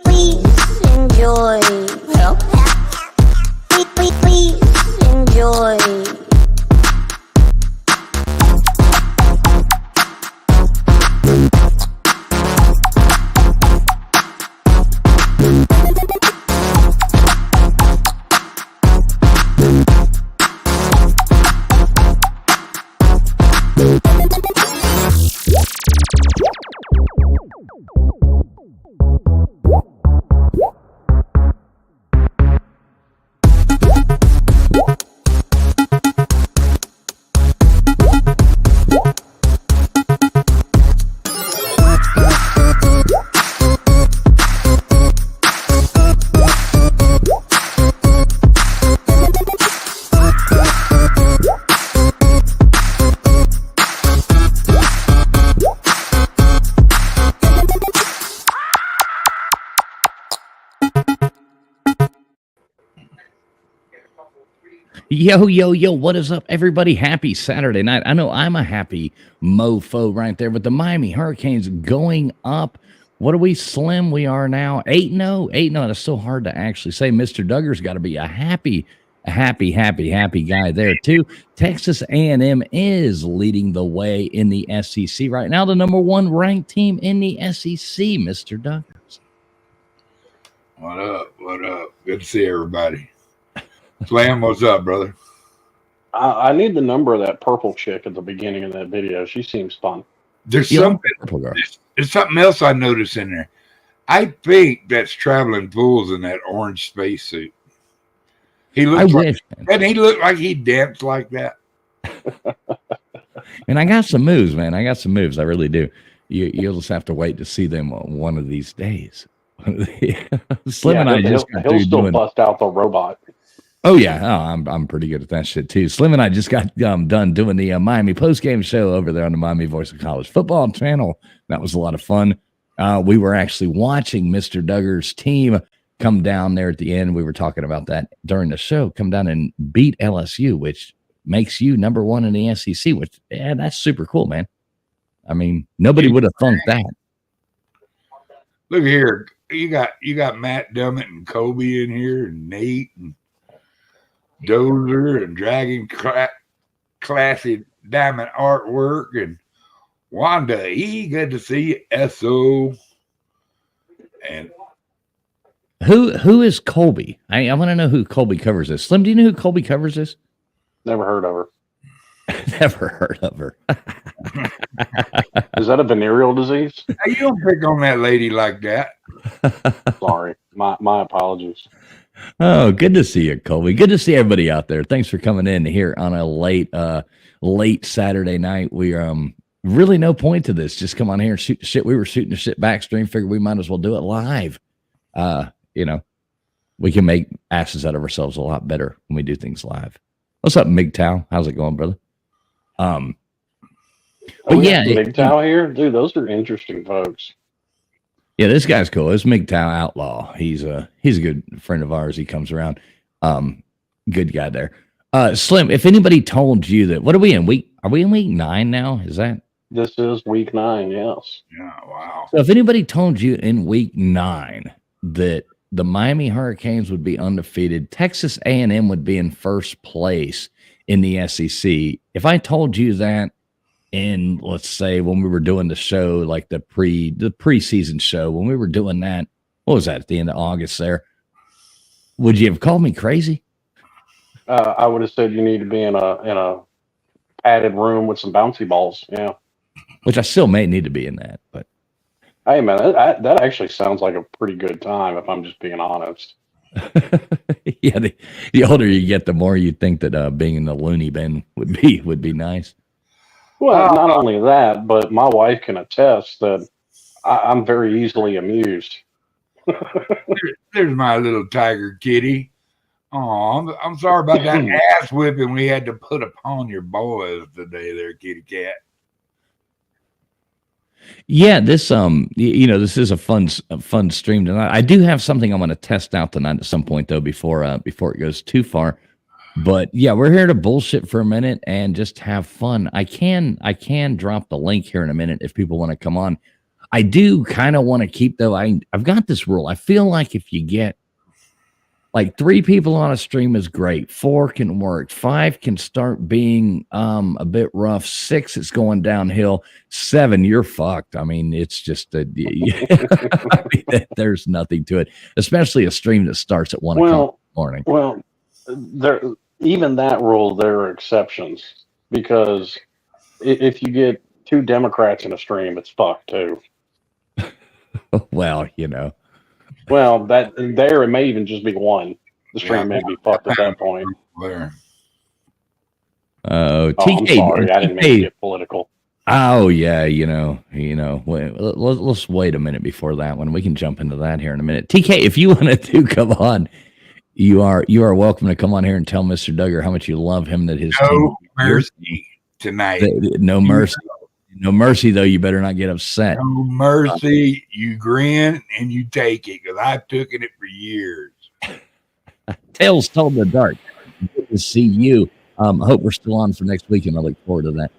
Please enjoy. Please enjoy. Yo, what is up, everybody? Happy Saturday night. I know I'm a happy mofo right there, but the Miami Hurricanes going up. What are we, Slim? We are now 8-0. 8-0. That's so hard to actually say. Mr. Duggar's got to be a happy guy there, too. Texas A&M is leading the way in the SEC right now, the number one ranked team in the SEC, Mr. Duggars. What up? Good to see everybody. Slam, what's up, brother? I need the number of that purple chick at the beginning of that video. She seems fun. There's something else I noticed in there. I think that's Traveling Pools in that orange spacesuit. He looked like he danced like that. And I got some moves, man. I really do. You'll just have to wait to see them one of these days. Slim and I just he'll still bust out the robot. Oh yeah, I'm pretty good at that shit too. Slim and I just got done doing the Miami postgame show over there on the Miami Voice of College Football channel. That was a lot of fun. We were actually watching Mr. Duggar's team come down there at the end. We were talking about that during the show. Come down and beat LSU, which makes you number one in the SEC. Which that's super cool, man. I mean, nobody would have thunk that. Look here, you got Matt Dummett and Kobe in here, and Nate and Dozer and Dragon Classy Diamond Artwork and Wanda E. Good to see you. SO. And who is Colby? I want to know who Colby covers this. Slim, do you know who Colby covers this? Never heard of her. Never heard of her. Is that a venereal disease? You don't pick on that lady like that. Sorry. My apologies. Oh, good to see you, Colby. Good to see everybody out there. Thanks for coming in here on a late Saturday night. We really no point to this. Just come on here and shoot the shit. We were shooting the shit backstream. Figured we might as well do it live. We can make asses out of ourselves a lot better when we do things live. What's up, MGTOW? How's it going, brother? MGTOW here, dude. Those are interesting folks. Yeah, this guy's cool. It's MGTOW Outlaw. He's a good friend of ours. He comes around. Good guy there. Slim, if anybody told you that, what are we in week 9 now? Is that This is week 9, yes. Yeah, wow. So if anybody told you in week 9 that the Miami Hurricanes would be undefeated, Texas A&M would be in first place in the SEC, if I told you that in, let's say, when we were doing the show, like the preseason show, when we were doing that, what was that, at the end of August there, would you have called me crazy? I would have said you need to be in a padded room with some bouncy balls. Yeah. Which I still may need to be in that, but Hey, man, that actually sounds like a pretty good time, if I'm just being honest. yeah, the older you get, the more you think that being in the loony bin would be nice. Well, not only that, but my wife can attest that I'm very easily amused. There's my little tiger kitty. Oh, I'm sorry about that ass whipping we had to put upon your boys today, there, kitty cat. Yeah, this this is a fun stream tonight. I do have something I'm going to test out tonight at some point though before it goes too far. But yeah, we're here to bullshit for a minute and just have fun. I can drop the link here in a minute if people want to come on. I do kind of want to keep though. I've got this rule. I feel like if you get like 3 people on a stream is great. 4 can work. 5 can start being a bit rough. 6, it's going downhill. 7, you're fucked. I mean, it's just I mean, there's nothing to it, especially a stream that starts at 1 o'clock in the morning. Well, even that rule, there are exceptions because if you get 2 Democrats in a stream, it's fucked too. Well, Well, it may even just be 1. The stream may be fucked at that point. There. TK, I'm sorry, I didn't mean to get political. Oh yeah, let's wait a minute before that one. We can jump into that here in a minute. TK, if you wanted to come on, you are welcome to come on here and tell Mr. Duggar how much you love him. That his no mercy tonight. No mercy. No mercy, though. You better not get upset. No mercy. You grin and you take it because I've taken it for years. Tales told in the dark. Good to see you. Hope we're still on for next week, and I look forward to that.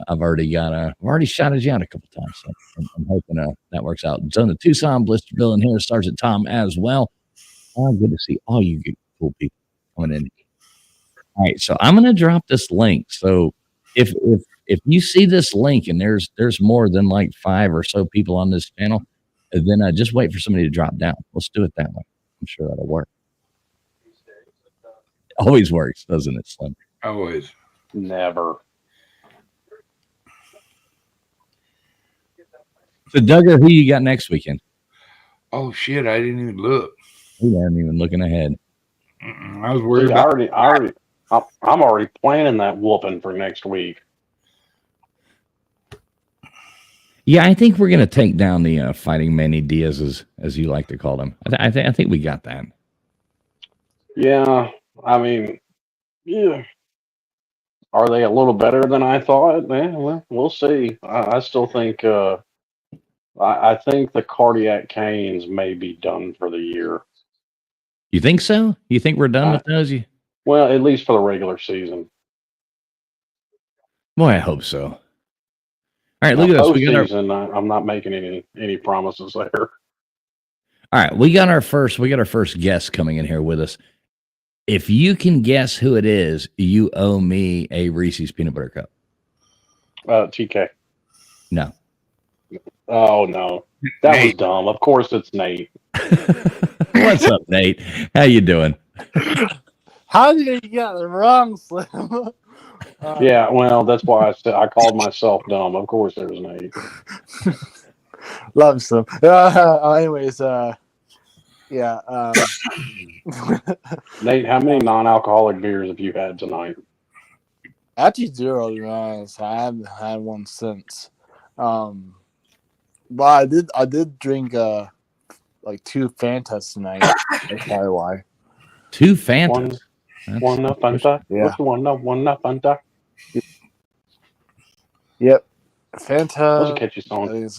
I've already shouted you out a couple times, so I'm hoping that works out. Zone of Tucson, Blisterville, and here Sergeant Tom as well. Good to see all you good, cool people coming in. All right, so I'm going to drop this link. So if you see this link and there's more than like 5 or so people on this channel, then just wait for somebody to drop down. Let's do it that way. I'm sure that'll work. Always works, doesn't it, Slim? Always. Never. So, Duggar, who you got next weekend? Oh shit! I didn't even look. We weren't even looking ahead. I was worried about. I'm already planning that whooping for next week. Yeah, I think we're going to take down the Fighting Manny Diaz, as you like to call them. I think we got that. I mean, yeah. Are they a little better than I thought? Well, we'll see. I still think. I think the Cardiac Canes may be done for the year. You think so? You think we're done with those? Well, at least for the regular season. Boy, I hope so. All right, look at this. We got I'm not making any promises there. All right, we got our first guest coming in here with us. If you can guess who it is, you owe me a Reese's peanut butter cup. TK. No. Oh no, that was dumb. Of course, it's Nate. What's up, Nate? How you doing? How did you get it wrong, Slim? Yeah, well, that's why I said I called myself dumb. Of course, there's Nate. Love Slim. Anyways, yeah. Nate, how many non-alcoholic beers have you had tonight? Actually, 0, to be honest. I haven't had one since. But I did drink like 2 Fantas tonight. That's probably why. 2 Fantas. One Fanta. Yeah. What's the one Fanta? Yep. Fanta. That's a catchy song.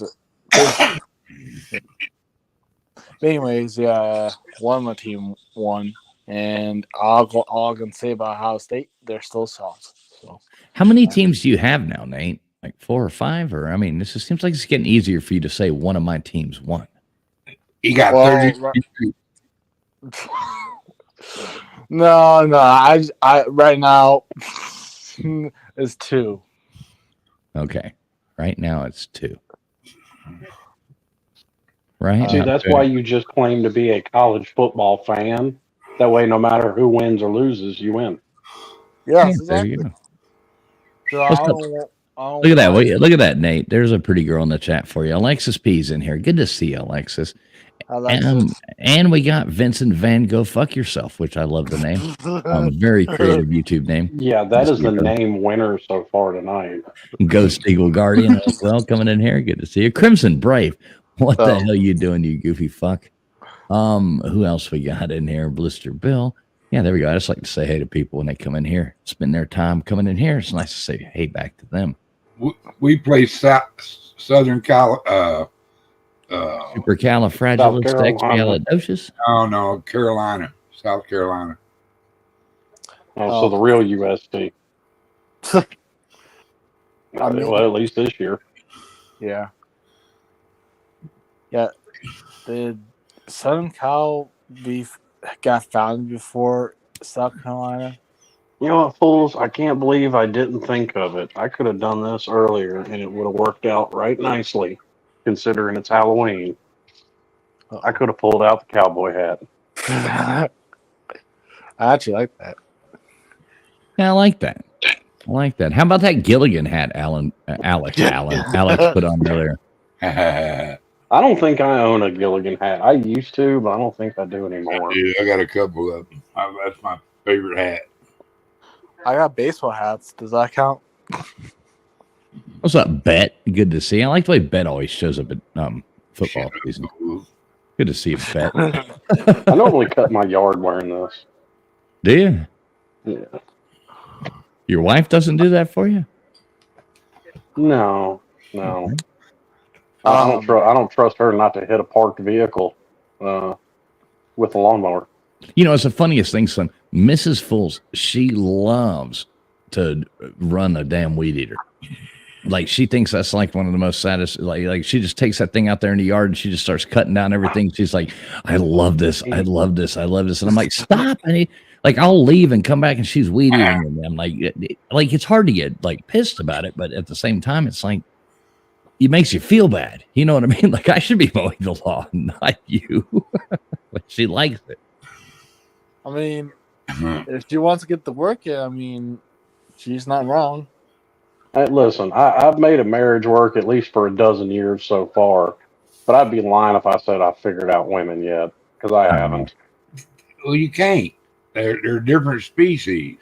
Anyways, yeah, one of my team won, and all I can say about Ohio State, they're still soft. So, how many teams do you have now, Nate? Like 4 or 5, or I mean, this just seems like it's getting easier for you to say one of my teams won. He got Well, 30. No, I right now it's 2. Okay, right now it's 2. Right. See, that's why you just claim to be a college football fan. That way, no matter who wins or loses, you win. Yes, There exactly. you go. So What's I up? don't Look at that. want- Look at that, Nate. There's a pretty girl in the chat for you. Alexis P's in here. Good to see you, Alexis. Alexis. And we got Vincent Van Go Fuck Yourself, which I love the name. Very creative YouTube name. Yeah, that is the name winner so far tonight. Ghost Eagle Guardian as well coming in here. Good to see you. Crimson Brave. What the hell you doing, you goofy fuck? Who else we got in here? Blister Bill. Yeah, there we go. I just like to say hey to people when they come in here, spend their time coming in here. It's nice to say hey back to them. We play Southern Cal. Supercalifragilisticexpialidocious. Oh no, Carolina, South Carolina. So the real USC. Well, at least this year. Yeah. Yeah. Did Southern Cal got founded before South Carolina? You know what, fools? I can't believe I didn't think of it. I could have done this earlier, and it would have worked out right nicely, considering it's Halloween. I could have pulled out the cowboy hat. I actually like that. Yeah, I like that. How about that Gilligan hat, Alex put on earlier? I don't think I own a Gilligan hat. I used to, but I don't think I do anymore. Yeah, I got a couple of them. That's my favorite hat. I got baseball hats. Does that count? What's up, Bet? Good to see you. I like the way Bet always shows up at football season. Good to see you, Bet. I normally cut my yard wearing this. Do you? Yeah. Your wife doesn't do that for you? No. I don't trust her not to hit a parked vehicle with a lawnmower. You know, it's the funniest thing, son. Mrs. Fools, she loves to run a damn weed eater. Like, she thinks that's like one of the most saddest. Like she just takes that thing out there in the yard and she just starts cutting down everything. She's like, I love this. I love this. I love this. And I'm like, stop. Like, I'll leave and come back and she's weed eating. And I'm like, it's hard to get like pissed about it. But at the same time, it's like, it makes you feel bad. You know what I mean? Like, I should be mowing the lawn, not you. But she likes it. I mean, if she wants to get the work in, I mean, she's not wrong. Hey, listen, I've made a marriage work at least for a dozen years so far, but I'd be lying if I said I figured out women yet, because I haven't. Well, you can't. They're different species.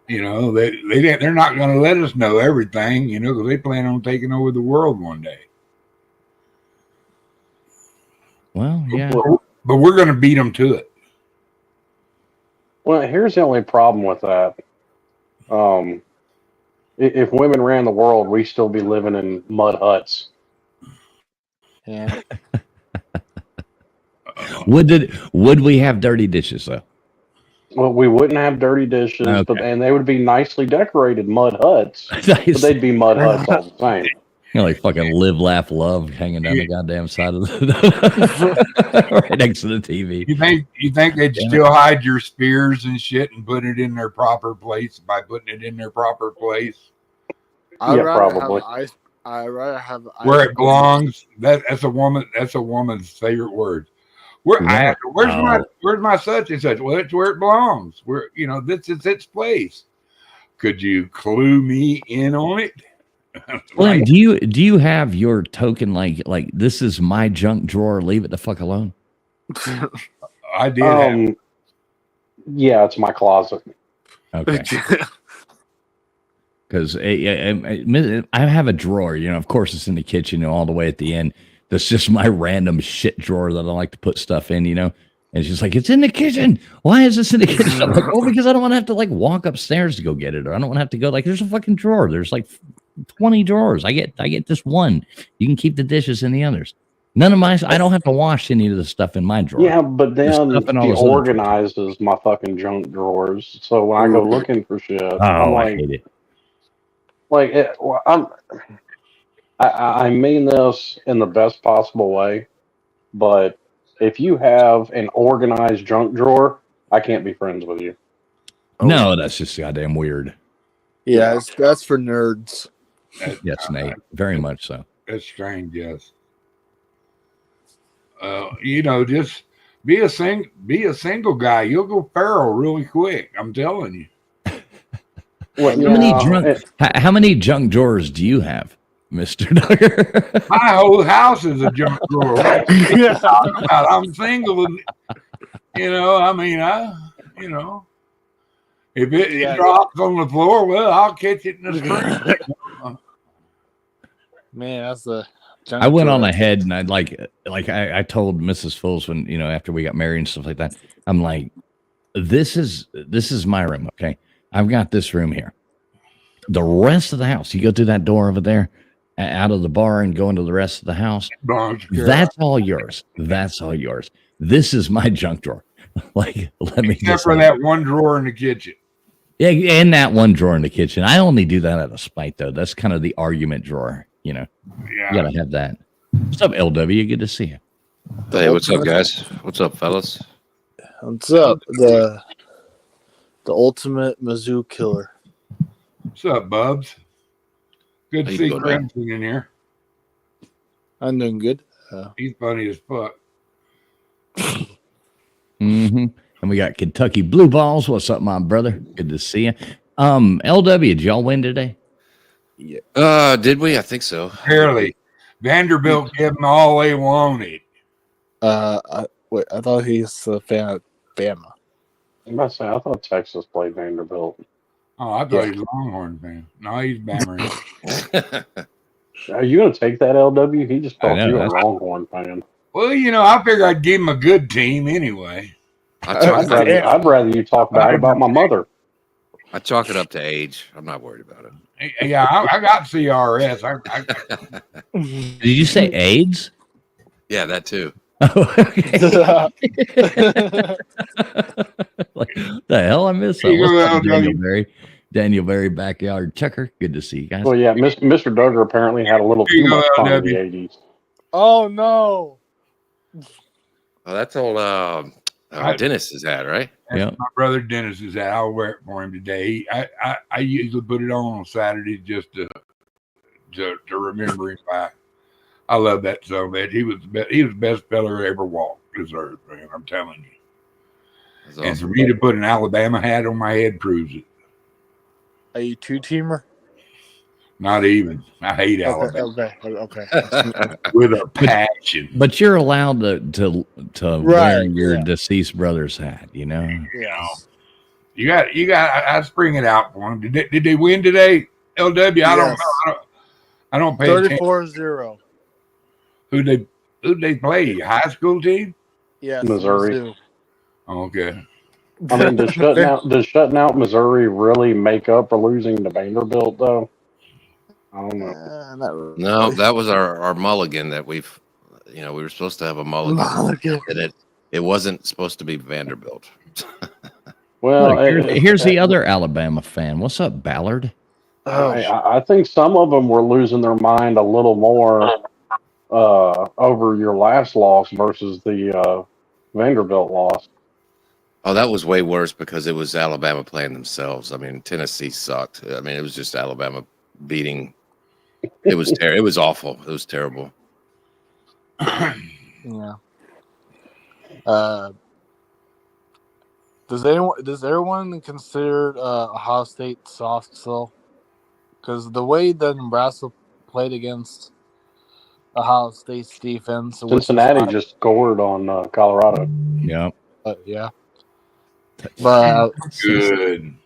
You know, they're not going to let us know everything, you know, because they plan on taking over the world one day. Well, yeah. But we're going to beat them to it. Well, here's the only problem with that. If women ran the world, we'd still be living in mud huts. Yeah. Would we have dirty dishes though? Well, we wouldn't have dirty dishes, and they would be nicely decorated mud huts. But they'd be mud huts all the same. You know, like fucking Live, Laugh, Love hanging down the goddamn side of the right next to the TV. You think they'd still hide your spears and shit and put it in their proper place by putting it in their proper place? Probably. I'd rather have where it belongs. That's a woman's favorite word. Where's my such and such? Well, it's where it belongs. Where, you know, this is its place. Could you clue me in on it? Well, do you have your token like this is my junk drawer? Leave it the fuck alone. I did. Yeah, it's my closet. Okay. Because I have a drawer, you know, of course it's in the kitchen, you know, all the way at the end. That's just my random shit drawer that I like to put stuff in, you know. And she's like, it's in the kitchen. Why is this in the kitchen? I'm like, oh, because I don't want to have to like walk upstairs to go get it. Or I don't want to have to go like, there's a fucking drawer. There's like 20 drawers. I get this one. You can keep the dishes in the others. I don't have to wash any of the stuff in my drawer. Yeah, but then she organizes my fucking junk drawers. So when I go looking for shit, I'm like, I hate it. Like, I mean this in the best possible way, but if you have an organized junk drawer, I can't be friends with you. No, that's just goddamn weird. Yeah, that's for nerds. Yes, Nate. Very much so. That's strange, yes. Just be a single guy. You'll go feral really quick. I'm telling you. Well, How many junk drawers do you have, Mr. Duggar? My whole house is a junk drawer. What are you talking about? I'm single, and if it drops on the floor, well, I'll catch it in the spring. Man, that's the. I went on ahead and I told Mrs. Fools when after we got married and stuff like that. I'm like, this is my room. Okay, I've got this room here. The rest of the house, you go through that door over there, out of the bar and go into the rest of the house. That's all yours. That's all yours. This is my junk drawer. Let me except for that one drawer in the kitchen. Yeah, and that one drawer in the kitchen. I only do that out of spite, though. That's kind of the argument drawer. Yeah. You gotta have that. What's up, LW? Good to see you. Hey, what's up, guys? What's up, fellas? What's up? The ultimate Mizzou killer. What's up, Bubs? Good to see Crimson in here. I'm doing good. He's funny as fuck. Mm-hmm. And we got Kentucky Blue Balls. What's up, my brother? Good to see you. LW, did y'all win today? Yeah. Did we? I think so. Barely. Vanderbilt gave them all they wanted. I thought he's a fan of Bama. I'm about to say, I thought Texas played Vanderbilt. Oh, I thought he was a Longhorn fan. No, he's Bama. Are you going to take that, LW? He just thought you were a Longhorn fan. Well, I figured I'd give him a good team anyway. I'd rather you talk bad about my mother. I chalk it up to age. I'm not worried about it. Yeah, I got CRS. Did you say AIDS? Yeah, that too. Oh, okay. The hell I missed that. Daniel Berry, backyard checker. Good to see you guys. Well, yeah, Mr. Duggar apparently had a little too much fun in the 80s. Oh no! Oh, that's all Dennis is at, right? Yeah, my brother Dennis is at. I'll wear it for him today. I usually put it on Saturdays just to remember him by. I love that so much. He was the best fella ever walked this earth, man. I'm telling you. Awesome. And for me to put an Alabama hat on my head proves it. Are you two-teamer? Not even. I hate Alabama. Okay. With a passion. But you're allowed to wear your deceased brother's hat, Yeah. You got. I spring it out for them. Did they win today, LW? Yes. I don't know. I don't pay 34-0. Who'd they play? High school team? Yes, Missouri. Okay. I mean, does shutting out Missouri really make up for losing to Vanderbilt, though? I don't know. Not really. No, that was our mulligan that we were supposed to have a mulligan. And it wasn't supposed to be Vanderbilt. Well, here's the other Alabama fan. What's up, Ballard? I think some of them were losing their mind a little more over your last loss versus the Vanderbilt loss. Oh, that was way worse because it was Alabama playing themselves. I mean, Tennessee sucked. I mean, it was just Alabama beating. It was it was awful. It was terrible. Yeah. Does everyone consider Ohio State soft still? Because the way that Nebraska played against Ohio State's defense, Cincinnati just scored on Colorado. Yeah. Yeah. But good.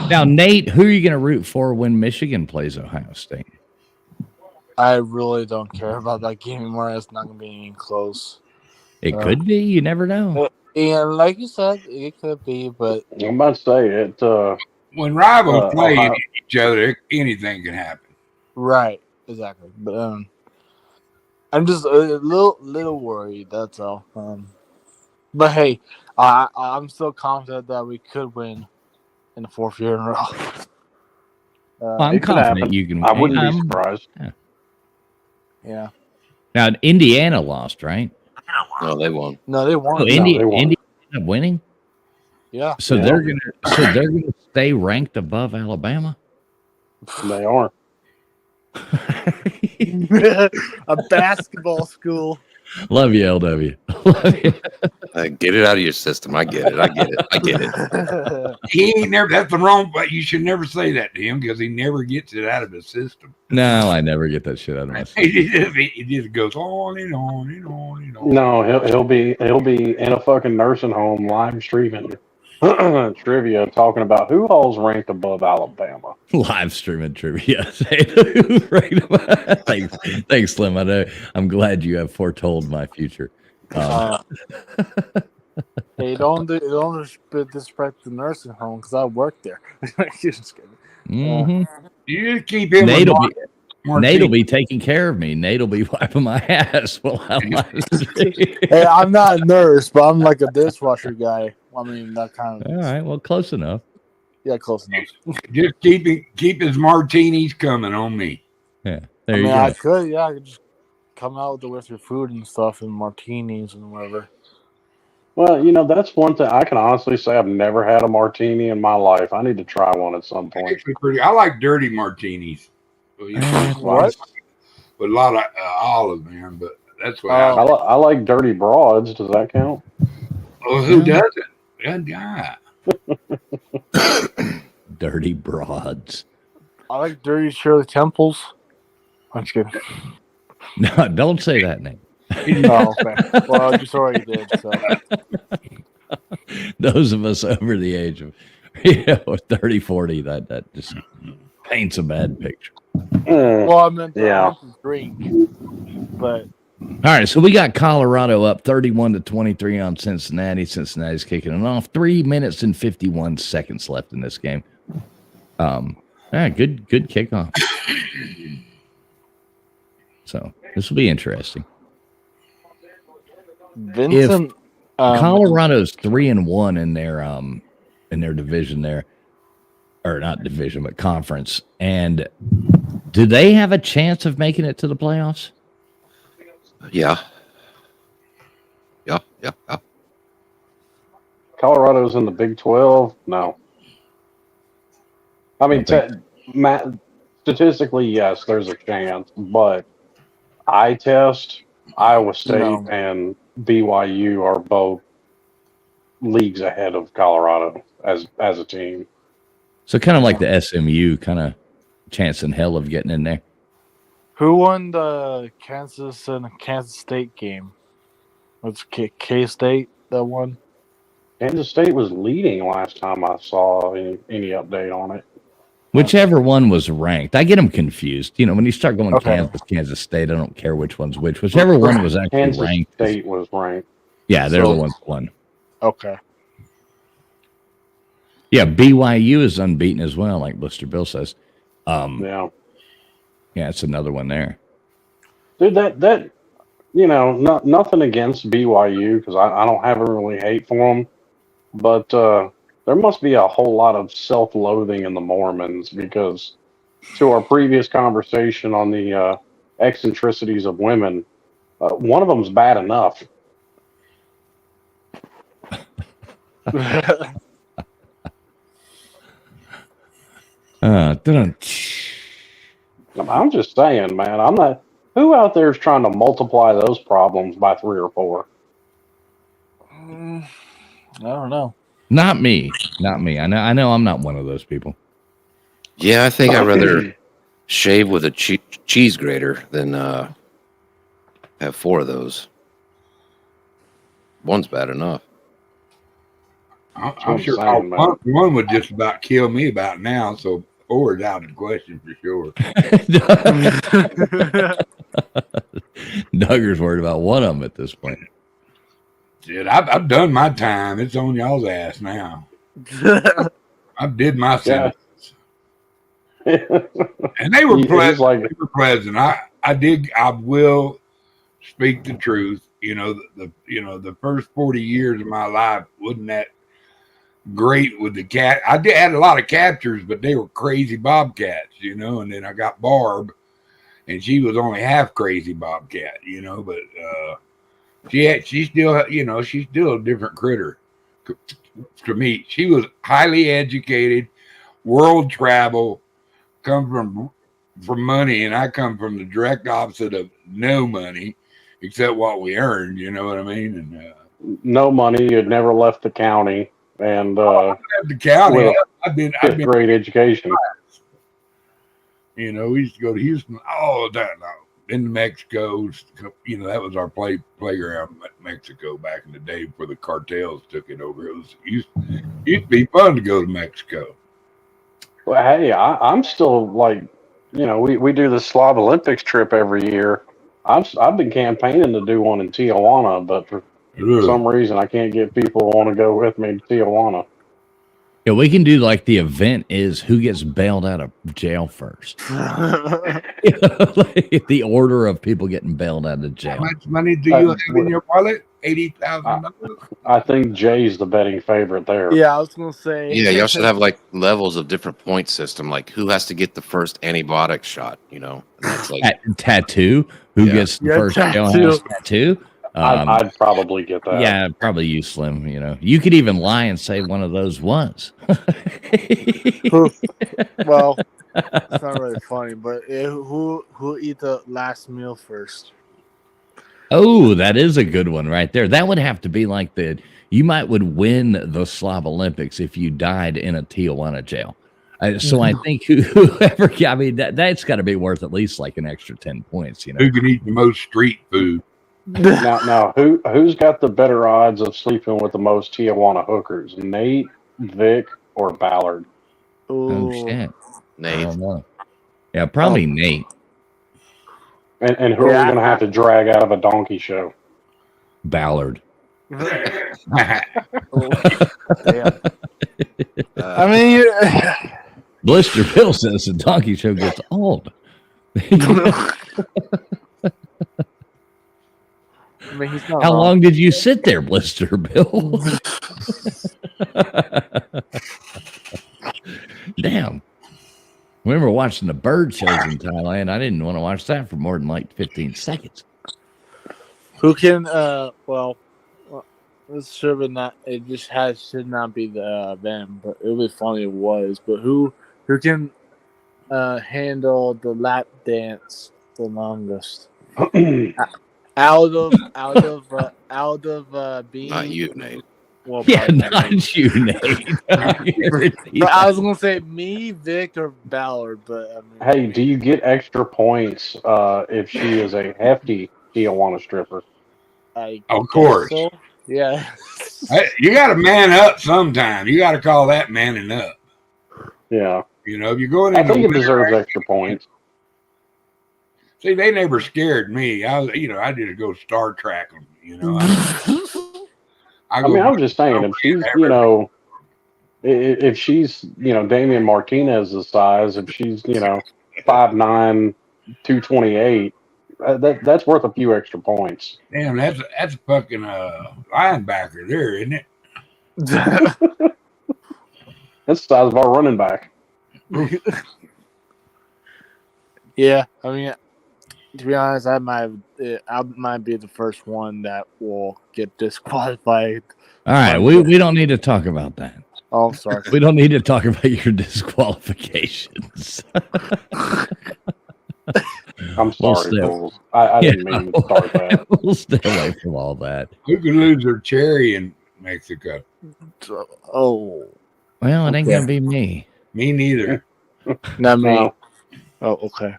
Now, Nate, who are you going to root for when Michigan plays Ohio State? I really don't care about that game anymore. It's not going to be any close. It could be. You never know. And like you said, it could be, but I'm about to say it. When rivals play each other, anything can happen. Right. Exactly. But I'm just a little worried. That's all. But hey, I'm still confident that we could win in the fourth year in a row. I'm it could confident happen. you can. I wouldn't be surprised. Yeah. Now Indiana lost, right? No, they won't. No, they won. Oh, they Indiana won. ended up winning. Yeah. So Yeah. they're gonna stay ranked above Alabama. They are. A basketball school. Love you, LW. Love you. Get it out of your system. I get it. I get it. I get it. He ain't never. That's the wrong. But you should never say that to him because he never gets it out of his system. No, I never get that shit out of my system. He just goes on and on and on and on. No, he'll be in a fucking nursing home live streaming trivia talking about who all's ranked above Alabama. Live streaming trivia. Thanks, Slim. I know. I'm glad you have foretold my future. Hey, don't disrespect the nursing home because I worked there. Just kidding. Mm-hmm. You just keep him. Nate will be taking care of me. Nate will be wiping my ass while I'm live streaming. Hey, I'm not a nurse, but I'm like a dishwasher guy. I mean, that kind of. All right. Well, close enough. Yeah, close enough. Just keep his martinis coming on me. Yeah. I There you mean, go. I could just come out with your food and stuff and martinis and whatever. Well, that's one thing I can honestly say I've never had a martini in my life. I need to try one at some point. Actually, pretty. I like dirty martinis. What? With a lot of olive, man. But that's what I like dirty broads. Does that count? who doesn't? Good guy. Dirty broads. I like dirty Shirley Temples. I'm just kidding. No, don't say that name. No, okay. Well, I just already did. So. Those of us over the age of 30, 40, that just paints a bad picture. Well, I meant Yeah. to drink, but All right, so we got Colorado up 31-23 on Cincinnati. Cincinnati's kicking it off. 3 minutes and 51 seconds left in this game. Good kickoff. So this will be interesting. Vincent, Colorado's 3-1 in their division there, or not division, but conference. And do they have a chance of making it to the playoffs? Yeah. Colorado's in the Big 12? No. I mean, statistically, yes, there's a chance, but eye test, Iowa State and BYU are both leagues ahead of Colorado as a team. So kind of like the SMU kind of chance in hell of getting in there. who won the Kansas and Kansas State game? It's K State that won. Kansas State was leading last time I saw any update on it. Whichever one was ranked. I get them confused. When you start going Okay. Kansas State, I don't care which one's which. Whichever one was actually Kansas ranked. State was ranked. Yeah, they're So- the ones that won. Okay. Yeah, BYU is unbeaten as well, like Blister Bill says. Yeah. Yeah, it's another one there. Dude, that nothing against BYU because I don't have a really hate for them, but there must be a whole lot of self-loathing in the Mormons because to our previous conversation on the eccentricities of women, one of them's bad enough. I'm just saying, man. I'm not. Who out there is trying to multiply those problems by 3 or 4? I don't know. Not me. I know I'm not one of those people. Yeah, I think I'd rather shave with a cheese grater than have 4 of those. One's bad enough. I'm sure saying, man. one would just about kill me about now, so 4 is out of the question for sure. Duggar's worried about one of them at this point. Dude, I've done my time. It's on y'all's ass now. I did my sentence. And they were pleasant. They were pleasant. I will speak the truth. The first 40 years of my life wasn't that great with the cat. I did had a lot of captures, but they were crazy bobcats, you know. And then I got Barb, and she was only half crazy bobcat, you know. But she's still, you know, she's still a different critter to me. She was highly educated, world travel, come from money, and I come from the direct opposite of no money, except what we earned. You know what I mean? And No money. You'd never left the county, and the county. with a I've been fifth grade education. You know, we used to go to Houston all the time. Into Mexico, you know, that was our playground in Mexico back in the day before the cartels took it over. It used to be fun to go to Mexico. Well, hey, I'm still like, you know, we do the Slav Olympics trip every year. I've been campaigning to do one in Tijuana, but for some reason I can't get people to want to go with me to Tijuana. Yeah, we can do like the event is who gets bailed out of jail first. Like the order of people getting bailed out of jail. How much money do you have in your wallet? $80,000. I think Jay's the betting favorite there. Yeah, I was gonna say. Yeah, y'all should have like levels of different point system, like who has to get the first antibiotic shot, you know? And that's like tattoo. Who gets the first jailhouse tattoo? I'd probably get that. Yeah, probably you, Slim. You know, you could even lie and say one of those was. Well, it's not really funny, but who eat the last meal first? Oh, that is a good one right there. That would have to be like you would win the Slav Olympics if you died in a Tijuana jail. So I think whoever, I mean, that's got to be worth at least like an extra 10 points. You know, who can eat the most street food? Now, who's got the better odds of sleeping with the most Tijuana hookers? Nate, Vic, or Ballard? Oh shit, Nate. I don't know. Yeah, probably Nate. And who are we going to have to drag out of a donkey show? Ballard. Damn. I mean, Blister Bill says the donkey show gets old. I mean, he's not How wrong. long did you sit there, Blister Bill? Damn. I remember watching the bird shows in Thailand. I didn't want to watch that for more than like 15 seconds. Who can? Well, this should not. It just should not be the them, but it would be funny if it was. But who can handle the lap dance the longest? out of being Not you, Nate. Well, Yeah, not you, Nate. But I was gonna say me, Vic, or Ballard. But I mean, Hey, do you get extra points if she is a hefty Tijuana stripper? Of course. So. Yeah. You got to man up sometime. You got to call that manning up. Yeah. You know, if you're going in, I think it deserves extra points. See, they never scared me. I just go Star Trek them. You know, I'm just saying, if she's, if she's, Damian Martinez's size, if she's, 5'9", 228, that's worth a few extra points. Damn, that's a fucking linebacker there, isn't it? That's the size of our running back. Yeah, I mean, to be honest, I might be the first one that will get disqualified. All right, we don't need to talk about that. Oh, sorry. We don't need to talk about your disqualifications. I'm sorry, fools. I didn't mean to start that. We'll stay away from all that. Who could lose their cherry in Mexico? Oh. Well, it ain't going to be me. Me neither. Not me. No. Oh, okay.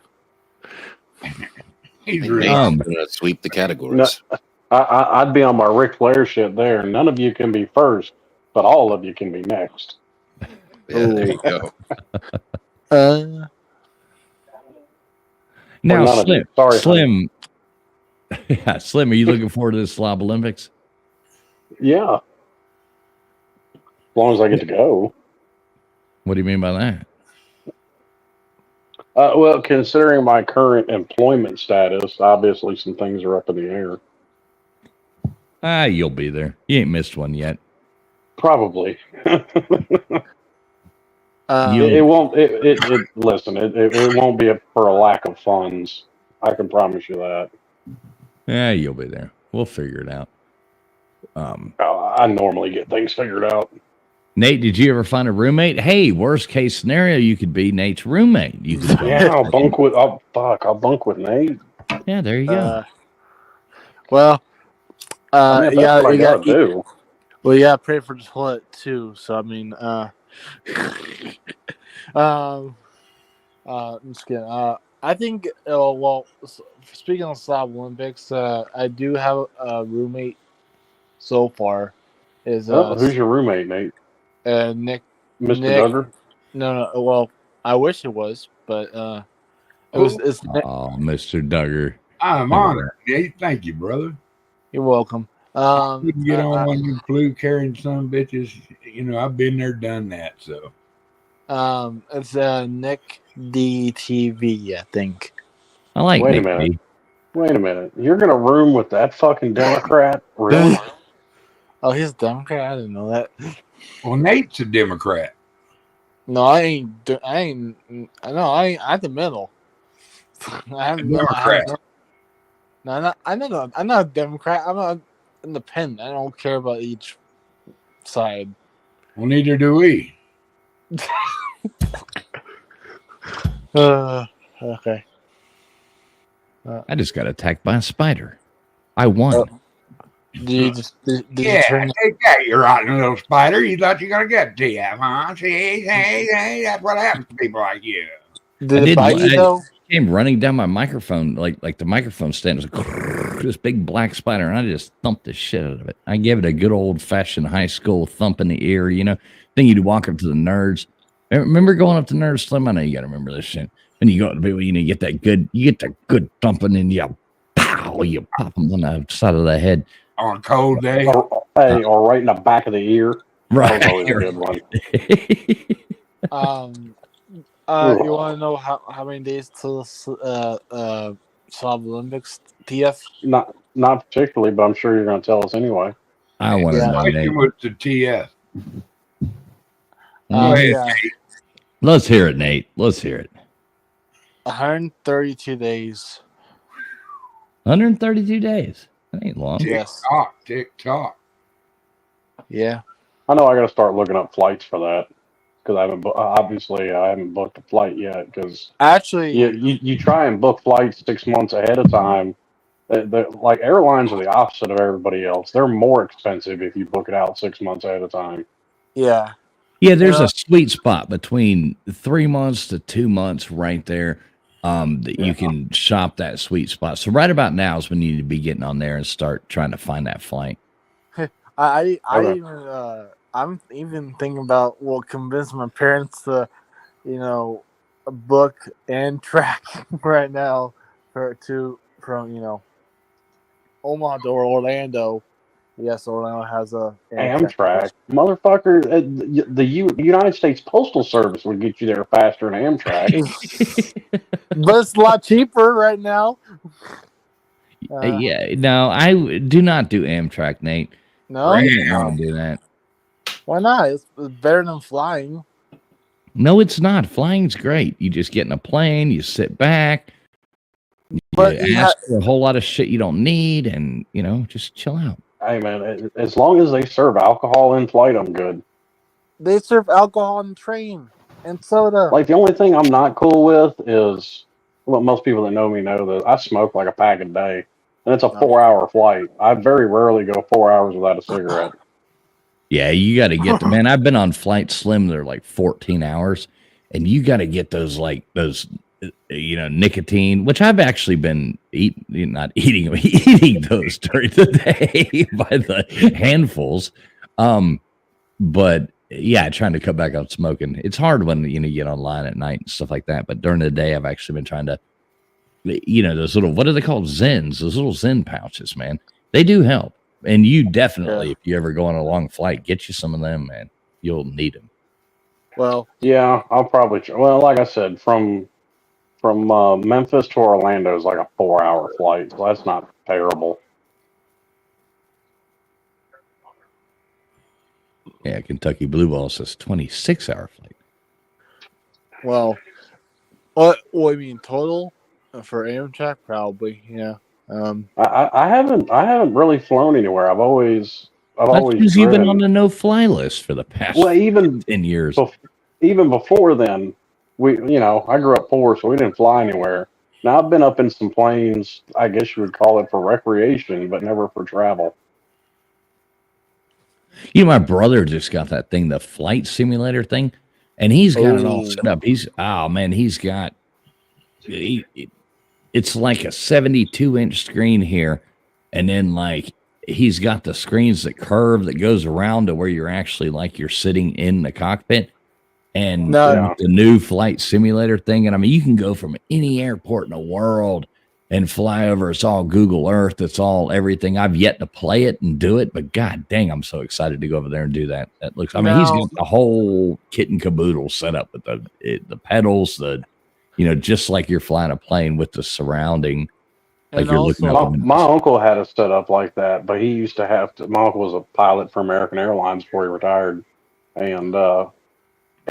He's Nate's really gonna sweep the categories. No, I'd be on my Ric Flair shit there. None of you can be first, but all of you can be next. Yeah, there you go. Now, none of Slim, you. Sorry, Slim, yeah, Slim, are you looking forward to the Slob Olympics? Yeah. As long as I get to go. What do you mean by that? Well, considering my current employment status, obviously some things are up in the air. You'll be there. You ain't missed one yet. Probably. You- It won't. Listen. It won't be for a lack of funds. I can promise you that. Yeah, you'll be there. We'll figure it out. I normally get things figured out. Nate, did you ever find a roommate? Hey, worst case scenario, you could be Nate's roommate. You could go. Yeah, I'll bunk with. I'll bunk with Nate. Yeah, there you go. Well, I mean, that's what I gotta do. Well, yeah, pray for the toilet too. So I mean, I'm just kidding. I think. Well, speaking of Slav Olympics, I do have a roommate so far. Is Who's your roommate, Nate? Nick? Mr. Nick? Duggar? No. Well, I wish it was, but it's Nick. Oh, Mr. Duggar. I'm honored, Nate. Thank you, brother. You're welcome. Couldn't get on one of them flu carrying some bitches. You know, I've been there, done that. So, it's Nick DTV, I think. I like Wait a Nick minute. D. Wait a minute. You're gonna room with that fucking Democrat? Really? Oh, he's a Democrat. I didn't know that. well, Nate's a Democrat. No, I ain't. I'm at the middle. I'm not a Democrat. I'm not independent. I don't care about each side. Well, neither do we. Okay. I just got attacked by a spider. I won. Did you Yeah, turn? take that, you rotten little spider. You thought you were going to get TF, huh? See, that's what happens to people like you. Did it bite you though? Came running down my microphone, like the microphone stand was like, this big black spider, and I just thumped the shit out of it. I gave it a good old fashioned high school thump in the ear, you know. Then you'd walk up to the nerds. Remember going up to Nerd Slim? I know you got to remember this shit. And you go up to people, you get that good thumping, and you pop them on the side of the head on a cold day. Or right in the back of the ear. Right. That was always a good one. You want to know how many days till Slav Olympics, TF? Not particularly, but I'm sure you're going to tell us anyway. I want to know. Nate. With the TF. Go ahead, Nate. Let's hear it, Nate. Let's hear it. 132 days. 132 days. That ain't long. Tick tock. Yeah. I know I got to start looking up flights for that because I haven't booked a flight yet. Because actually, you try and book flights 6 months ahead of time. Like airlines are the opposite of everybody else. They're more expensive if you book it out 6 months ahead of time. Yeah. Yeah, there's a sweet spot between 3 months to 2 months right there. That you can shop that sweet spot. So right about now is when you need to be getting on there and start trying to find that flight. I'm even thinking about convince my parents to, book Amtrak right now from Omaha to Orlando. Yes, Orlando has a Amtrak. Motherfucker, the United States Postal Service would get you there faster than Amtrak. But it's a lot cheaper right now. No, I do not do Amtrak, Nate. No? I don't do that. Why not? It's better than flying. No, it's not. Flying's great. You just get in a plane, you sit back, but you ask for a whole lot of shit you don't need, and, just chill out. Hey, man, as long as they serve alcohol in flight, I'm good. They serve alcohol on the train and soda. Like, the only thing I'm not cool with is, well, most people that know me know that I smoke like a pack a day, and it's a 4-hour flight. I very rarely go 4 hours without a cigarette. Yeah, you got to get man. I've been on Flight Slim. They're like 14 hours, and you got to get those nicotine, which I've actually been eating those during the day by the handfuls. But yeah, trying to cut back on smoking. It's hard when you get online at night and stuff like that. But during the day, I've actually been trying to, those little, what are they called? Zens, those little Zen pouches, man. They do help. And you definitely, if you ever go on a long flight, get you some of them, man. You'll need them. Well, yeah, I'll probably. Well, like I said, from Memphis to Orlando is like a 4-hour flight, so that's not terrible. Yeah, Kentucky Blue Ball says 26-hour flight. Well, what? Well, I mean, total for Amtrak, probably. Yeah. I haven't really flown anywhere. I've always That's because you've been on driven. the no-fly list for the past Well, even 10 years. even before then, I grew up poor, so we didn't fly anywhere. Now I've been up in some planes. I guess you would call it for recreation, but never for travel. You know, my brother just got that thing, the flight simulator thing, and he's got it all Oh. set up. He's got it's like a 72-inch screen here, and then like he's got the screens that curve that goes around to where you're actually like you're sitting in the cockpit, and No. the new flight simulator thing. And I mean, you can go from any airport in the world and fly over. It's all Google Earth. It's all everything. I've yet to play it and do it, but god dang, I'm so excited to go over there and do that. That looks, I mean, he's got the whole kit and caboodle set up with the pedals, just like you're flying a plane with the surrounding. Like And you're looking also- out the My windows. uncle had a setup like that, but he used to have to. My uncle was a pilot for American Airlines before he retired, and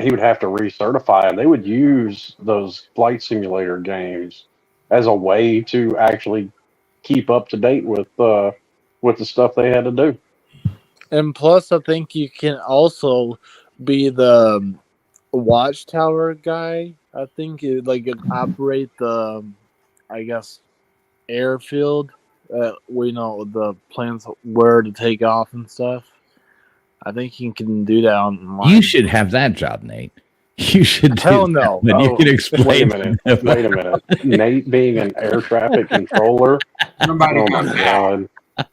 he would have to recertify, and they would use those flight simulator games as a way to actually keep up to date with the stuff they had to do. And plus, I think you can also be the watchtower guy. I think it operate the, I guess, airfield. We know the plans where to take off and stuff. I think you can do that online. You should have that job, Nate. You should do Hell that, no. but you Oh, can explain. Wait a minute. Nate being an air traffic controller. Somebody Oh come my down. god.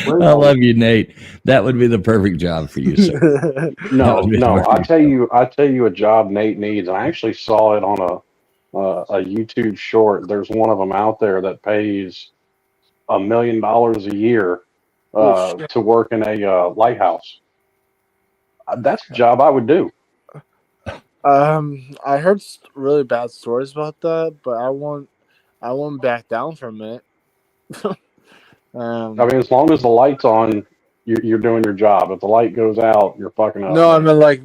I love you, Nate. That would be the perfect job for you, sir. No, would be no. very I tell you a job Nate needs. And I actually saw it on a YouTube short. There's one of them out there that pays $1 million a year to work in a lighthouse. That's a job I would do. I heard really bad stories about that, but I won't back down for a minute. I mean, as long as the light's on, you're doing your job. If the light goes out, you're fucking up. No, I mean like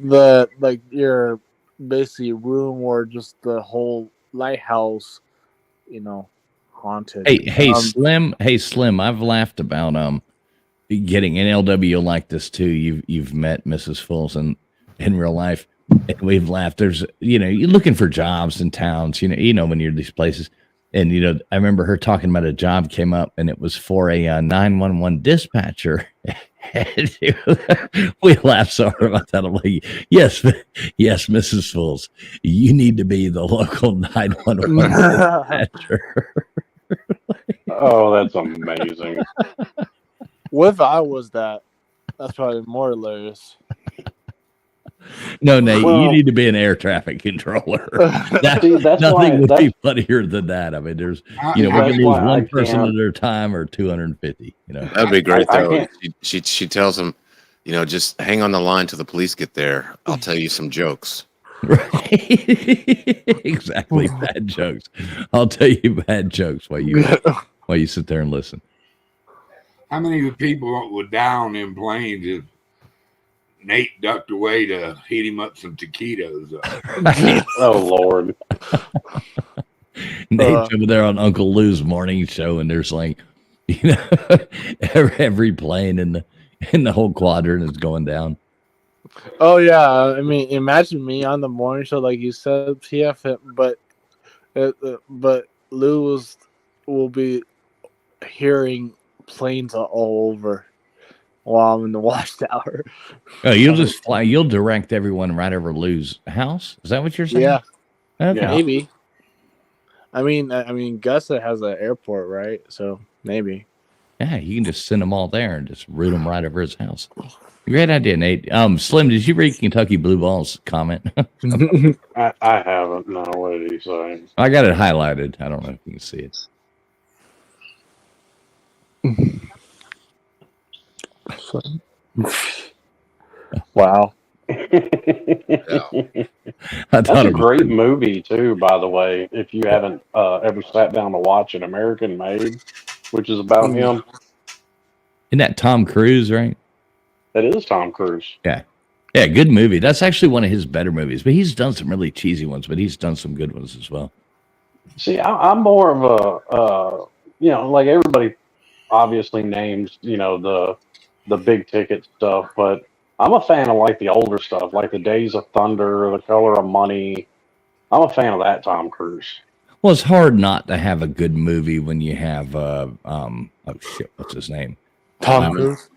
your basically room or just the whole lighthouse, haunted. Slim. Hey, Slim. I've laughed about getting NLW like this too. You've met Mrs. Fools in real life, and we've laughed. There's you're looking for jobs in towns. When you're in these places. And, I remember her talking about a job came up, and it was for a 911 dispatcher. We laughed so hard about that. I'm like, yes, Mrs. Fools, you need to be the local 911 dispatcher. Oh, that's amazing. What if I was that? That's probably more hilarious. No, Nate, Well, you need to be an air traffic controller. See, that's Nothing would why be funnier than that. I mean, there's, we That's can lose why I one person can't- at a time or 250. That'd be great I though. can't- She tells him, just hang on the line till the police get there. I'll tell you some jokes. Right. Exactly. Bad jokes. I'll tell you bad jokes while you sit there and listen. How many people were down in planes if Nate ducked away to heat him up some taquitos? Oh Lord. Nate's over there on Uncle Lou's morning show, and there's like, every plane in the whole quadrant is going down. Oh yeah, I mean, imagine me on the morning show, like you said, TF, but Lou will be hearing planes all over while I'm in the watchtower. Oh, you'll just fly. You'll direct everyone right over Lou's house. Is that what you're saying? Yeah, Okay. Yeah. maybe. I mean, Augusta has an airport, right? So maybe. Yeah, you can just send them all there and just route them right over his house. Great idea, Nate. Slim, did you read Kentucky Blue Ball's comment? I haven't. No, what did he say? I got it highlighted. I don't know if you can see it. Wow. That's a great movie too, by the way. If you haven't ever sat down to watch it, American Made, which is about him. Isn't that Tom Cruise, right? That is Tom Cruise. Yeah, good movie. That's actually one of his better movies. But he's done some really cheesy ones, but he's done some good ones as well. See, I'm more of like everybody obviously names, the big ticket stuff, but I'm a fan of like the older stuff, like the Days of Thunder, The Color of Money. I'm a fan of that Tom Cruise. Well, it's hard not to have a good movie when you have oh shit, what's his name? Tom Cruise.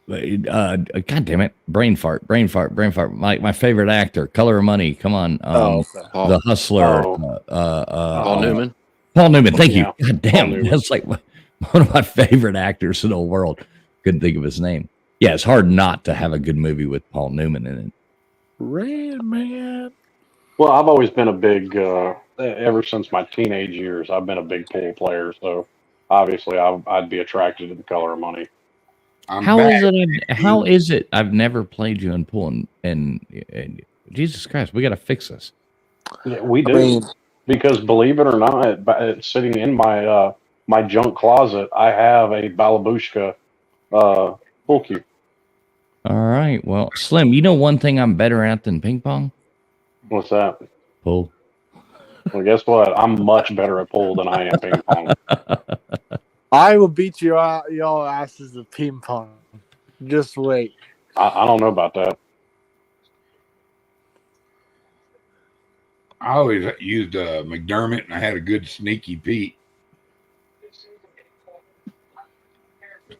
God damn it, brain fart. My favorite actor, Color of Money. Come on, The Hustler. Paul Newman. Paul Newman. Thank you. Yeah. God damn, that's like one of my favorite actors in the world. Couldn't think of his name. Yeah, it's hard not to have a good movie with Paul Newman in it. Rain Man. Well, I've always been a big, ever since my teenage years, I've been a big pool player. So obviously, I'd be attracted to The Color of Money. How is it? I've never played you in pool, and Jesus Christ, we got to fix this. Yeah, we do, because believe it or not, it's sitting in my my junk closet. I have a Balabushka pool cue. All right, well, Slim, you know one thing I'm better at than ping pong? What's that? Pool. Well, guess what? I'm much better at pool than I am ping pong. I will beat y'all asses at ping pong. Just wait. I don't know about that. I always used McDermott, and I had a good sneaky Pete.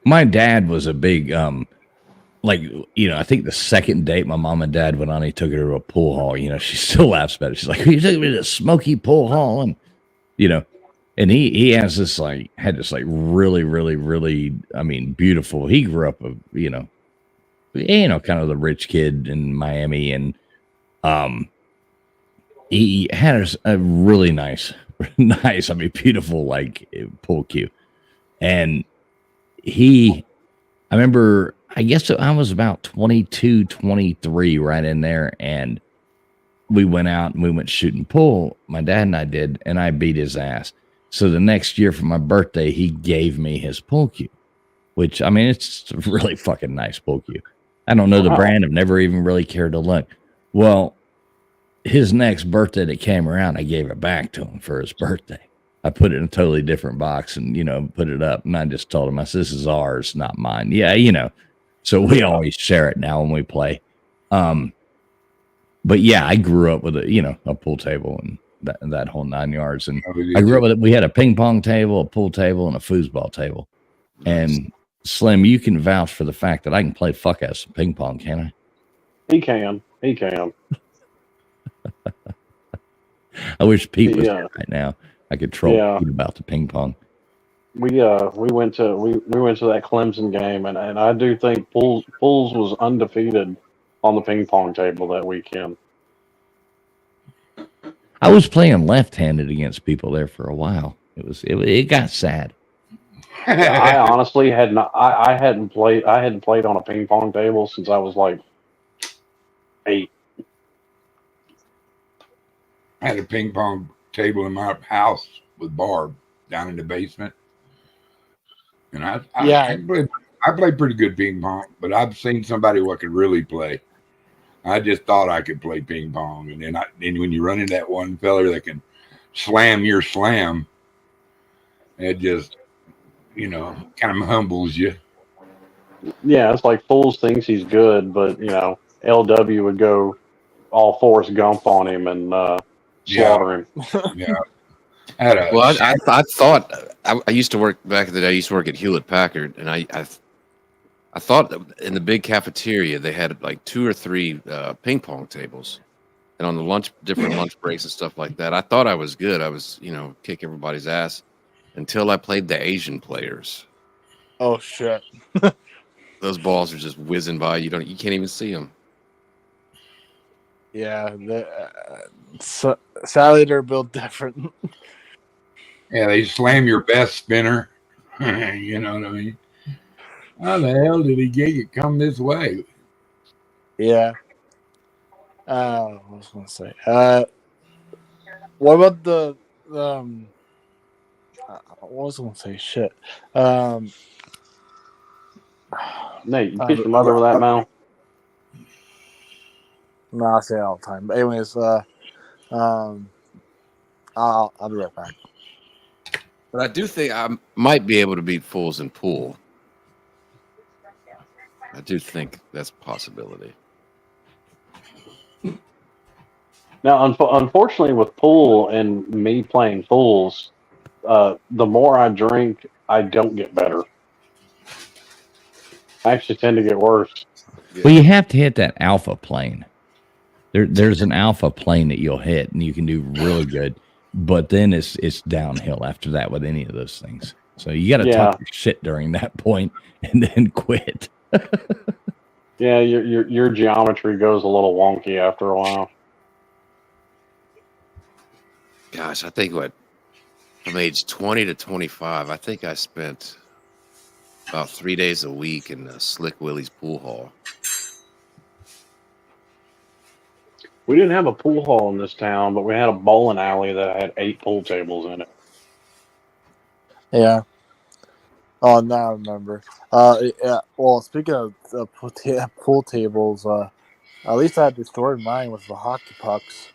My dad was a big I think the second date my mom and dad went on, he took her to a pool hall. She still laughs about it. She's like, "You took me to the smoky pool hall," and and he has this had this really, really, really, I mean, beautiful. He grew up kind of the rich kid in Miami, and he had a really nice, I mean, beautiful pool cue, and I remember, I guess I was about 22, 23 right in there, and we went out and we went shooting pool. My dad and I did, and I beat his ass. So the next year for my birthday, he gave me his pool cue, which, I mean, it's a really fucking nice pool cue. I don't know the brand. I've never even really cared to look. Well, his next birthday that came around, I gave it back to him for his birthday. I put it in a totally different box and, put it up. And I just told him, I said, "This is ours, not mine." Yeah, so we always share it now when we play. But yeah, I grew up with a pool table and that whole 9 yards. And I grew up with it. We had a ping pong table, a pool table, and a foosball table. And Slim, you can vouch for the fact that I can play fuck ass ping pong, can I? He can. I wish Pete was here right now. I could troll Pete about the ping pong. We went to that Clemson game, and I do think Pools was undefeated on the ping pong table that weekend. I was playing left-handed against people there for a while. It got sad. I honestly had not. I hadn't played on a ping pong table since I was like 8. I had a ping pong table in my house with Barb down in the basement. And I played pretty good ping pong, but I've seen somebody who could really play. I just thought I could play ping pong, and then when you run into that one fella that can slam your slam, it just kind of humbles you. Yeah, it's like Fools thinks he's good, but LW would go all Forrest Gump on him and slaughter him. Yeah. I thought I used to work back in the day. I used to work at Hewlett Packard, and I thought that in the big cafeteria they had like 2 or 3 ping pong tables, and on the different lunch breaks and stuff like that. I thought I was good. I was kick everybody's ass until I played the Asian players. Oh shit! Those balls are just whizzing by. You can't even see them. Yeah, sadly they're built different. Yeah, they slam your best spinner. You know what I mean? How the hell did he get it come this way? Yeah. What was I gonna say? What about the what was I gonna say? Shit. Nate, you kiss your mother with that mouth? No, I say it all the time. But anyways, I'll be right back. But I do think I might be able to beat fools in pool. I do think that's a possibility. Now, unfortunately, with pool and me playing fools, the more I drink, I don't get better. I actually tend to get worse. Well, you have to hit that alpha plane. There's an alpha plane that you'll hit, and you can do really good. But then it's downhill after that with any of those things. So you got to talk your shit during that point and then quit. Yeah, your geometry goes a little wonky after a while. Gosh, I think from age 20 to 25, I think I spent about 3 days a week in Slick Willie's pool hall. We didn't have a pool hall in this town, but we had a bowling alley that had 8 pool tables in it. Yeah. Oh, now I remember. Yeah. Well, speaking of pool tables, at least I destroyed mine with the hockey pucks.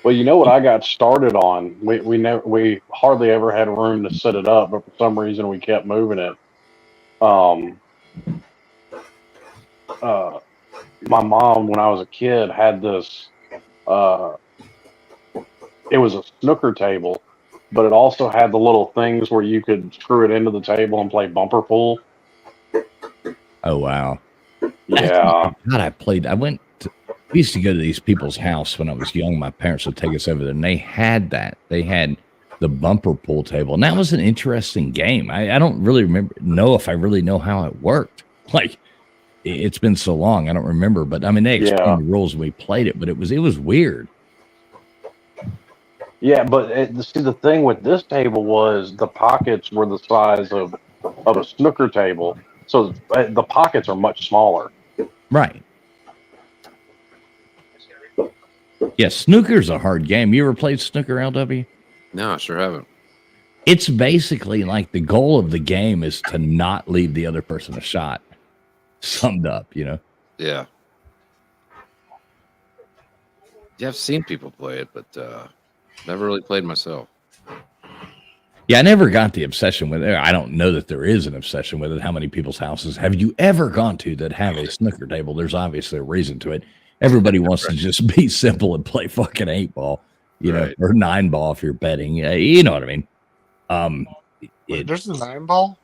Well, you know what I got started on? We hardly ever had room to set it up, but for some reason we kept moving it. My mom, when I was a kid, had this. It was a snooker table, but it also had the little things where you could screw it into the table and play bumper pool. Oh wow! Yeah. God, we used to go to these people's house when I was young. My parents would take us over there, and they had that. They had the bumper pool table, and that was an interesting game. I don't really know if I really know how it worked. Like, it's been so long, I don't remember. But I mean, they explained the rules when we played it, but it was weird. Yeah, but see, the thing with this table was the pockets were the size of a snooker table, so the pockets are much smaller. Right. Yeah, snooker's a hard game. You ever played snooker, LW? No, I sure haven't. It's basically like the goal of the game is to not leave the other person a shot. Summed up, you know? Yeah. Yeah, I've seen people play it, but never really played myself. Yeah, I never got the obsession with it. I don't know that there is an obsession with it. How many people's houses have you ever gone to that have a snooker table? There's obviously a reason to it. Everybody wants to just be simple and play fucking 8-ball, you know, or 9-ball if you're betting. You know what I mean? There's a 9-ball?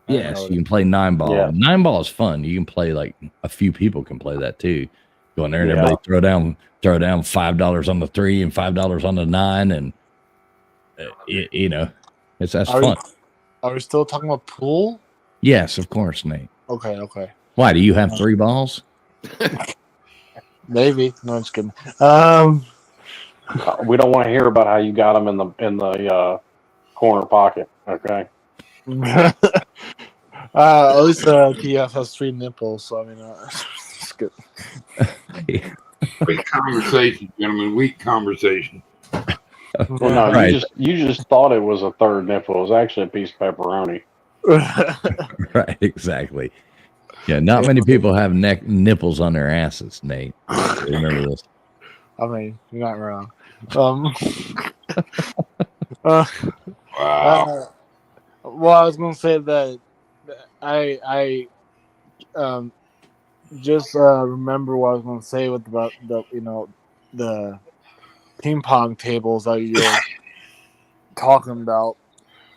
Yes, you can play 9-ball. Yeah. 9-ball is fun. You can play, like, a few people can play that too. Go in there and everybody throw down $5 on the 3 and $5 on the 9, and you know, that's fun. Are we still talking about pool? Yes, of course, Nate. Okay. Why do you have 3 balls? Maybe. No, I'm just kidding. We don't want to hear about how you got them in the corner pocket. Okay. At least TF has 3 nipples, so I mean, it's good. Weak conversation, gentlemen. Weak conversation. Well, no, you just thought it was a third nipple. It was actually a piece of pepperoni. Right, exactly. Yeah, not many people have nipples on their asses, Nate. Remember this. I mean, you're not wrong. Wow. Well, I was going to say that I just remember what I was going to say about the ping pong tables that you're talking about.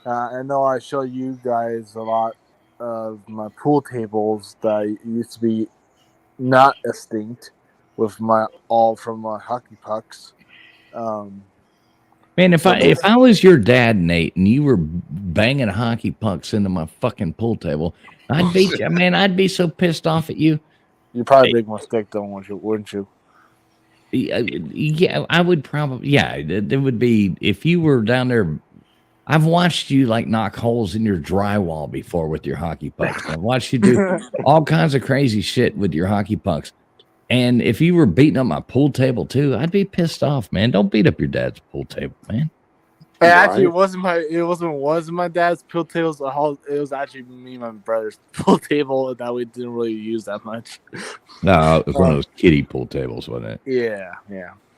I know I show you guys a lot of my pool tables that used to be not extinct with all from my hockey pucks. Man, if I was your dad, Nate, and you were banging hockey pucks into my fucking pool table, I'd beat you. Man, I'd be so pissed off at you. You'd probably make a mistake, though, wouldn't you? Yeah, I would probably. Yeah, it would be if you were down there. I've watched you like knock holes in your drywall before with your hockey pucks. I've watched you do all kinds of crazy shit with your hockey pucks. And if you were beating up my pool table too, I'd be pissed off, man. Don't beat up your dad's pool table, man. Actually, it wasn't my dad's pool tables. It was actually me and my brother's pool table that we didn't really use that much. No, it was one of those kiddie pool tables, wasn't it? Yeah.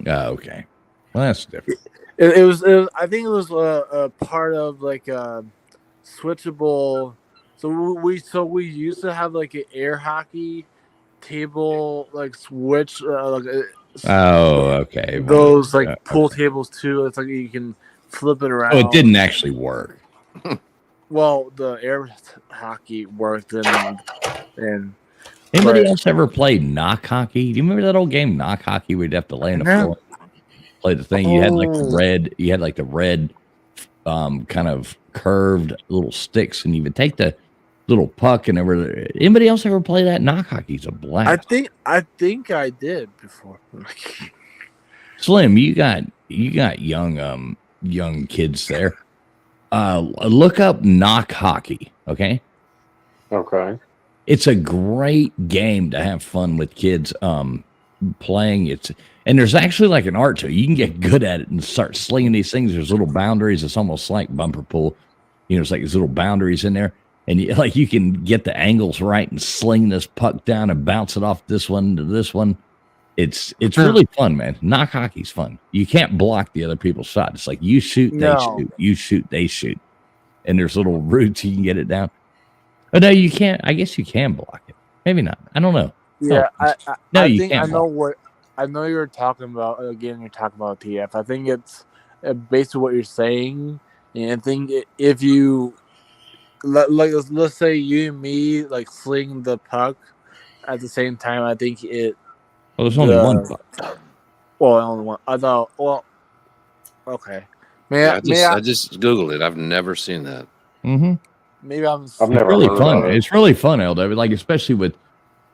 Oh, okay. Well, that's different. It was. I think it was a part of like a switchable. So we used to have like an air hockey table, like switch. Okay. Those like pool tables too. It's like you can flip it around. Oh, it didn't actually work. Well, the air hockey worked, and anybody else ever played knock hockey? Do you remember that old game, knock hockey? We'd have to lay on the floor, play the thing. You had like the red. You had like the red, kind of curved little sticks, and you would take the little puck and everything. Anybody else ever play that? Knock hockey's a blast. I think I did before. Slim, you got young kids there. Look up knock hockey, okay? Okay. It's a great game to have fun with kids playing. And there's actually like an art to it. You can get good at it and start slinging these things. There's little boundaries. It's almost like bumper pool. It's like there's little boundaries in there. And you can get the angles right and sling this puck down and bounce it off this one to this one. It's really fun, man. Knock hockey's fun. You can't block the other people's shot. It's like you shoot, they shoot. You shoot, they shoot. And there's little routes you can get it down. Oh, no, you can't. I guess you can block it. Maybe not. I don't know. Yeah, you think can't. I know you're talking about. Again, you're talking about TF. I think it's based on what you're saying. And I think if you let's say you and me like sling the puck at the same time, I think it. Well, there's only one puck. Well, only one. I thought. Well, okay. I just Googled it. I've never seen that. Mm-hmm. Maybe I've never really fun. It's really fun, LW. Like especially with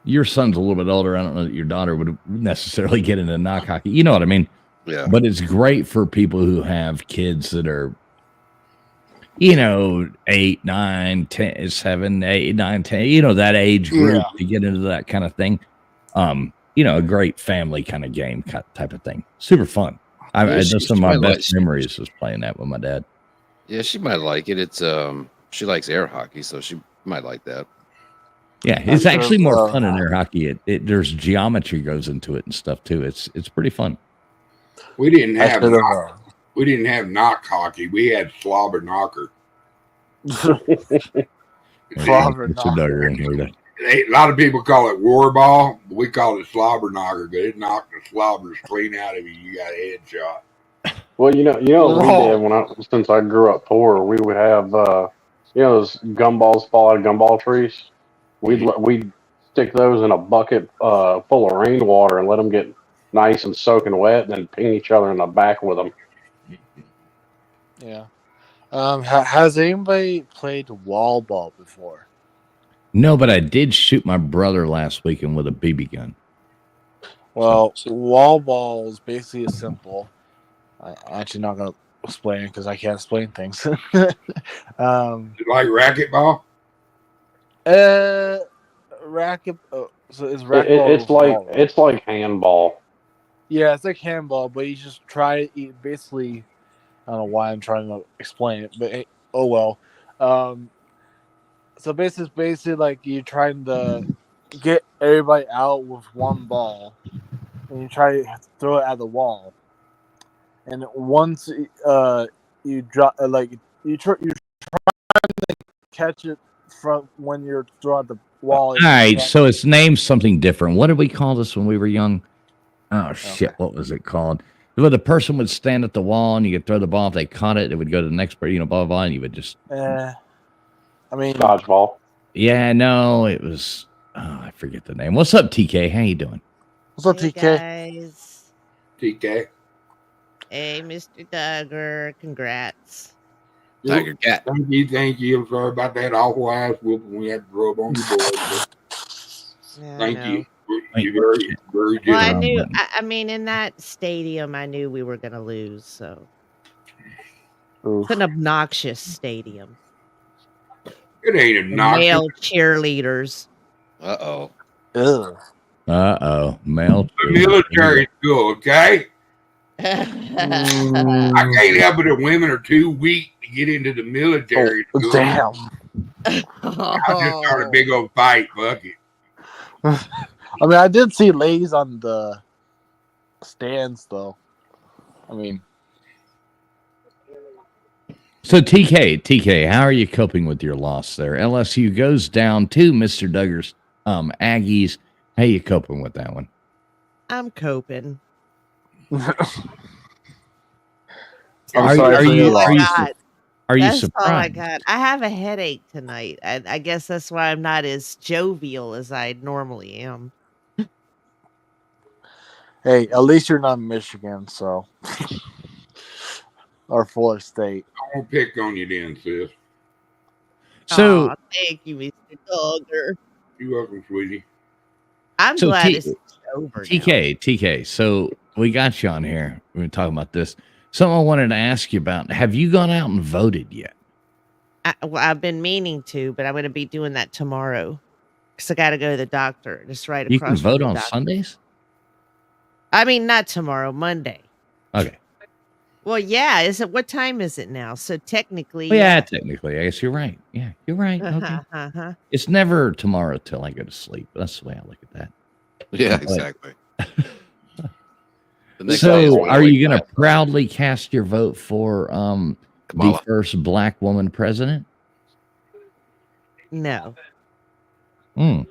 your son's a little bit older. I don't know that your daughter would necessarily get into knock hockey. You know what I mean? Yeah. But it's great for people who have kids that are, 8, 9, 10, 7, 8, 9, 10. That age group to get into that kind of thing. A great family kind of game type of thing. Super fun. I know some of my best memories was playing that with my dad. Yeah, she might like it. It's she likes air hockey, so she might like that. Yeah, it's actually more fun in air hockey. There's geometry goes into it and stuff too. It's pretty fun. We didn't have knock hockey. We had slobber knocker. Slobber knocker in here. A lot of people call it war ball. But we call it slobber knocker because it knocked the slobbers clean out of you. You got a headshot. Well, we did since I grew up poor, we would have those gumballs fall out of gumball trees. We'd stick those in a bucket full of rainwater and let them get nice and soaking wet, and then ping each other in the back with them. Yeah. Has anybody played wall ball before? No, but I did shoot my brother last weekend with a BB gun. Well, wall ball is basically as simple. I'm actually not going to explain it because I can't explain things. Like racquetball? Racket. So it's racquetball. It's like handball. Yeah, it's like handball, but you just try it. Basically, I don't know why I'm trying to explain it, but oh well. So basically like you're trying to get everybody out with one ball, and you try to throw it at the wall. And once you drop, you're trying to catch it from when you're throwing at the wall. All right, so it's named something different. What did we call this when we were young? Oh shit! What was it called? Well, the person would stand at the wall, and you could throw the ball. If they caught it, it would go to the next person. Blah blah blah, and you would just. Dodgeball. Yeah, no, it was. Oh, I forget the name. What's up, TK? How you doing? What's up, TK? Guys. TK. Hey, Mr. Duggar. Congrats. Tiger cat. Thank you. I'm sorry about that awful ass whooping we had to rub on your boys. Thank you. You're very, very well, I knew. I mean, in that stadium, I knew we were going to lose. So it's an obnoxious stadium. It ain't obnoxious. Male cheerleaders. Male. The military school, okay? I can't help it if women are too weak to get into the military. Oh, damn. I'll just start a big old fight. Fuck it. I mean, I did see ladies on the stands, though. I mean, So TK, how are you coping with your loss there? LSU goes down to Mr. Duggar's Aggies. How you coping with that one? I'm coping. I'm sorry for your loss. Are you That's surprised? all I got. I have a headache tonight. I guess that's why I'm not as jovial as I normally am. Hey, at least you're not in Michigan, so. Or Florida State. I won't pick on you then, sis. So, Aw, thank you, Mr. Dogger. You're welcome, sweetie. I'm So glad it's over. TK. So we got you on here. We've been talking about this. Something I wanted to ask you about. Have you gone out and voted yet? I've been meaning to, but I'm going to be doing that tomorrow because I got to go to the doctor. Just right across. You can from vote the on doctor. Sundays? I mean, not tomorrow, Monday. Okay. Well, yeah. Is it? What time is it now? So technically, Well, yeah, technically. I guess you're right. Yeah, you're right. Okay. Uh-huh. It's never tomorrow till I go to sleep. That's the way I look at that. Yeah, exactly. So, are you going to proudly cast your vote for Kamala, the first black woman president? No. Hmm.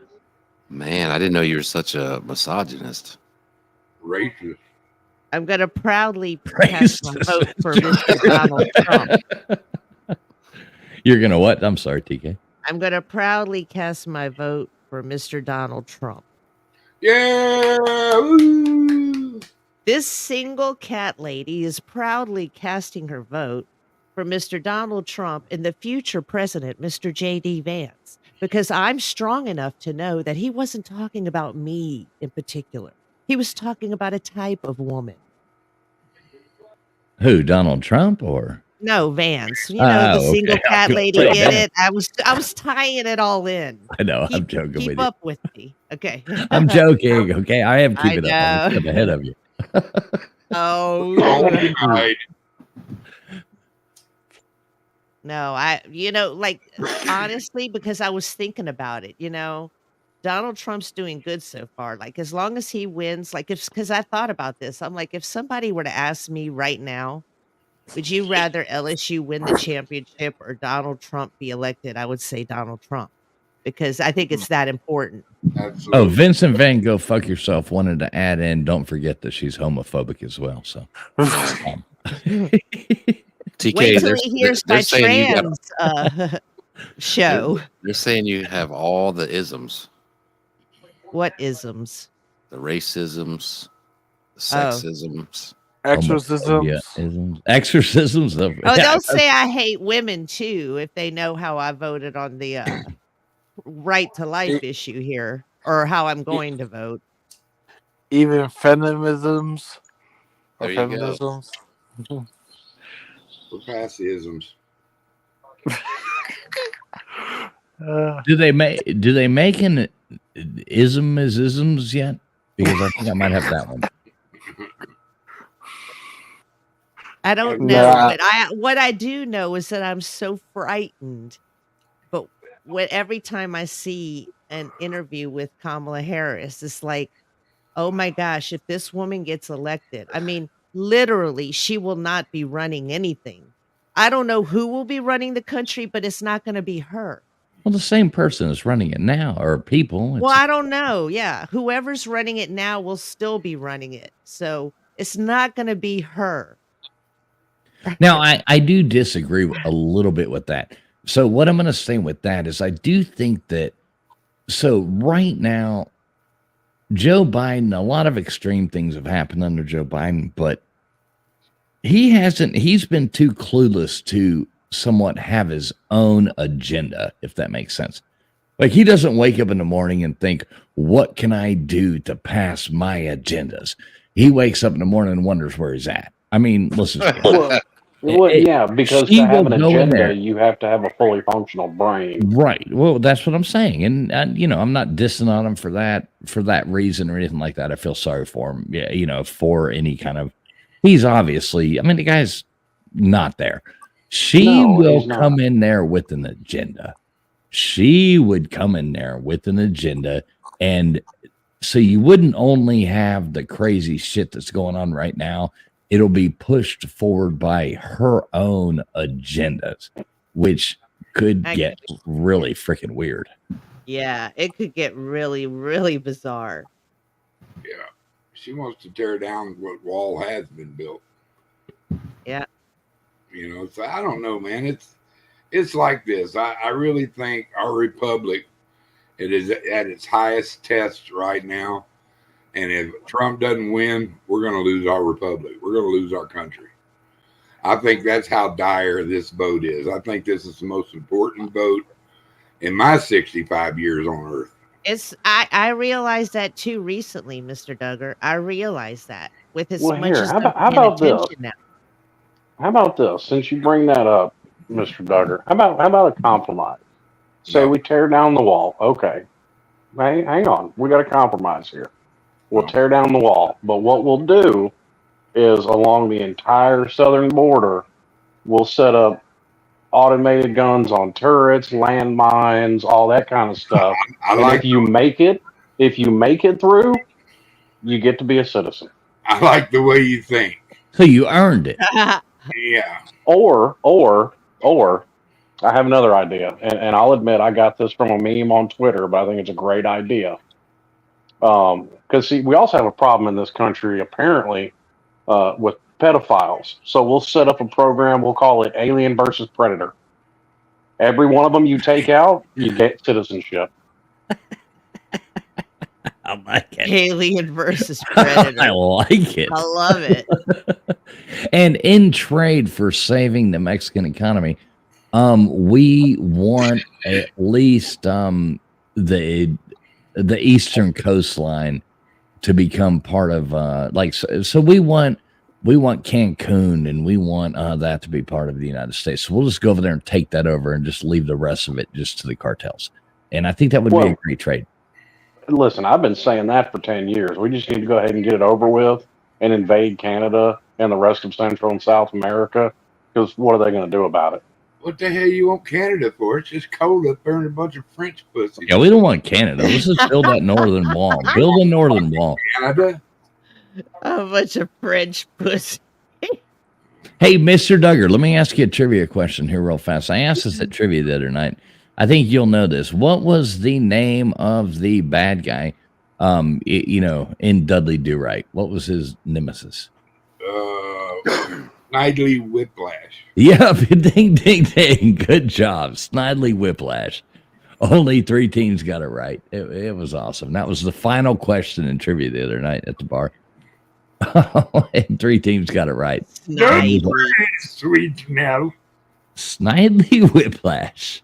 Man, I didn't know you were such a misogynist. Racist. I'm going to proudly cast my vote for Mr. Donald Trump. You're going to what? I'm sorry, TK. I'm going to proudly cast my vote for Mr. Donald Trump. Yeah. Woo. This single cat lady is proudly casting her vote for Mr. Donald Trump and the future president, Mr. J.D. Vance, because I'm strong enough to know that he wasn't talking about me in particular. He was talking about a type of woman. Who, Donald Trump or? No, Vance. You know, the single okay. cat lady. Get it? I was tying it all in. I know. I'm joking with you. Keep up with me. Okay. I'm joking. Okay. I am keeping up. I'm ahead of you. Oh. Right. No, like honestly, because I was thinking about it, Donald Trump's doing good so far. Like as long as he wins, because I thought about this, I'm like, if somebody were to ask me right now, would you rather LSU win the championship or Donald Trump be elected? I would say Donald Trump because I think it's that important. Absolutely. Oh, Vincent Van Gogh, fuck yourself, wanted to add in, don't forget that she's homophobic as well. So, TK, wait till he hears my trans show. They're saying you have all the isms. What isms? The racisms, the sexisms. Exorcisms. They'll say I hate women too if they know how I voted on the right to life issue here, or how I'm going to vote. Even feminisms. There you go. For past isms. Do they make an isms yet? Because I think I might have that one. I don't know, but what I do know is that I'm so frightened. But every time I see an interview with Kamala Harris, it's like, oh my gosh, if this woman gets elected, I mean, literally, she will not be running anything. I don't know who will be running the country, but it's not going to be her. Well, the same person is running it now, or people. Well, I don't know. Yeah, whoever's running it now will still be running it. So it's not going to be her. Now, I do disagree a little bit with that. So what I'm going to say with that is I do think that, so right now, Joe Biden, a lot of extreme things have happened under Joe Biden, but he's been too clueless to somewhat have his own agenda, if that makes sense. Like he doesn't wake up in the morning and think, what can I do to pass my agendas? He wakes up in the morning and wonders where he's at. I mean, listen. Yeah, because to have an agenda, you have to have a fully functional brain. Right. Well, that's what I'm saying. And I'm not dissing on him for that reason or anything like that. I feel sorry for him. Yeah, for any kind of he's obviously, I mean, the guy's not there. She will come in there with an agenda. She would come in there with an agenda. And so you wouldn't only have the crazy shit that's going on right now, it'll be pushed forward by her own agendas, which could get really freaking weird. Yeah, it could get really, really bizarre. Yeah. She wants to tear down what wall has been built. Yeah. You know, so I don't know, man. It's like this. I really think our republic, it is at its highest test right now. And if Trump doesn't win, we're going to lose our republic. We're going to lose our country. I think that's how dire this vote is. I think this is the most important vote in my 65 years on Earth. I realized that too recently, Mr. Duggar. I realized that with as much here, as how I'm about paying this? attention now. How about this? Since you bring that up, Mr. Duggar, how about a compromise? Say we tear down the wall. Okay. Hey, hang on. We got a compromise here. We'll tear down the wall. But what we'll do is along the entire southern border, we'll set up automated guns on turrets, landmines, all that kind of stuff. If you make it through, you get to be a citizen. I like the way you think. So you earned it. Yeah. Or I have another idea, and I'll admit I got this from a meme on Twitter, but I think it's a great idea. Because see, we also have a problem in this country, apparently, with pedophiles. So we'll set up a program. We'll call it Alien versus Predator. Every one of them you take out, you get citizenship. I like it. Alien versus Predator. I like it. I love it. And in trade for saving the Mexican economy, we want at least the eastern coastline to become part of so we want Cancun, and we want that to be part of the United States. So we'll just go over there and take that over and just leave the rest of it just to the cartels. And I think that would be a great trade. Listen, I've been saying that for 10 years. We just need to go ahead and get it over with and invade Canada and the rest of Central and South America, because what are they going to do about it? What the hell you want Canada for? It's just cold up there and a bunch of French pussies. Yeah, we don't want Canada. Let's just build that northern wall. Build a northern wall. Canada? A bunch of French pussy. Hey, Mr. Duggar, let me ask you a trivia question here real fast. I asked this at trivia the other night. I think you'll know this. What was the name of the bad guy, in Dudley Do-Right? What was his nemesis? Snidely Whiplash. Yep, ding, ding, ding. Good job. Snidely Whiplash. Only 3 teams got it right. It was awesome. That was the final question in trivia the other night at the bar. And 3 teams got it right. Sweet now. Snidely Whiplash.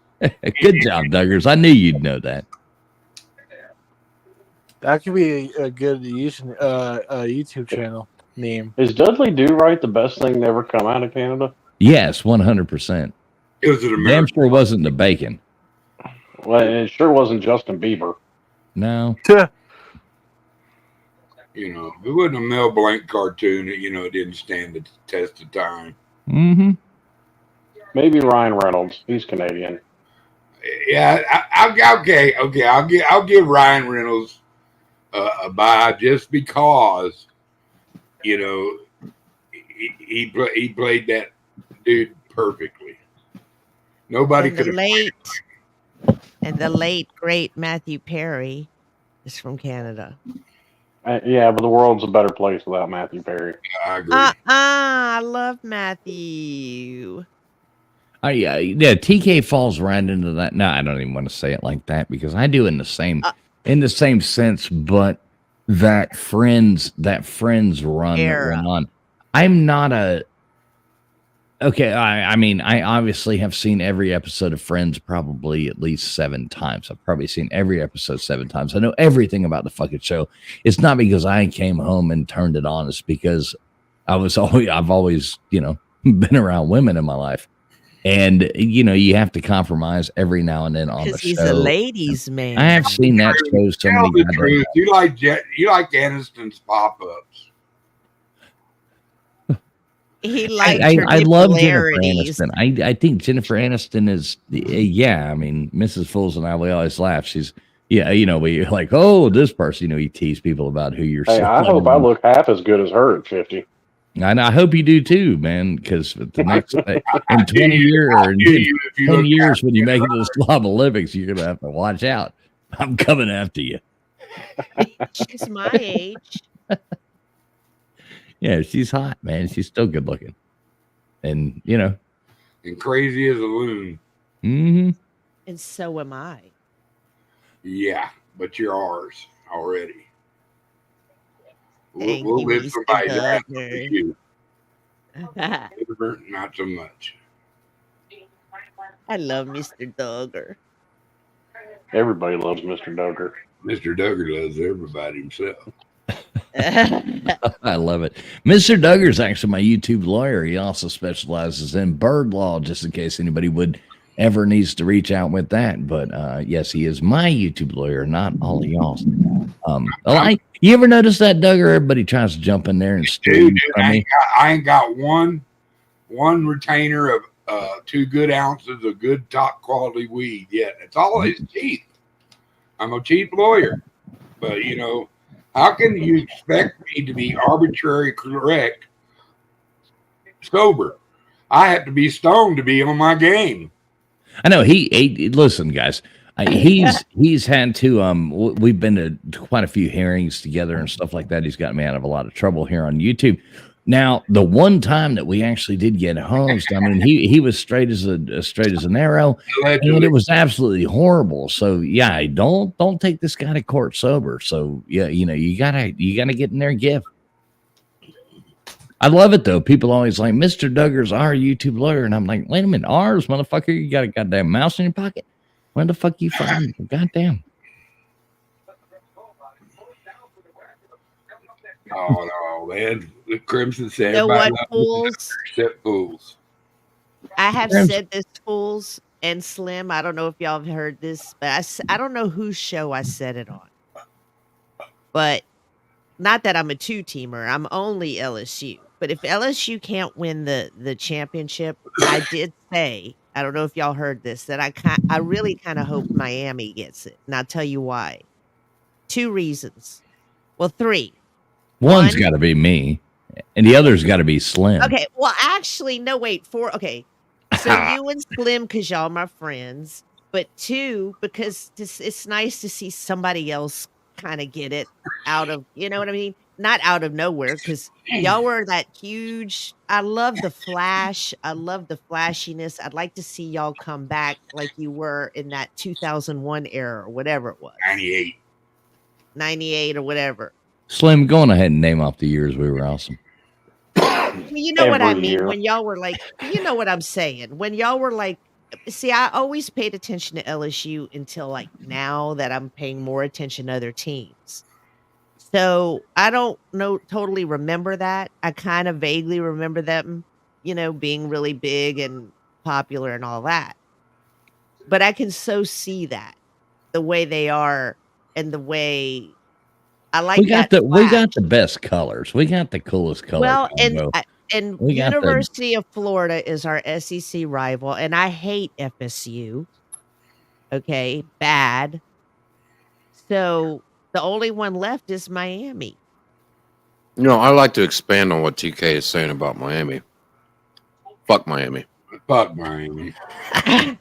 Good job, Duggars. I knew you'd know that. That could be a good YouTube channel name. Is Dudley Do-Right the best thing to ever come out of Canada? Yes, 100%. It was an American. Damn sure wasn't the bacon. Well, it sure wasn't Justin Bieber. No. You know, if it wasn't a Mel Blanc cartoon, it didn't stand the test of time. Mm-hmm. Maybe Ryan Reynolds. He's Canadian. Yeah, okay. I'll give Ryan Reynolds a bye just because, he played that dude perfectly. Nobody could have. And the late great Matthew Perry is from Canada. Yeah, but the world's a better place without Matthew Perry. I agree. I love Matthew. Yeah, TK falls right into that. No, I don't even want to say it like that because I do in the same sense, but that Friends run that went on. I'm not a okay. I mean, I obviously have seen every episode of Friends probably at least 7 times. I've probably seen every episode 7 times. I know everything about the fucking show. It's not because I came home and turned it on. It's because I've always, been around women in my life. And, you have to compromise every now and then on the show. He's a ladies' man. I have seen that show so many times. You like Aniston's pop-ups. He liked I, her I love Jennifer nipularities. Aniston. I think Jennifer Aniston is, yeah. I mean, Mrs. Fools and I, we always laugh. She's, yeah, we like, oh, this person, you tease people about who you're. Hey, I hope I look half as good as her at 50. And I hope you do too, man. Because the next in 20 years or in 10 years, when you make it to the Slob Olympics, you're gonna have to watch out. I'm coming after you. She's my age. Yeah, she's hot, man. She's still good looking, and and crazy as a loon. Mm-hmm. And so am I. Yeah, but you're ours already. Thank We'll you, live Mr. somebody to Duggar. you. Not so much. I love Mr. Duggar. Everybody loves Mr. Duggar. Mr. Duggar loves everybody himself. I love it. Mr. Duggar's actually my YouTube lawyer. He also specializes in bird law, just in case anybody would ever needs to reach out with that. But yes, he is my YouTube lawyer, not all of y'all's. You ever notice that, Duggar? Everybody tries to jump in there and steal from me. I ain't got one retainer of 2 good ounces of good top quality weed yet. It's always cheap. I'm a cheap lawyer, but how can you expect me to be arbitrary correct sober? I have to be stoned to be on my game. I know he listen, guys. He's had to we've been to quite a few hearings together and stuff like that. He's got me out of a lot of trouble here on YouTube. Now, the one time that we actually did get hosed, I mean, he was straight as an arrow, and it was absolutely horrible. So yeah, don't take this guy to court sober. So yeah, you gotta get in there and give. I love it though. People always like, Mr. Duggar's our YouTube lawyer, and I'm like, wait a minute, ours, motherfucker? You got a goddamn mouse in your pocket? When the fuck you find? Goddamn. Oh no, man! The Crimson said, "You know what, fools? Except fools." I have said this, fools and Slim. I don't know if y'all have heard this, but I don't know whose show I said it on. But not that I'm a 2-teamer. I'm only LSU. But if LSU can't win the championship, I did say, I don't know if y'all heard this, that I really kind of hope Miami gets it. And I'll tell you why. 2 reasons. Well, 3. One's got to be me, and the other's got to be Slim. Okay. Well, actually, no, wait. 4. Okay. So you and Slim, because y'all are my friends. But 2, because it's nice to see somebody else kind of get it out of, you know what I mean? Not out of nowhere, because y'all were that huge. I love the flash. I love the flashiness. I'd like to see y'all come back like you were in that 2001 era or whatever it was. 98 or whatever. Slim, go on ahead and name off the years we were awesome. Well, you know what I mean? When y'all were like, you know what I'm saying? When y'all were like, see, I always paid attention to LSU until like now that I'm paying more attention to other teams. So I don't totally remember that. I kind of vaguely remember them, being really big and popular and all that. But I can so see that the way they are and the way I like we got the best colors. We got the coolest colors. Well, and University of Florida is our SEC rival, and I hate FSU. Okay, bad. So the only one left is Miami. I like to expand on what TK is saying about Miami. Fuck Miami. Fuck Miami. And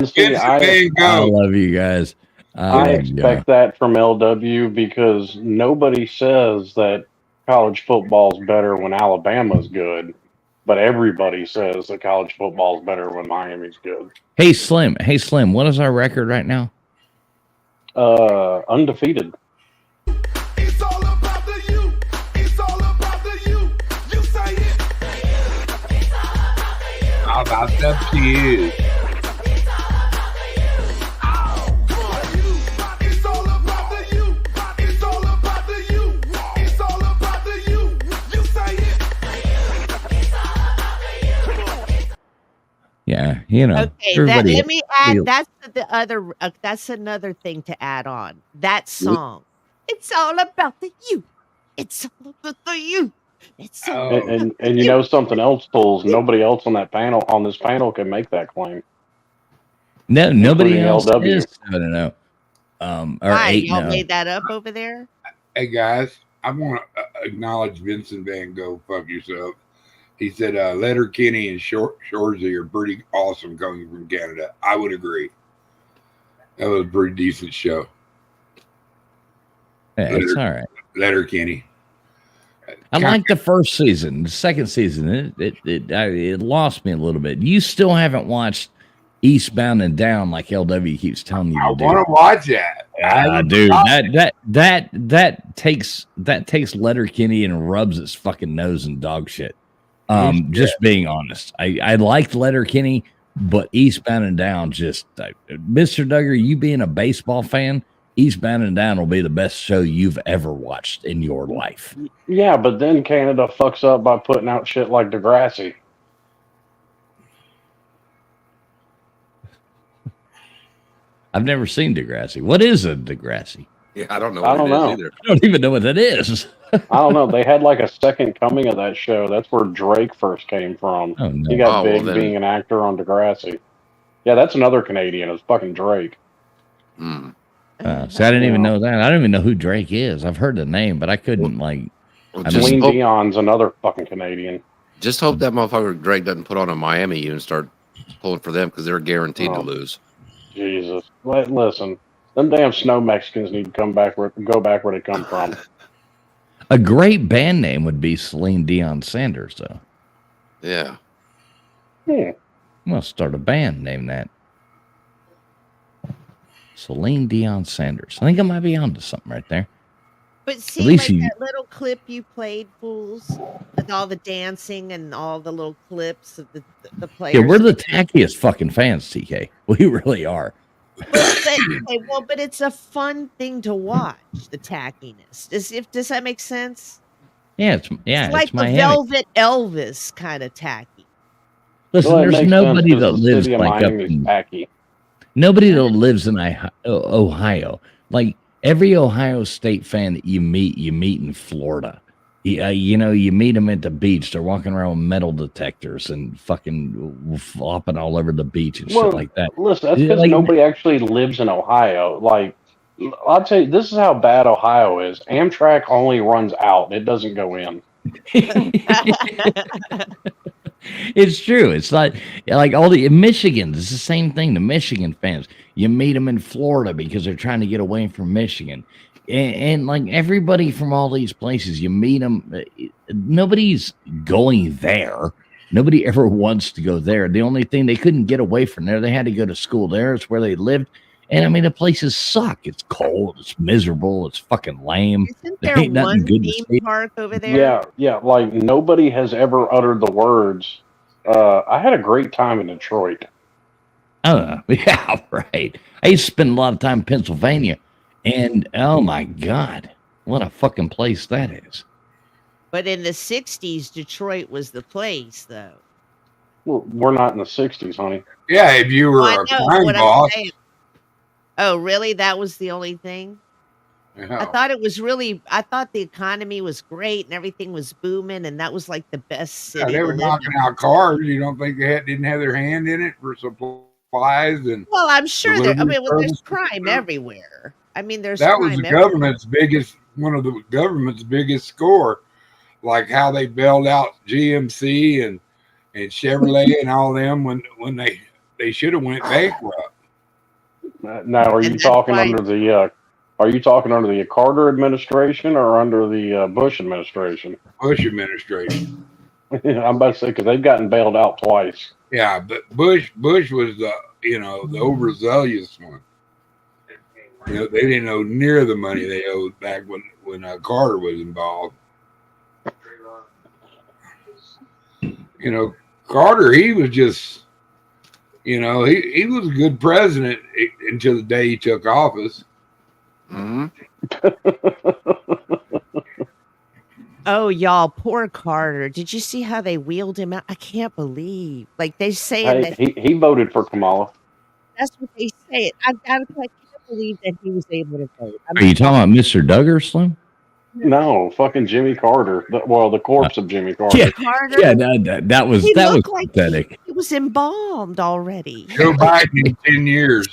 see, I love you guys. I expect that from LW because nobody says that college football's better when Alabama's good, but everybody says that college football's better when Miami's good. Hey Slim, what is our record right now? Undefeated. It's all about the you. It's all about the you. You say it. It's all about the you. How about that to you? Yeah, Okay, let me add. That's another thing to add on. That song. It's all about the you. It's all about the you. It's so Oh, And you know something else, Tools. Nobody else on this panel can make that claim, No, nobody including else LW. is 7-0. Or why 8-0. y'all made that up over there. hey guys, I want to acknowledge Vincent Van Gogh. Fuck yourself. He said Letterkenny and Shorzy are pretty awesome coming from Canada. I would agree. That was a pretty decent show. Yeah, it's all right. Letterkenny. I like the first season. The second season, it lost me a little bit. You still haven't watched Eastbound and Down like LW keeps telling you I to do. want to watch that. Dude, that takes Letterkenny and rubs its fucking nose in dog shit. Just being honest, I liked Letterkenny, but Eastbound and Down just Mr. Duggar, you being a baseball fan, Eastbound and Down will be the best show you've ever watched in your life. Yeah, but then Canada fucks up by putting out shit like Degrassi. I've never seen Degrassi. What is a Degrassi? Yeah, I don't know. I don't know. Either. I don't even know what that is. I don't know. They had like a second coming of that show. That's where Drake first came from. Oh, no. He got Oh, well, big then- being an actor on Degrassi. Yeah, that's another Canadian. It's fucking Drake. Hmm. So I didn't even know that. I don't even know who Drake is. I've heard the name, but I couldn't Well, I just Celine hope, Dion's another fucking Canadian. just hope that motherfucker Drake doesn't put on a Miami U and start pulling for them because they're guaranteed to Oh. lose. Jesus. Listen, them damn snow Mexicans need to go back where they come from. A great band name would be Celine Dion Sanders, though. Yeah. Hmm. I'm gonna start a band named that. Celine Dion Sanders. I think I might be onto something right there. But see, least like you- that little clip you played, fools, with all the dancing and all the little clips of the players. Yeah, we're the tackiest fucking fans, TK. We really are. But it's a fun thing to watch. The tackiness. Does that make sense? Yeah, it's Like the Miami. Velvet Elvis kind of tacky. Listen, Well, it there's makes nobody sense 'cause that the lives city of like up Miami's in tacky. nobody that lives in Ohio. Like every Ohio State fan that you meet in Florida. You meet them at the beach. They're walking around with metal detectors and fucking flopping all over the beach and shit like that. Listen, that's Yeah, because like- nobody actually lives in Ohio. Like, I'll tell you, this is how bad Ohio is. Amtrak only runs out; it doesn't go in. It's true. It's like all the in Michigan. It's the same thing. The Michigan fans, you meet them in Florida because they're trying to get away from Michigan, and like everybody from all these places, you meet them. Nobody's going there. Nobody ever wants to go there. The only thing they couldn't get away from there, they had to go to school there. It's where they lived. And I mean, the places suck. It's cold. It's miserable. It's fucking lame. Isn't There there ain't nothing one good to theme see. park over there? Yeah. Like nobody has ever uttered the words. I had a great time in Detroit. Oh, yeah, right. I used to spend a lot of time in Pennsylvania, and oh my God, what a fucking place that is. But in the 60s, Detroit was the place, though. Well, we're not in the '60s, honey. Yeah, if you were I a know crime what I'm boss. saying. Oh, really? That was the only thing? I Yeah. thought it was I thought the economy was great and everything was booming, and that was like the best Yeah, city they to were live knocking in. out cars. You don't think they didn't have their hand in it for supplies and Well, I'm sure there's service. crime everywhere. I mean, there's that was crime the everywhere. government's biggest one of the government's biggest score, like how they bailed out GMC and Chevrolet and all them when they should have went bankrupt. Now, are And you that's talking why- under the? Are you talking under the Carter administration or under the Bush administration? Bush administration. I'm about to say because they've gotten bailed out twice. Yeah, but Bush was the the overzealous one. They didn't owe near the money they owed back when Carter was involved. Carter, he was just, he was a good president until the day he took office. Hmm. Oh, y'all, poor Carter. Did you see how they wheeled him out? I can't believe. Like, they saying Hey, that he voted for Kamala. that's what they say. I can't believe that he was able to vote. Are you talking about Mr. Duggar, Slim? No, fucking Jimmy Carter. The corpse of Jimmy Carter. Yeah, Carter. yeah, that was He that was looked like pathetic. he was embalmed already. Joe Biden in 10 years.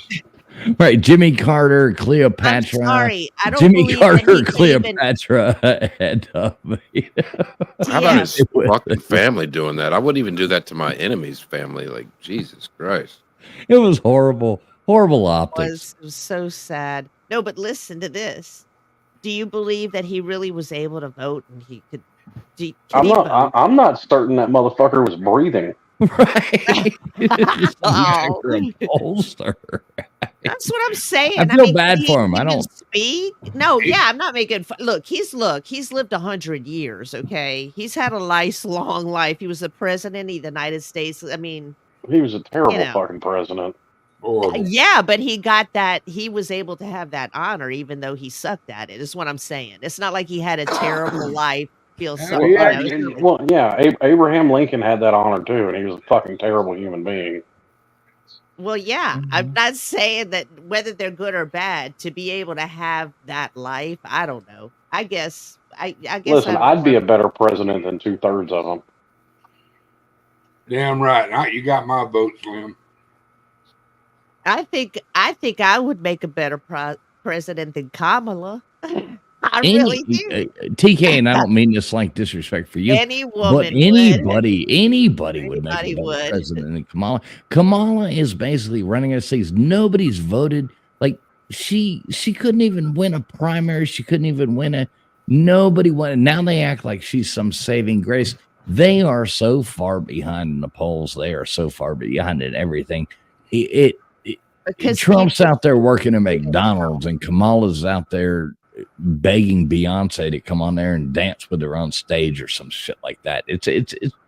Right, Jimmy Carter, I'm Cleopatra. sorry. I don't Jimmy believe that Carter, he could even. Cleopatra, and How about Yeah, his fucking family doing that? I wouldn't even do that to my enemy's family. Like, Jesus Christ. it was horrible, horrible optics. it was so sad. No, but listen to this. Do you believe that he really was able to vote and he could? Can I'm he not. vote? I'm not certain that motherfucker was breathing. Right? Oh. You're a pollster. That's what I'm saying. I feel mean, bad could he for him. I even don't. speak. No, yeah, I'm not making. Look, he's lived 100 years. Okay, he's had a nice long life. He was the president of the United States. I mean, He was a terrible know. fucking president. Horrible. yeah, but he got that. He was able to have that honor, even though he sucked at it. Is what I'm saying. It's not like he had a terrible life. Feel Hell sorry. yeah, Abraham Lincoln had that honor too, and he was a fucking terrible human being. Well, yeah, I'm Mm-hmm. not saying that whether they're good or bad to be able to have that life. I don't know. I guess. I guess. Listen, I'd be a better president than 2/3 of them. Damn right. Now you got my vote, Slim. I think I would make a better president than Kamala. I really do. TK, and I don't mean this like disrespect for you. Any woman, But would. anybody would make Anybody a better would. president than Kamala. Kamala is basically running us things. Nobody's voted. Like she couldn't even win a primary. She couldn't even win a. Nobody won. Now they act like she's some saving grace. They are so far behind in the polls. They are so far behind in everything. Because Trump's out there working at McDonald's, and Kamala's out there begging Beyonce to come on there and dance with her on stage or some shit like that. It's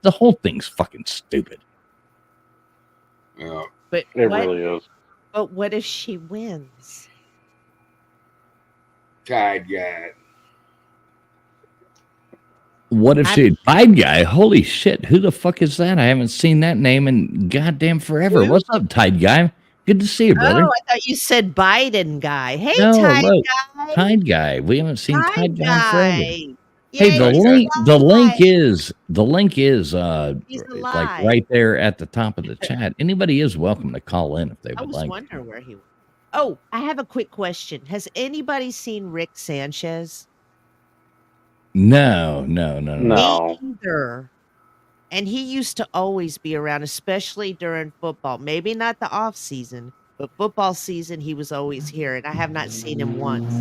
the whole thing's fucking stupid. But It what, really is. but what if she wins? Tide guy. What if she Tide Guy? Holy shit! Who the fuck is that? I haven't seen that name in goddamn forever. Who? What's up, Tide Guy? Good to see you, brother. Oh, I thought you said Biden guy. Hey, No, Tide look, guy. Tide Guy. We haven't seen Tide Guy in forever. Yay, Hey, the he's link alive. is He's like alive. right there at the top of the chat. Anybody is welcome to call in if they I would was like. wondering where he was. Oh, I have a quick question. Has anybody seen Rick Sanchez? No. No. Me either. And he used to always be around, especially during football. Maybe not the off season, but football season, he was always here, and I have not seen him once.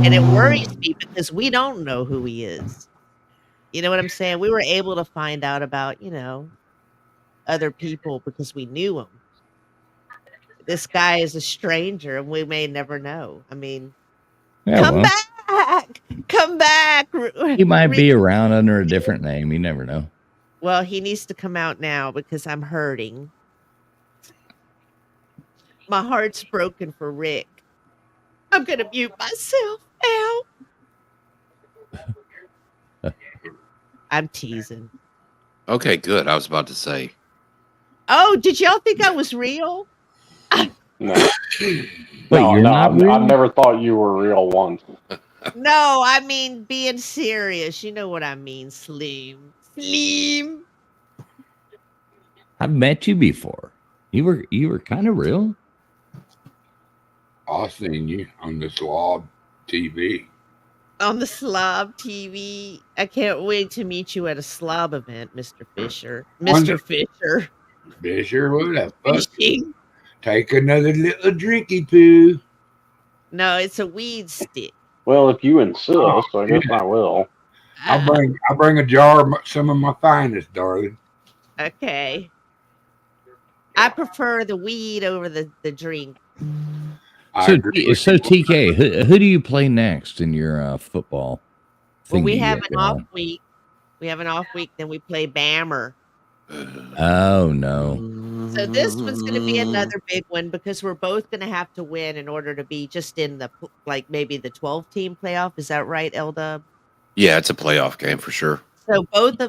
And it worries me because we don't know who he is. You know what I'm saying? We were able to find out about, other people because we knew him. This guy is a stranger, and we may never know. I mean, Yeah, come well, back. Come back. he might be around under a different name. You never know. Well, he needs to come out now because I'm hurting. My heart's broken for Rick. I'm going to mute myself now. I'm teasing. Okay, good. I was about to say. Oh, did y'all think I was real? No. Wait, No, you're not I've real? never thought you were real once. No, I mean being serious. You know what I mean, Slim. Slim. I've met you before. You were kind of real. I've seen you on the Slob TV. On the Slob TV. I can't wait to meet you at a Slob event, Mr. Fisher. Mr. Fisher. Fisher, what the fuck? Fishing. Take another little drinky poo. No, it's a weed stick. Well, if you insist, I guess I will. I'll bring a jar of some of my finest, darling. Okay. I prefer the weed over the drink. I So, agree with you. TK, who do you play next in your football? Well, thing we that you have got an going off on? week. We have an off week, then we play Bammer. Oh no. So this one's going to be another big one because we're both going to have to win in order to be just in the maybe the 12-team playoff. Is that right, L-Dub? Yeah, it's a playoff game for sure. So both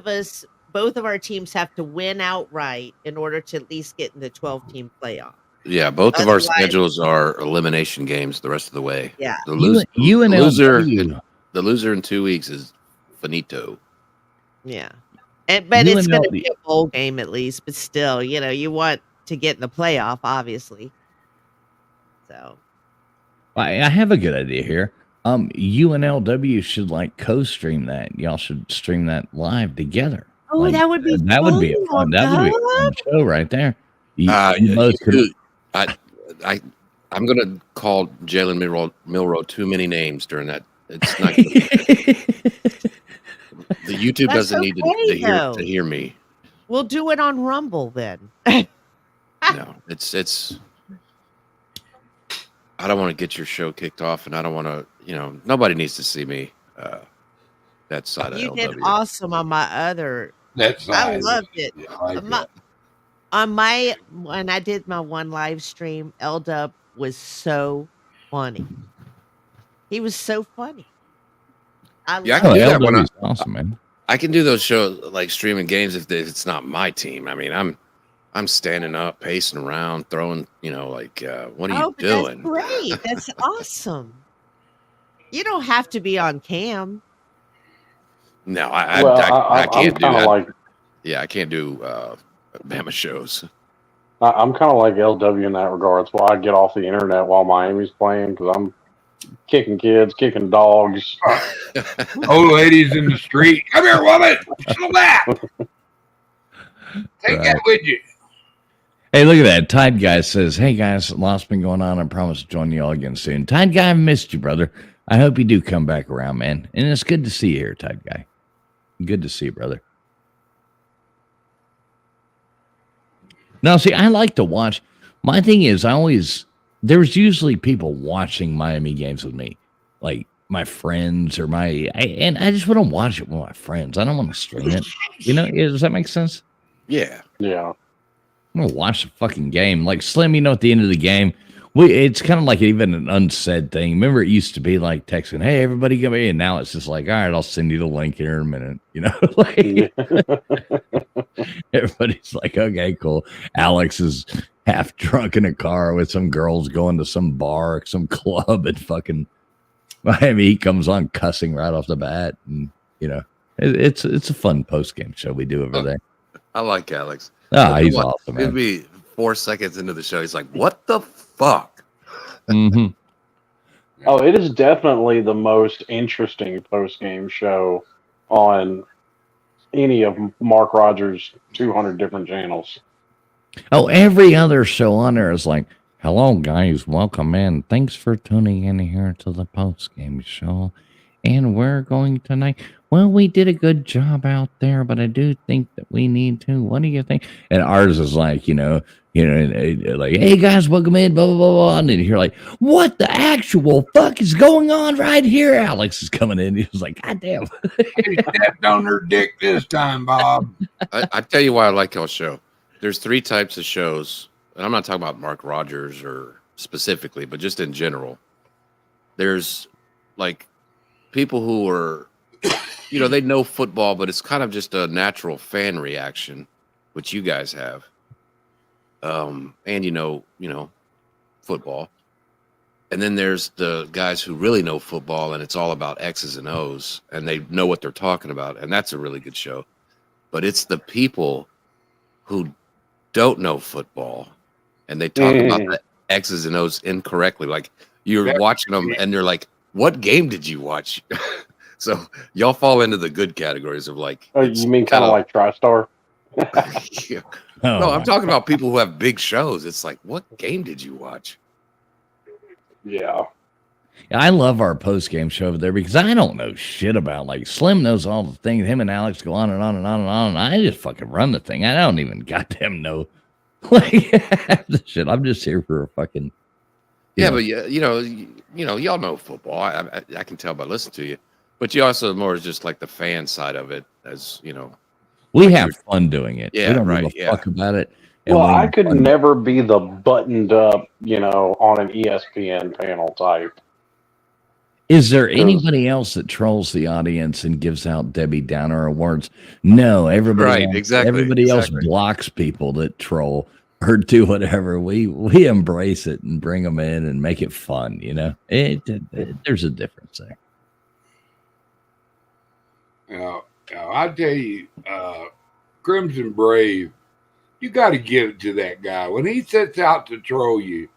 of our teams have to win outright in order to at least get in the 12-team playoff. Yeah, both of our Otherwise- schedules are elimination games the rest of the way. Yeah. The You and loser, LW. the loser in 2 weeks is finito. Yeah. But it's going to UNLV. be a bowl game at least. But still, you want to get in the playoff, obviously. So I have a good idea here. UNLW should like co-stream that. Y'all should stream that live together. Oh, Like, that would be that would be a fun. That would be a fun show right there. You both could. Dude, I'm gonna call Jalen Milroe too many names during that. It's not. The YouTube That's doesn't need okay, to hear me. We'll do it on Rumble then. No, it's. I don't want to get your show kicked off, and I don't want to. Nobody needs to see me. That side of You LW. did awesome on my other. That's I loved it. Yeah, I like that. When I did my one live stream, L-Dub was so funny. He was so funny. Yeah, I loved can do it. that when LW is awesome, man. I can do those shows like streaming games if it's not my team. I mean, I'm standing up, pacing around, throwing. What are you But doing? that's great. That's awesome. You don't have to be on cam. No, I I'm can't do kind of that. like Yeah, I can't do Bama shows. I'm kind of like LW in that regard. That's why I get off the internet while Miami's playing because I'm kicking kids, kicking dogs. Old ladies in the street. Come here, woman. Settle that. Take that with you. Hey, look at that. Tide Guy says, "Hey guys, lots been going on. I promise to join you all again soon." Tide Guy, I missed you, brother. I hope you do come back around, man. And it's good to see you here, Tide Guy. Good to see you, brother. Now, see, I like to watch. My thing is, there's usually people watching Miami games with me, like my friends or and I just want to watch it with my friends. I don't want to stream it. Does that make sense? Yeah. Yeah. I'm gonna watch the fucking game. Like Slim, at the end of the game, it's kind of like even an unsaid thing. Remember, it used to be like texting, "Hey, everybody, come in." And now it's just like, "All right, I'll send you the link here in a minute." Everybody's like, "Okay, cool." Alex is half drunk in a car with some girls going to some bar, some club, and fucking Miami. He comes on cussing right off the bat, and it's a fun post game show we do over there. I like Alex. He's awesome, man. It'd be 4 seconds into the show. He's like, "What the fuck?" Mm-hmm. Oh, it is definitely the most interesting post-game show on any of Mark Rogers' 200 different channels. Oh, every other show on there is like, "Hello, guys. Welcome in. Thanks for tuning in here to the post-game show. And we're going tonight. Well, we did a good job out there, but I do think that we need to. What do you think?" And ours is like, like, "Hey, guys, welcome in, blah, blah, blah, blah." And then you're like, "What the actual fuck is going on right here?" Alex is coming in. He was like, "God damn." You stepped on her dick this time, Bob. I tell you why I like y'all's show. There's 3 types of shows, and I'm not talking about Mark Rogers or specifically, but just in general. There's like people who are, they know football, but it's kind of just a natural fan reaction, which you guys have. And football. And then there's the guys who really know football, and it's all about X's and O's, and they know what they're talking about, and that's a really good show. But it's the people who don't know football, and they talk about the X's and O's incorrectly. Like you're watching them, and they're like, "What game did you watch?" So y'all fall into the good categories of like. Oh, you mean kind of like TriStar? Yeah. No, I'm talking about people who have big shows. It's like, what game did you watch? Yeah. I love our post game show over there because I don't know shit about, like, Slim knows all the things. Him and Alex go on and on and on and on. And I just fucking run the thing. I don't even goddamn know like the shit. I'm just here for a fucking. But y'all know football. I can tell by listening to you. But you also more just like the fan side of it, as you know. We have fun doing it. Yeah, we don't right. give a fuck about it. And Well, I could never be the buttoned up, on an ESPN panel type. Is there anybody else that trolls the audience and gives out Debbie Downer awards? No, everybody. Right, exactly. Everybody else blocks people that troll or do whatever. We embrace it and bring them in and make it fun. There's a difference there. I tell you, Crimson Brave, you got to give it to that guy. When he sets out to troll you,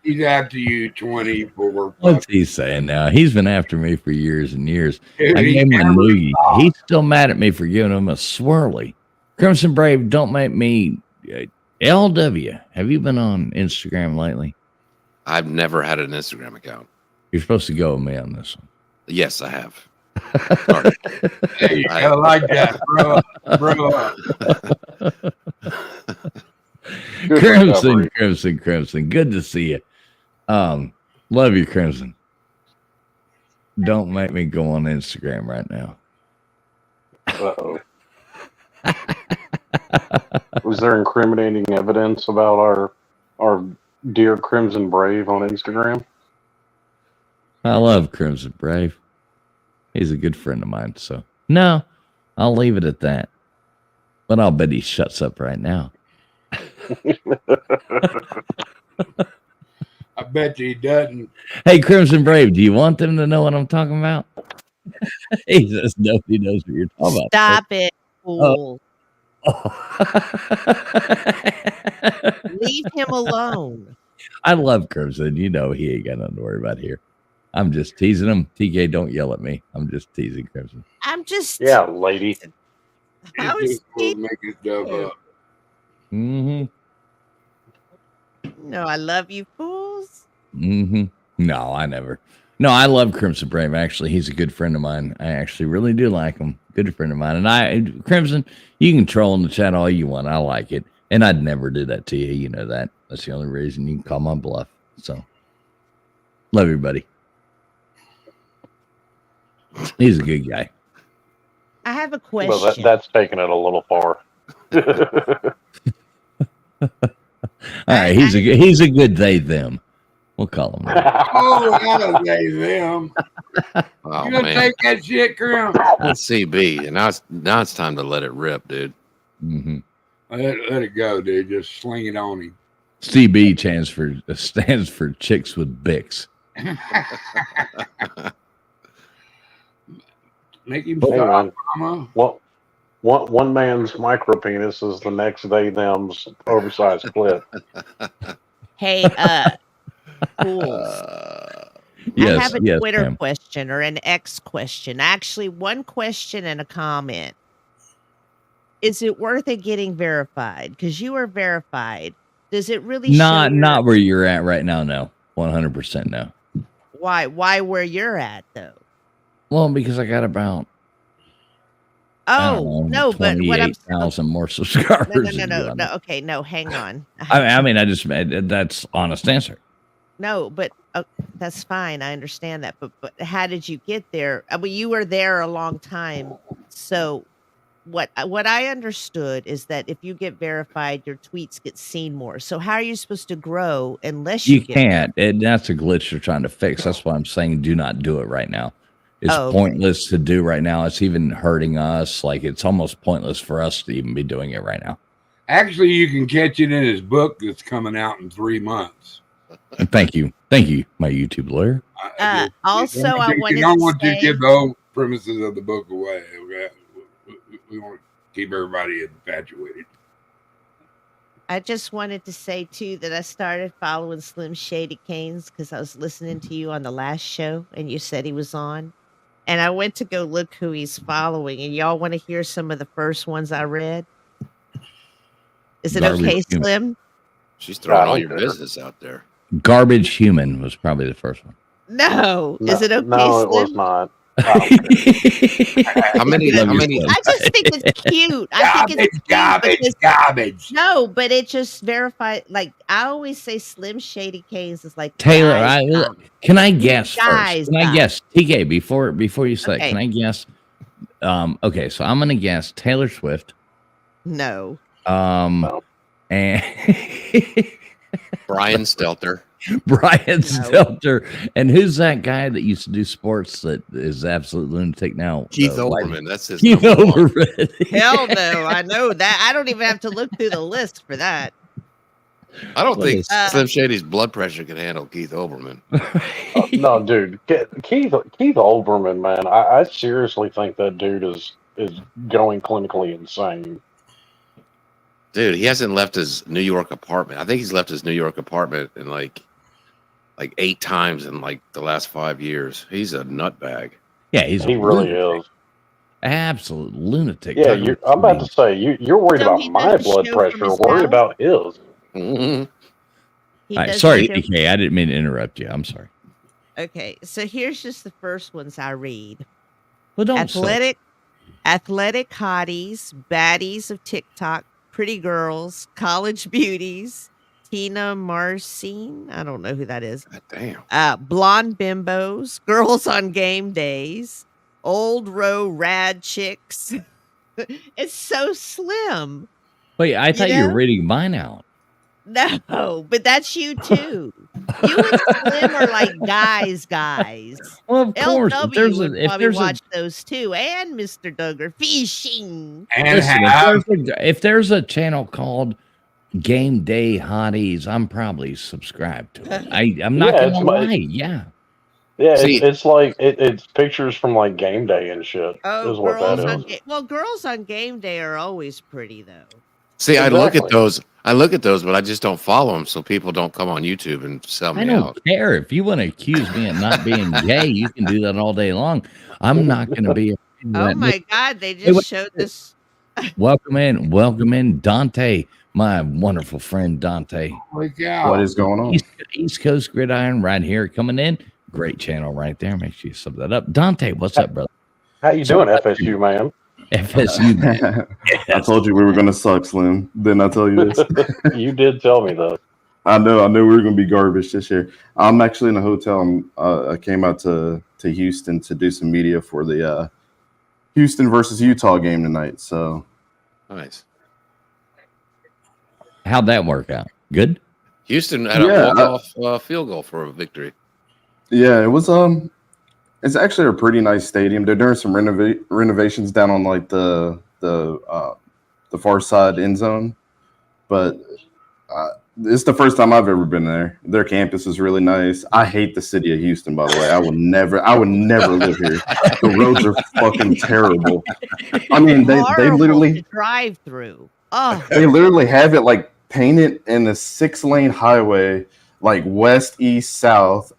he's after you 24. What's he saying now? He's been after me for years and years. Dude, I he gave him a never noogie. stops. He's still mad at me for giving him a swirly. Crimson Brave, don't make me. LW, have you been on Instagram lately? I've never had an Instagram account. You're supposed to go with me on this one. Yes, I have. Sorry. Hey, I like that, bro. Good Crimson, recovery. Crimson. Good to see you. Love you, Crimson. Don't make me go on Instagram right now. Uh-oh. Was there incriminating evidence about our dear Crimson Brave on Instagram? I love Crimson Brave. He's a good friend of mine, so no, I'll leave it at that. But I'll bet he shuts up right now. I bet you he doesn't. Hey, Crimson Brave, do you want them to know what I'm talking about? He says nobody knows what you're talking Stop it, fool. about. Leave him alone. I love Crimson. You know he ain't got nothing to worry about here. I'm just teasing him. TK, don't yell at me. I'm just teasing Crimson. I'm just. Yeah, lady. I It's was just for making stuff up. Mm-hmm. No, I love you, fools. Mm-hmm. No, I never. No, I love Crimson Brave. Actually, he's a good friend of mine. I actually really do like him. Good friend of mine. And Crimson, you can troll in the chat all you want. I like it. And I'd never do that to you. You know that. That's the only reason you can call my bluff. So, love you, buddy. He's a good guy. I have a question. Well, that's taking it a little far. All right, he's a good they them. We'll call him that. Oh, how they them. Oh, You gonna man. take that shit, Grim? That's CB, and now it's time to let it rip, dude. Mm-hmm. Let it go, dude. Just sling it on him. CB stands for chicks with Bix. Make him Hang stop, on. mama. Well, one man's micro penis is the next day them's oversized clit. Hey, fools. Yes, I have a yes, Twitter ma'am. question or an X question. Actually, one question and a comment. Is it worth it getting verified? Because you are verified. Does it really show Not where you're at right now? No, 100% no. why where you're at though? Well, because I got about Oh no, but what I'm 28,000 more subscribers. no. Okay, no, hang on. I mean, that's honest answer. No, but that's fine. I understand that. But how did you get there? I mean, you were there a long time. So what I understood is that if you get verified, your tweets get seen more. So how are you supposed to grow unless you get can't? That's a glitch they're trying to fix. That's why I'm saying do not do it right now. It's pointless to do right now. It's even hurting us. Like it's almost pointless for us to even be doing it right now. Actually, you can catch it in his book that's coming out in 3 months. And thank you, my YouTube lawyer. Also, I wanted You don't to want to say, give the whole premises of the book away. Okay? We want to keep everybody infatuated. I just wanted to say too that I started following Slim Shady Canes because I was listening to you on the last show and you said he was on. And I went to go look who he's following. And y'all want to hear some of the first ones I read? Is it Garbage okay, Human. Slim? She's throwing all your business out there. Garbage Human was probably the first one. No. Is it okay, No, Slim? it was not. I don't care. How many? I just think it's cute. I think it's cute because- Garbage. No, but it just verified. Like I always say, Slim Shady Canes is like Taylor, guys, can I guess Guys, first? Can I guess? TK, before you say, Okay. can I guess? Okay, so I'm gonna guess Taylor Swift. No. No. And Brian Stelter. Brian Stelter. And who's that guy that used to do sports that is absolute lunatic now? Keith Olbermann. That's his Keith number one. Olbermann. Hell no. I know that. I don't even have to look through the list for that. I don't think Uh, Slim Shady's blood pressure can handle Keith Olbermann. No, dude, Keith Olbermann, man, I seriously think that dude is going clinically insane. Dude, he hasn't left his New York apartment. I think he's left his New York apartment in like 8 times in like the last 5 years. He's a nutbag. Yeah, he really lunatic. is. Absolute lunatic. Yeah, I'm about to say you're worried So about he my does a blood show from pressure. his Worry house? about his. Mhm. he All right, does sorry, the show- DK. I didn't mean to interrupt you. I'm sorry. Okay, so here's just the first ones I read. Well, don't Athletic hotties, baddies of TikTok, pretty girls, college beauties, Tina Marcine. I don't know who that is. God damn. Blonde bimbos, girls on game days, old row rad chicks. It's so slim. Wait, I thought you were know? reading mine out. No, but that's you too. You and Slim are like guys. Well, of course. LW would probably watch those too, and Mr. Duggar fishing. And Listen, have if there's a channel called Game Day Hotties, I'm probably subscribed to it. I'm not Yeah, gonna lie. Yeah. Yeah, See- it's like it's pictures from like game day and shit. Oh, is what that girls is. on girls on game day are always pretty though. See, I look at Exactly. those. I look at those, but I just don't follow them, so people don't come on YouTube and sell I me don't out. care. If you want to accuse me of not being gay, you can do that all day long. I'm not going to be. Oh my God, they Hey, just wait. showed this. Welcome in, Dante, my wonderful friend Dante. look out. What is going on? East Coast Gridiron right here coming in. Great channel right there. Make sure you sub that up. Dante, what's up, brother? How you doing, FSU man? FSU. Man. I told you we were going to suck, Slim. Didn't I tell you this? You did tell me that. I knew we were going to be garbage this year. I'm actually in a hotel. I came out to Houston to do some media for the Houston versus Utah game tonight. So Nice. How'd that work out? Good? Houston had Yeah, a walk-off field goal for a victory. yeah, it was it's actually a pretty nice stadium. They're doing some renovations down on like the far side end zone, but it's the first time I've ever been there. Their campus is really nice. I hate the city of Houston, by the way. I would never live here. The roads are fucking terrible. I mean, they Horrible literally to drive through. Oh, they literally have it like painted in a 6-lane highway, like west, east, south.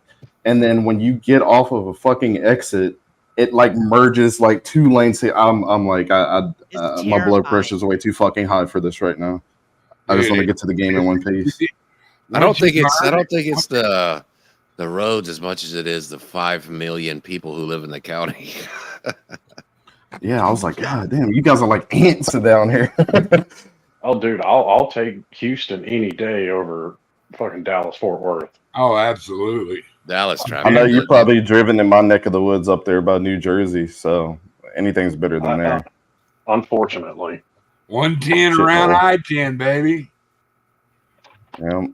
And then when you get off of a fucking exit, it like merges like 2 lanes. I'm like, my blood terrifying. pressure is way too fucking high for this right now. I just want to get to the game in one piece. I don't think it's the roads as much as it is the 5 million people who live in the county. Yeah, I was like, God damn, you guys are like ants down here. Oh, dude, I'll take Houston any day over fucking Dallas Fort Worth. Oh, absolutely. Dallas I traffic. know you're probably driven in my neck of the woods up there by New Jersey, so anything's better than there. Unfortunately. 110 Shit, around bro. I-10, baby. Yeah.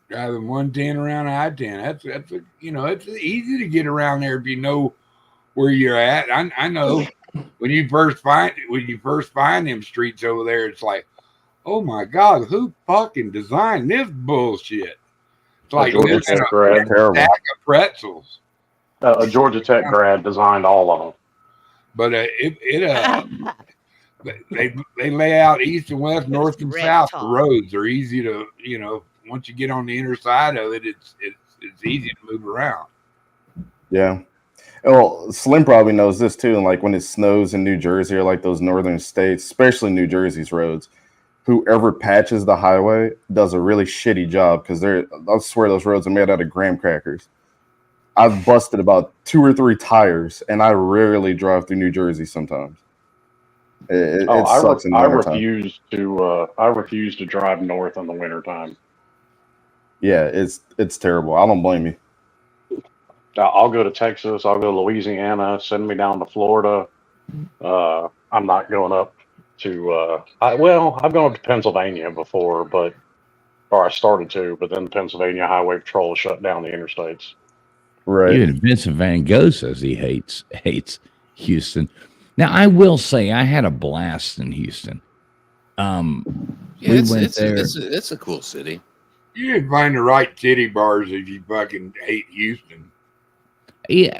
Driving 110 around I-10. That's it's easy to get around there if you know where you're at. I know when you first find them streets over there, it's like, oh my God, who fucking designed this bullshit? It's like Georgia living in Tech a grad. Terrible. stack of pretzels. A Georgia Tech grad designed all of them. But they lay out east and west, north and Red south. top. The roads are easy to, once you get on the inner side of it, it's easy to move around. Yeah. Well, Slim probably knows this too. And like when it snows in New Jersey or like those northern states, especially New Jersey's roads, whoever patches the highway does a really shitty job because I swear those roads are made out of graham crackers. I've busted about 2 or 3 tires, and I rarely drive through New Jersey sometimes. It sucks in the I wintertime. refuse to drive north in the wintertime. Yeah, it's terrible. I don't blame you. I'll go to Texas. I'll go to Louisiana. Send me down to Florida. I'm not going up to. I've gone up to Pennsylvania before, or I started to, but then the Pennsylvania Highway Patrol shut down the interstates. Right. Even Vincent Van Gogh says he hates Houston. Now, I will say I had a blast in Houston. Yeah, We went there. It's a cool city. You didn't find the right titty bars if you fucking hate Houston. Yeah.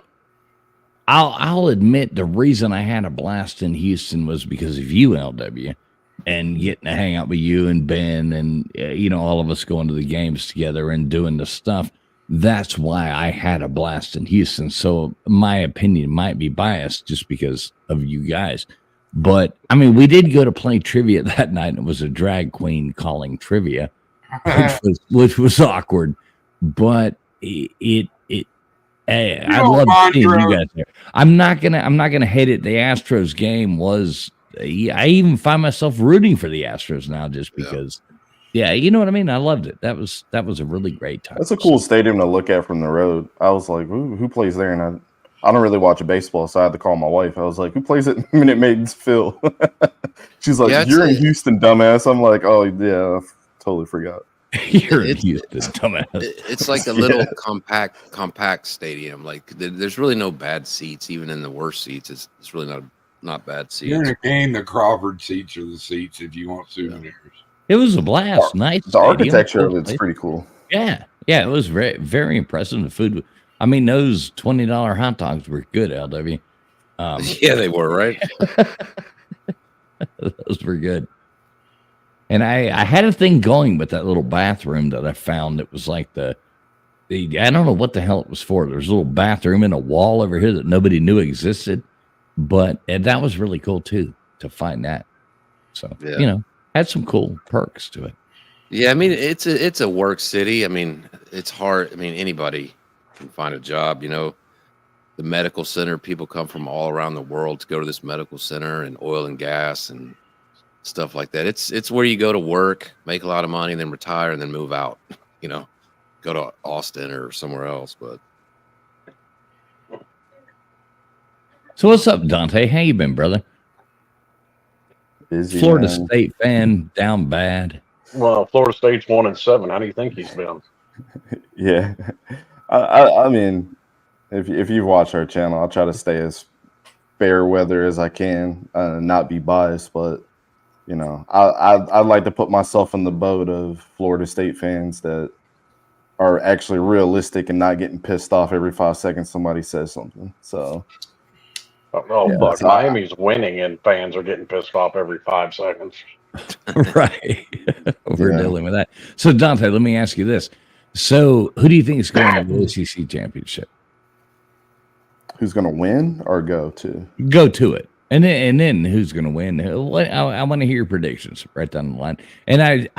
I'll admit the reason I had a blast in Houston was because of you, LW, and getting to hang out with you and Ben and, all of us going to the games together and doing the stuff. That's why I had a blast in Houston. So my opinion might be biased just because of you guys. But, I mean, we did go to play trivia that night, and it was a drag queen calling trivia, which was awkward. But Hey, I love seeing you guys there. I'm not gonna hate it. The Astros game was. I even find myself rooting for the Astros now just because. Yeah, you know what I mean. I loved it. That was a really great time. That's a cool stadium to look at from the road. I was like, who plays there? And I don't really watch baseball, so I had to call my wife. I was like, who plays at Minute Maid's Phil? She's like, you're in Houston, dumbass. I'm like, oh yeah, I totally forgot. You're in Houston, dumbass. It's like a little compact stadium. Like there's really no bad seats, even in the worst seats. It's really not bad seats. You're in a game. The Crawford seats are the seats if you want souvenirs. It was a blast. Nice. The architecture of it's pretty cool. Yeah, it was very, very impressive. The food. I mean, those $20 hot dogs were good, LW. Yeah, they were, right? Those were good. And I had a thing going with that little bathroom that I found. It was like the I don't know what the hell it was for. There was a little bathroom in a wall over here that nobody knew existed. But that was really cool, too, to find that. So, had some cool perks to it. Yeah, I mean, it's a work city. I mean, it's hard. I mean, anybody can find a job, The medical center, people come from all around the world to go to this medical center, and oil and gas and stuff like that. It's where you go to work, make a lot of money, and then retire and then move out, go to Austin or somewhere else. But so what's up, Dante? How you been, brother? Busy, Florida man. State fan, down bad. Well, Florida State's 1-7. How do you think he's been? Yeah, I mean, if you watch our channel, I'll try to stay as fair weather as I can, not be biased, but I'd like to put myself in the boat of Florida State fans that are actually realistic and not getting pissed off every 5 seconds somebody says something. So, fuck, Miami's winning and fans are getting pissed off every 5 seconds. Right. We're dealing with that. So, Dante, let me ask you this. So, who do you think is going to the ACC championship? Who's going to win or go to? Go to it. And then who's going to win? I want to hear your predictions right down the line. And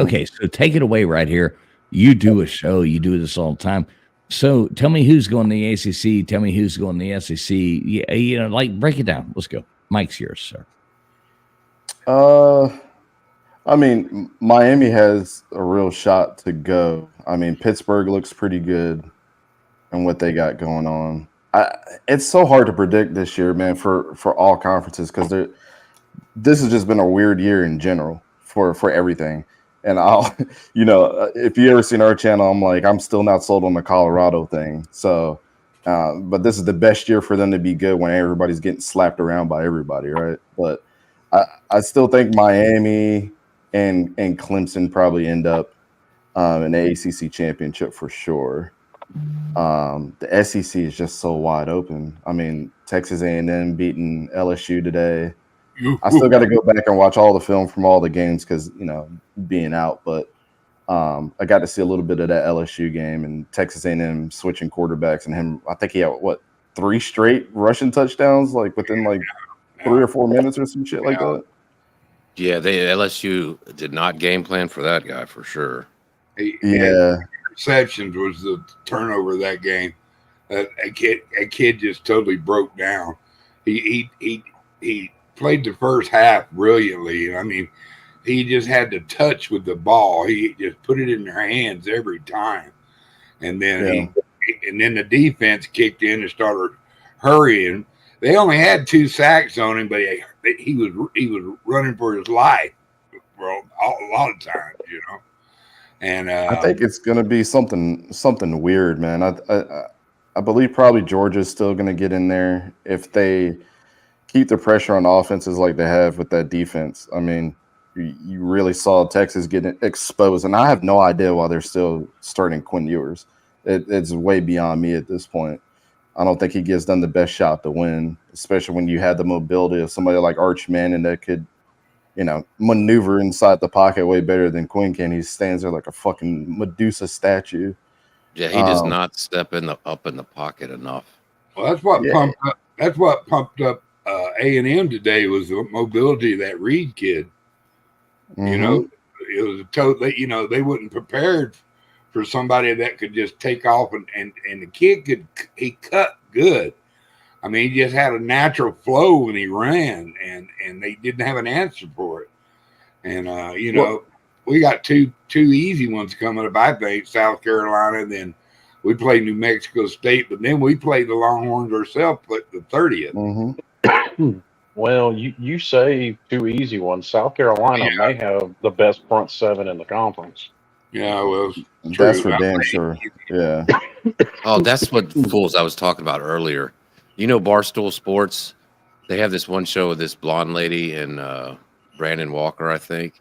okay, so take it away right here. You do a show. You do this all the time. So tell me who's going to the ACC. Tell me who's going to the SEC. Break it down. Let's go. Mike's yours, sir. I mean, Miami has a real shot to go. I mean, Pittsburgh looks pretty good and what they got going on. It's so hard to predict this year, man, for all conferences because this has just been a weird year in general for everything. And if you ever seen our channel, I'm still not sold on the Colorado thing. So, but this is the best year for them to be good when everybody's getting slapped around by everybody, right? But I still think Miami and Clemson probably end up in the ACC championship for sure. The SEC is just so wide open. I mean, Texas A&M beating LSU today. I still got to go back and watch all the film from all the games because being out. But I got to see a little bit of that LSU game and Texas A&M switching quarterbacks and him. I think he had 3 straight rushing touchdowns within 3 or 4 minutes or some shit like that. Yeah, LSU did not game plan for that guy for sure. Receptions was the turnover of that game. A kid just totally broke down. He played the first half brilliantly. I mean, he just had to touch with the ball. He just put it in their hands every time. And then then the defense kicked in and started hurrying. They only had 2 sacks on him, but he was running for his life for a lot of times, And I think it's going to be something weird, man. I believe probably Georgia's still going to get in there if they keep the pressure on offenses like they have with that defense. I mean, you really saw Texas getting exposed. And I have no idea why they're still starting Quinn Ewers. It's way beyond me at this point. I don't think he gives them the best shot to win, especially when you had the mobility of somebody like Arch Manning that could, maneuver inside the pocket way better than Quinn can. He stands there like a fucking Medusa statue. Yeah, he does not step up in the pocket enough. Well, that's what pumped up A&M today was the mobility of that Reed kid. Mhm. It was they wasn't prepared for somebody that could just take off and the kid he cut good. I mean, he just had a natural flow when he ran, and they didn't have an answer for it. And we got two easy ones coming up. I think South Carolina, then we play New Mexico State, but then we play the Longhorns ourselves, but the 30th. Mhm. Well, you say two easy ones. South Carolina may have the best front seven in the conference. Yeah, well, That's for damn sure. Yeah. Oh, that's what fools I was talking about earlier. Barstool Sports, they have this one show with this blonde lady and Brandon Walker, I think.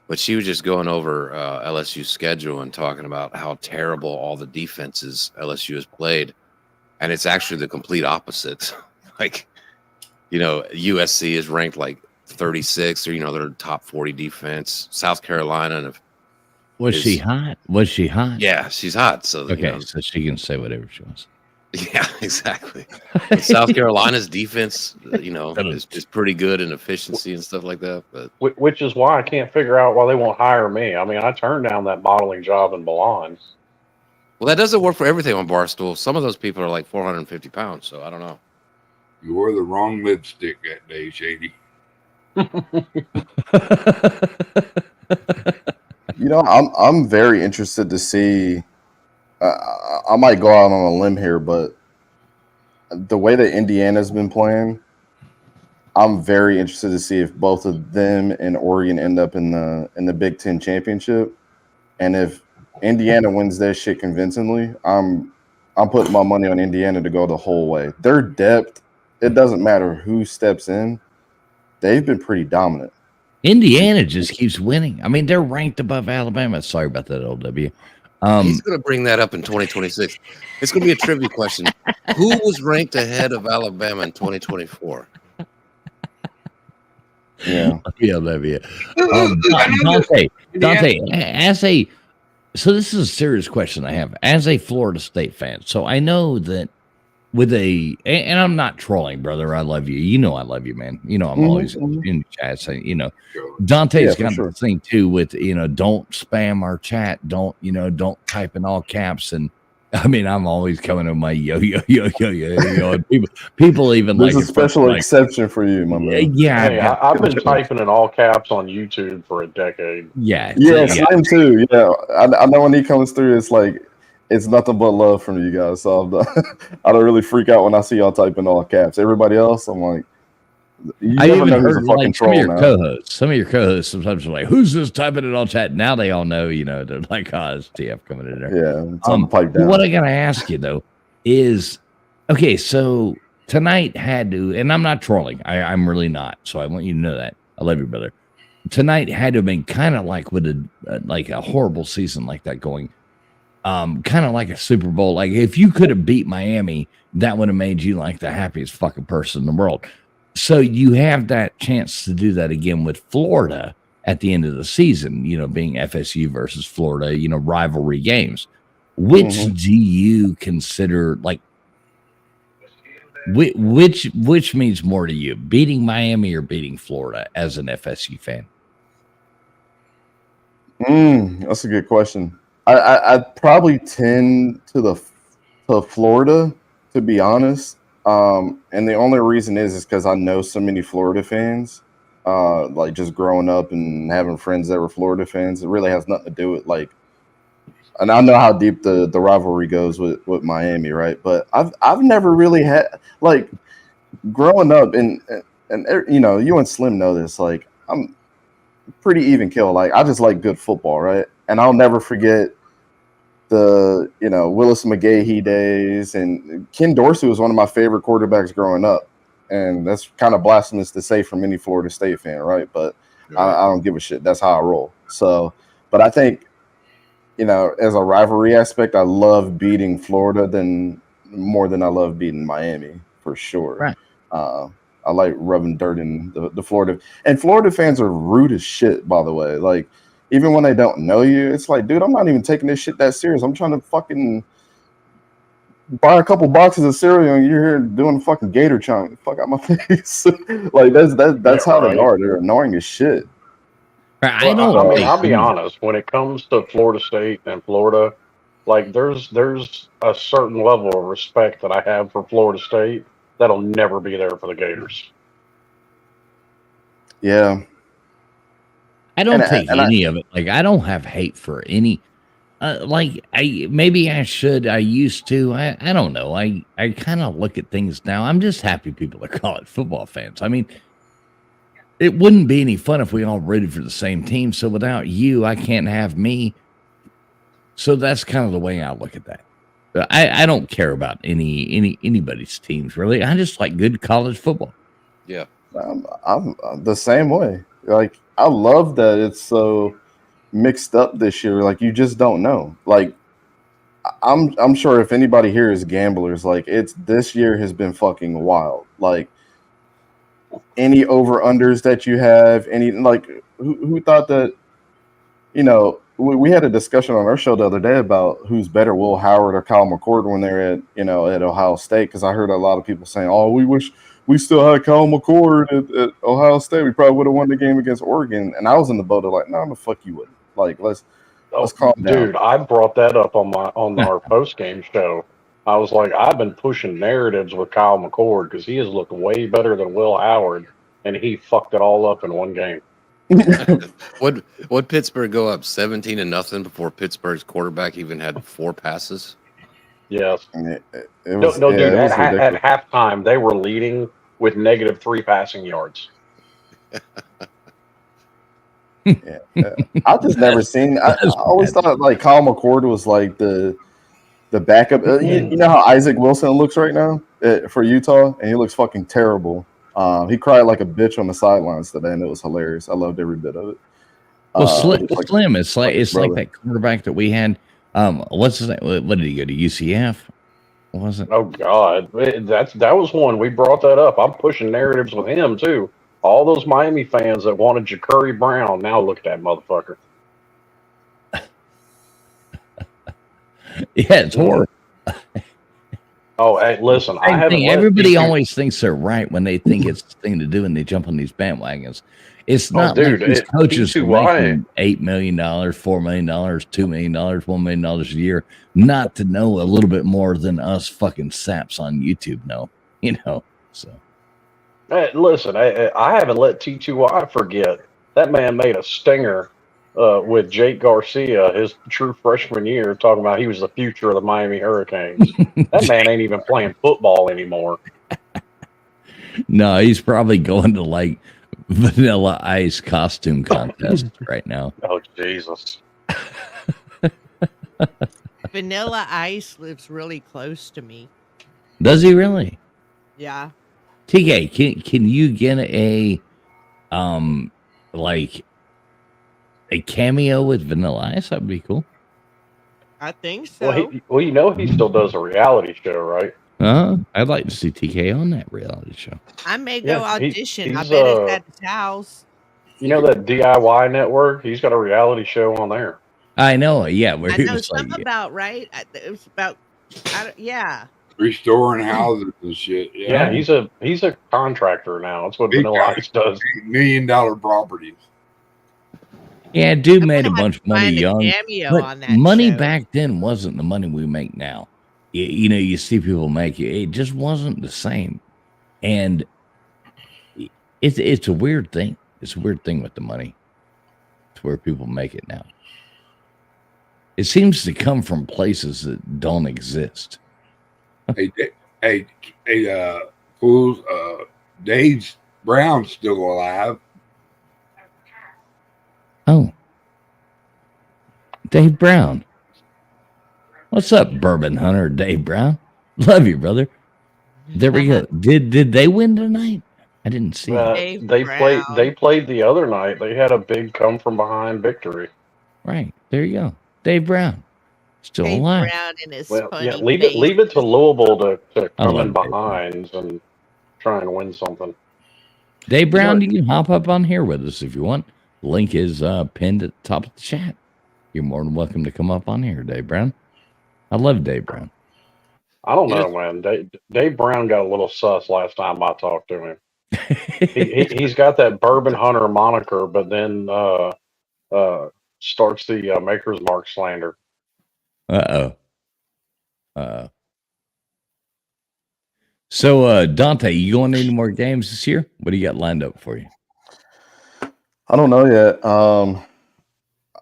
But she was just going over LSU's schedule and talking about how terrible all the defenses LSU has played. And it's actually the complete opposite. Like, USC is ranked like 36, or, they're top 40 defense. South Carolina. Was she hot? Yeah, she's hot. So, okay, so she can say whatever she wants. Yeah, exactly. South Carolina's defense, is pretty good in efficiency and stuff like that. But which is why I can't figure out why they won't hire me. I mean, I turned down that modeling job in Milan. Well, that doesn't work for everything on Barstool. Some of those people are like 450 pounds, so I don't know. You wore the wrong lipstick that day, Shady. I'm very interested to see. I might go out on a limb here, but the way that Indiana's been playing, I'm very interested to see if both of them and Oregon end up in the Big Ten championship. And if Indiana wins that shit convincingly, I'm putting my money on Indiana to go the whole way. Their depth, it doesn't matter who steps in, they've been pretty dominant. Indiana just keeps winning. I mean, they're ranked above Alabama. Sorry about that, LW. He's going to bring that up in 2026. It's going to be a trivia question. Who was ranked ahead of Alabama in 2024? Yeah. Dante, so this is a serious question I have. As a Florida State fan, so I know that and I'm not trolling, brother. I love you. You know I love you, man. I'm always in the chat saying, Dante's got the thing too with, don't spam our chat. Don't type in all caps. And I mean, I'm always coming to my yo. And people even There's a special exception for you, my man. Yeah. Hey, I've been typing in all caps on YouTube for a decade. Yeah. Same too. Yeah. I know when he comes through, it's like, it's nothing but love from you guys. So I don't really freak out when I see y'all typing all caps. Everybody else, I'm like, I even heard like some of your co-hosts. Some of your co-hosts sometimes are like, "Who's this typing it all chat?" Now they all know. They're like, "Oh, it's TF coming in there." Yeah, I'm piped down. What I gotta ask you though is, okay, so tonight had to, and I'm not trolling. I'm really not. So I want you to know that I love you, brother. Tonight had to have been kind of like with a horrible season like that going. Kind of like a Super Bowl. Like if you could have beat Miami, that would have made you like the happiest fucking person in the world. So you have that chance to do that again with Florida at the end of the season, being FSU versus Florida, rivalry games. Which do you consider like which means more to you, beating Miami or beating Florida as an FSU fan? That's a good question. I'd probably tend to Florida, to be honest. And the only reason is because I know so many Florida fans, like just growing up and having friends that were Florida fans. It really has nothing to do with and I know how deep the rivalry goes with Miami, right? But I've never really had growing up and you and Slim know this. Like I'm pretty even kill. Like I just like good football, right? And I'll never forget the Willis McGahee days, and Ken Dorsey was one of my favorite quarterbacks growing up, and that's kind of blasphemous to say from any Florida State fan, right? But I don't give a shit. That's how I roll. So, but I think, as a rivalry aspect, I love beating Florida more than I love beating Miami for sure. Right. I like rubbing dirt in the Florida, and Florida fans are rude as shit, by the way. Like, even when they don't know you, it's like, dude, I'm not even taking this shit that serious. I'm trying to fucking buy a couple boxes of cereal, and you're here doing a fucking gator chomp. Fuck out my face. Like, that's how they are. They're annoying as shit. I Well, don't. I'll be honest. When it comes to Florida State and Florida, like there's a certain level of respect that I have for Florida State that'll never be there for the Gators. Yeah. I don't take any of it. Like, I don't have hate for any. Like, maybe I should. I used to. I don't know. I kind of look at things now. I'm just happy people are college football fans. I mean, it wouldn't be any fun if we all rooted for the same team. So without you, I can't have me. So that's kind of the way I look at that. I don't care about anybody's teams really. I just like good college football. Yeah, I'm the same way. Like, I love that it's so mixed up this year. Like, you just don't know. Like, I'm sure if anybody here is gamblers, like, this year has been fucking wild. Like, any over unders that you have, who thought that, we had a discussion on our show the other day about who's better, Will Howard or Kyle McCord, when they're at Ohio State. Because I heard a lot of people saying, "Oh, we wish we still had Kyle McCord at Ohio State. We probably would have won the game against Oregon." And I was in the boat of like, "No, the fuck you wouldn't." Like, let's calm down. Dude, I brought that up on our post game show. I was like, I've been pushing narratives with Kyle McCord because he has looked way better than Will Howard, and he fucked it all up in one game. What Pittsburgh go up 17-0 before Pittsburgh's quarterback even had 4 passes? Yes. Dude. At halftime they were leading with -3 passing yards. Yeah. I've just never seen. I always thought like Kyle McCord was like the backup. You know how Isaac Wilson looks right now for Utah, and he looks fucking terrible. He cried like a bitch on the sidelines today, and it was hilarious. I loved every bit of it. Well, Slim, it's like that quarterback that we had. What's his name? What did he go to UCF? What was it? Oh God, that was one we brought that up. I'm pushing narratives with him too. All those Miami fans that wanted Ja'Curry Brown, now look at that motherfucker. Yeah, it's horrible. Oh, hey, listen, everybody always thinks they're right when they think it's the thing to do, and they jump on these bandwagons. It's not like these coaches are making $8 million, $4 million, $2 million, $1 million a year, not to know a little bit more than us fucking saps on YouTube know, so. Hey, listen, I haven't let T2I forget. That man made a stinger with Jake Garcia his true freshman year, talking about he was the future of the Miami Hurricanes. That man ain't even playing football anymore. No, he's probably going to like Vanilla Ice costume contest right now. Oh, Jesus. Vanilla Ice lives really close to me. Does he really? Yeah. TK, can you get a cameo with Vanilla Ice? That'd be cool. I think so. He still does a reality show, right? I'd like to see TK on that reality show. I may go audition. I he's, bet it's at his house. You know that DIY network? He's got a reality show on there. I know. Yeah, I know something about, right? It was about, yeah. Restoring houses and shit. Yeah, he's a contractor now. That's what Vanilla Ice does. $8 million properties. Yeah, dude made a bunch of money young. But money back then wasn't the money we make now. You see people make it just wasn't the same. And it's a weird thing. It's a weird thing with the money. It's where people make it now. It seems to come from places that don't exist. Hey, fools, Dave Brown's still alive. Oh. Dave Brown. What's up, Bourbon Hunter Dave Brown? Love you, brother. There we go. Did they win tonight? I didn't see it. Dave They Brown. played the other night. They had a big come from behind victory. Right. There you go. Dave Brown. Still Dave alive. Brown and his Well, yeah, funny leave it to faces. Louisville to I come in love Dave Brown. behind and try and win something. Dave You know, Brown, you can hop up on here with us if you want. Link is pinned at the top of the chat. You're more than welcome to come up on here, Dave Brown. I love Dave Brown. I don't know, man. Dave Brown got a little sus last time I talked to him. He's got that Bourbon Hunter moniker, but then starts the Maker's Mark slander. Uh-oh. So, Dante, you going to any more games this year? What do you got lined up for you? I don't know yet.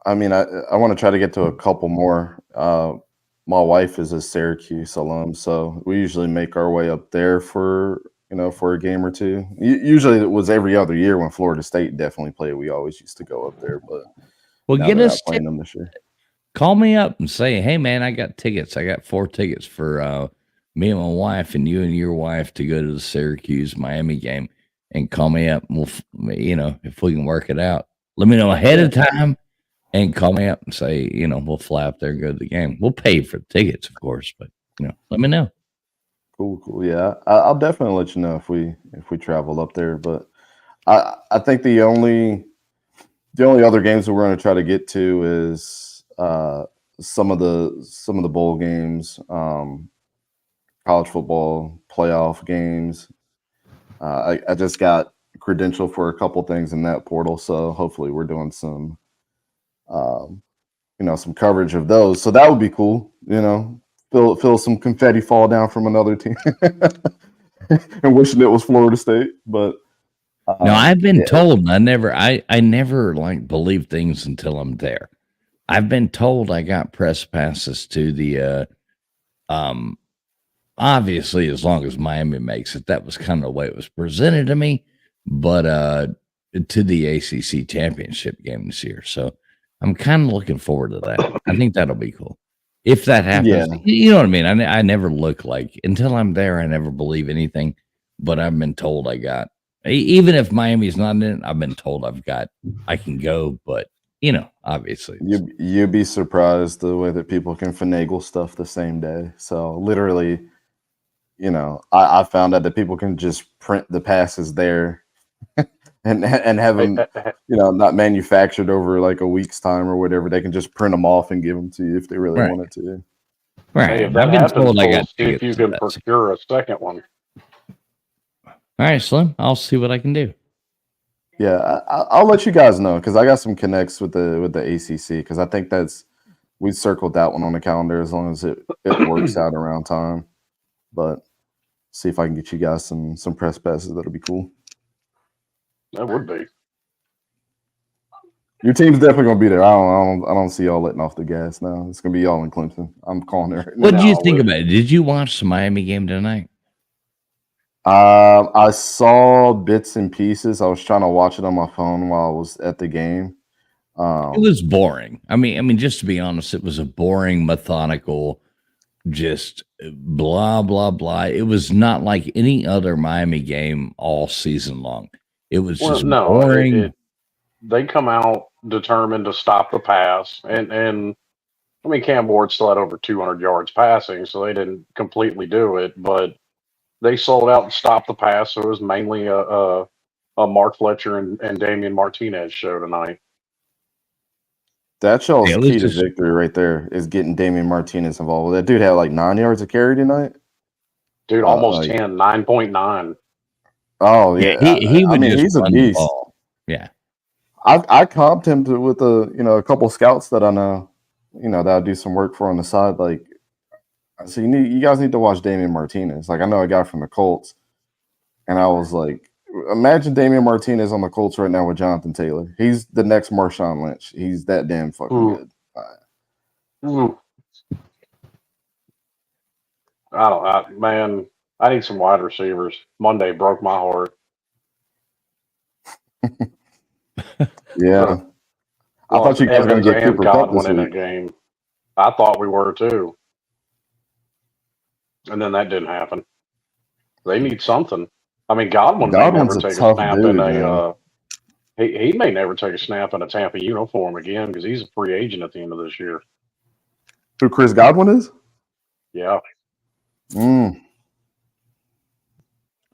I mean, I want to try to get to a couple more. My wife is a Syracuse alum, so we usually make our way up there for a game or two. Usually it was every other year when Florida State definitely played. We always used to go up there, but well, get us playing them this year. Call me up and say, hey, man, I got tickets. I got 4 tickets for me and my wife and you and your wife to go to the Syracuse Miami game. And call me up. And we'll, if we can work it out, let me know ahead of time and call me up and say, we'll fly up there and go to the game. We'll pay for the tickets, of course, but, let me know. Cool. Yeah, I'll definitely let you know if we travel up there. But I think the only other games that we're going to try to get to is some of the bowl games, college football playoff games. I just got credential for a couple things in that portal, so hopefully we're doing some some coverage of those. So that would be cool. Feel some confetti fall down from another team and wishing it was Florida State. But no, I've been told. I never like believe things until I'm there. I've been told I got press passes to the obviously, as long as Miami makes it, that was kind of the way it was presented to me. But to the ACC championship game this year, so I'm kind of looking forward to that. I think that'll be cool if that happens. Yeah. You know what I mean? I never look like until I'm there. I never believe anything. But I've been told I got, even if Miami's not in it, I've been told I can go. But obviously, you'd be surprised the way that people can finagle stuff the same day. So literally. I found out that people can just print the passes there and have them, not manufactured over like a week's time or whatever. They can just print them off and give them to you if they really wanted to. Right. Hey, if that happens, we'll see if you can procure a second one. All right, Slim. I'll see what I can do. Yeah, I'll let you guys know because I got some connects with the ACC because I think we circled that one on the calendar as long as it works out around time. But see if I can get you guys some press passes. That'll be cool. That would be. Your team's definitely gonna be there. I don't see y'all letting off the gas now. It's gonna be y'all in Clemson. I'm calling it right now. What did you think about it? Did you watch the Miami game tonight? I saw bits and pieces. I was trying to watch it on my phone while I was at the game. It was boring. I mean, just to be honest, it was a boring, methodical, just blah blah blah. It was not like any other Miami game all season long. It was just boring. They come out determined to stop the pass, and I mean Cam Ward still had over 200 yards passing, so they didn't completely do it, but they sold out and stopped the pass. So it was mainly a Mark Fletcher and Damian Martinez show tonight. That y'all's key to victory right there is getting Damian Martinez involved. That dude had like 9 yards of carry tonight. Dude, almost 10, 9.9. Oh yeah, he's a beast. Yeah, I comped him with a couple scouts that I know, that I do some work for on the side. Like, so you guys need to watch Damian Martinez. Like, I know a guy from the Colts, and I was like, imagine Damian Martinez on the Colts right now with Jonathan Taylor. He's the next Marshawn Lynch. He's that damn fucking good. I need some wide receivers. Monday broke my heart. Yeah. I thought you guys were going to get Cooper Kupp this in that game. I thought we were too. And then that didn't happen. They need something. I mean, Godwin may Godwin's never a take a tough snap dude, in man. a. He may never take a snap in a Tampa uniform again because he's a free agent at the end of this year. Who Chris Godwin is? Yeah. I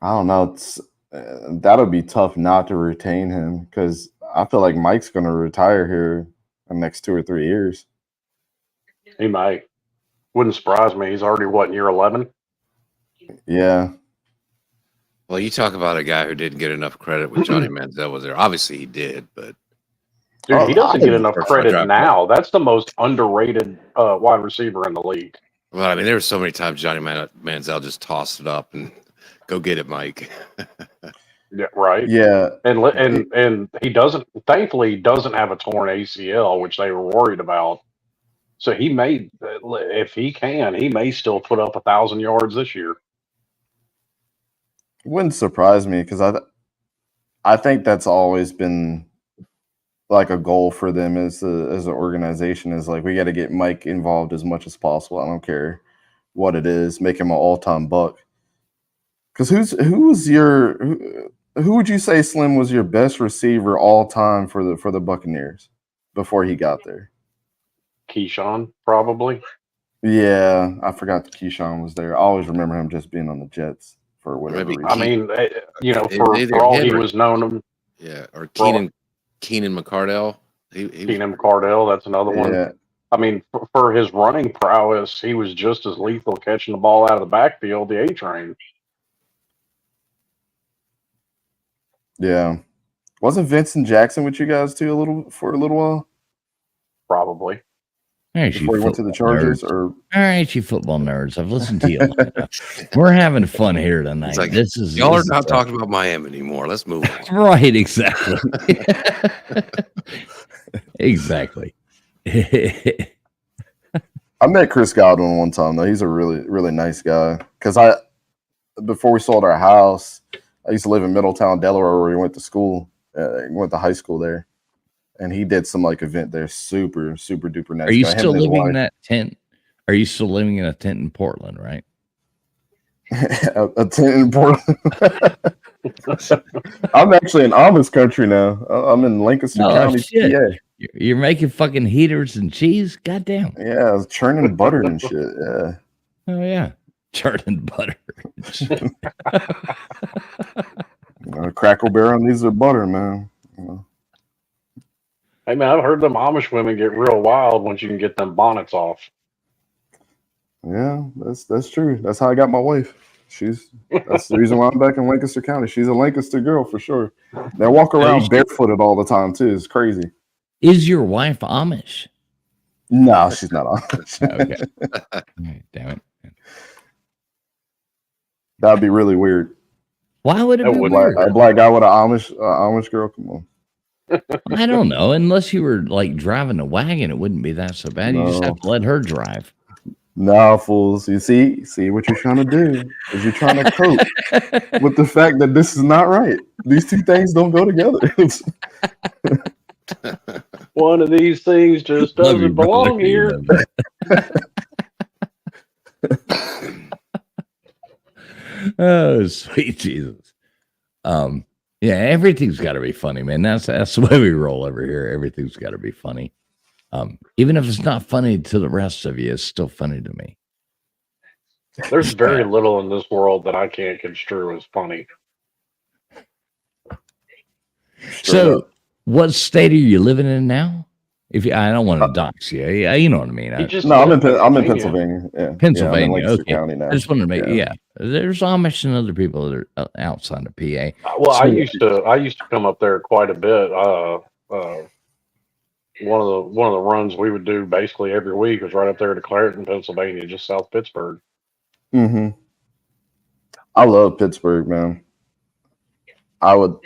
don't know. It's that'll be tough not to retain him because I feel like Mike's going to retire here in the next 2 or 3 years. He may. Wouldn't surprise me. He's already, what, in year 11? Yeah. Well, you talk about a guy who didn't get enough credit when Johnny Manziel was there. Obviously, he did, but Dude, he doesn't get enough first credit draft now. That's the most underrated wide receiver in the league. well, I mean, there were so many times Johnny Manziel just tossed it up and go get it, Mike. Yeah, right. Yeah. And he doesn't. Thankfully, he doesn't have a torn ACL, which they were worried about. So he may, if he can, he may still put up 1,000 yards this year. Wouldn't surprise me because I think that's always been like a goal for them as an organization is like we got to get Mike involved as much as possible. I don't care what it is, make him an all-time buck. Because who would you say, Slim, was your best receiver all time for the Buccaneers before he got there? Keyshawn, probably. Yeah, I forgot that Keyshawn was there. I always remember him just being on the Jets for whatever Maybe reason. I mean, for either all him he or- was known, Yeah, or Keenan McCardell. He Keenan McCardell, that's another one. Yeah, I mean, for his running prowess, he was just as lethal catching the ball out of the backfield, the A-train. yeah. Wasn't Vincent Jackson with you guys too for a little while Probably. All right, you before he went to the football Chargers? nerds. Or All right, you football nerds. I've listened to you long enough. We're having fun here tonight. It's like, this y'all are is not talking about Miami anymore. Let's move on. right, exactly. Exactly. I met Chris Godwin one time though. He's a really, really nice guy. Because before we sold our house, I used to live in Middletown, Delaware, where we went to school. Went to high school there, and he did some like event there. Super, super duper nice. Are you guy. Him still and his living in wife. that tent? Are you still living in a tent in Portland, right? a tent in Portland? I'm actually in Amish country now. I'm in Lancaster County, shit. PA. You're making fucking heaters and cheese? Goddamn. Yeah, I was churning butter and shit. Yeah. Oh, yeah. Churning butter. Crackle Barrel needs their butter, man. Hey, man, I've heard them Amish women get real wild once you can get them bonnets off. Yeah, that's true. That's how I got my wife. That's the reason why I'm back in Lancaster County. She's a Lancaster girl for sure. They walk around barefooted all the time too. It's crazy. Is your wife Amish? No, she's not Amish. Okay. Damn it. That'd be really weird. Why would it be weird? A black guy with an Amish girl? Come on. I don't know. Unless you were like driving a wagon, it wouldn't be that so bad. You just have to let her drive. No, fools. You see what you're trying to do is you're trying to cope with the fact that this is not right. These two things don't go together. One of these things just doesn't belong here. Oh, sweet Jesus. Yeah, everything's got to be funny, man. That's the way we roll over here. Everything's got to be funny. Even if it's not funny to the rest of you, it's still funny to me. There's very little in this world that I can't construe as funny. So, what state are you living in now? I don't want to dox you. Yeah, you know what I mean. I'm in Pennsylvania. Yeah, Pennsylvania. Yeah, okay. County now. I just wanted to make There's Amish and other people that are outside of PA. Well, I used to come up there quite a bit. One of the runs we would do basically every week was right up there to Clareton, Pennsylvania, just south Pittsburgh. Mm-hmm. I love Pittsburgh, man. I would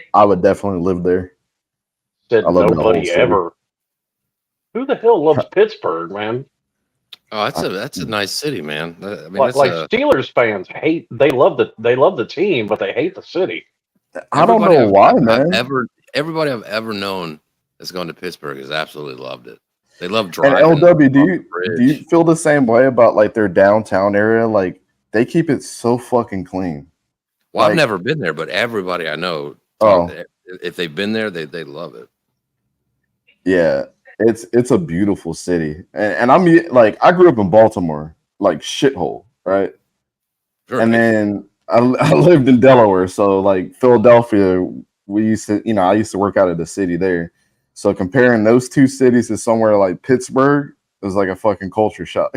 definitely live there. Said nobody ever. Who the hell loves Pittsburgh, man? Oh, that's a nice city, man. I mean, Steelers fans they love the team, but they hate the city. I don't know why, man. Everybody I've ever known that's gone to Pittsburgh has absolutely loved it. They love driving. And LW, do you feel the same way about like their downtown area? Like they keep it so fucking clean. Well, Like- I've never been there, but everybody I know, if they've been there, they love it. Yeah, it's a beautiful city, and I'm like I grew up in Baltimore, like shithole, right? Sure. And then I lived in Delaware, so like Philadelphia, we used to, I used to work out of the city there. So comparing those two cities to somewhere like Pittsburgh was like a fucking culture shock.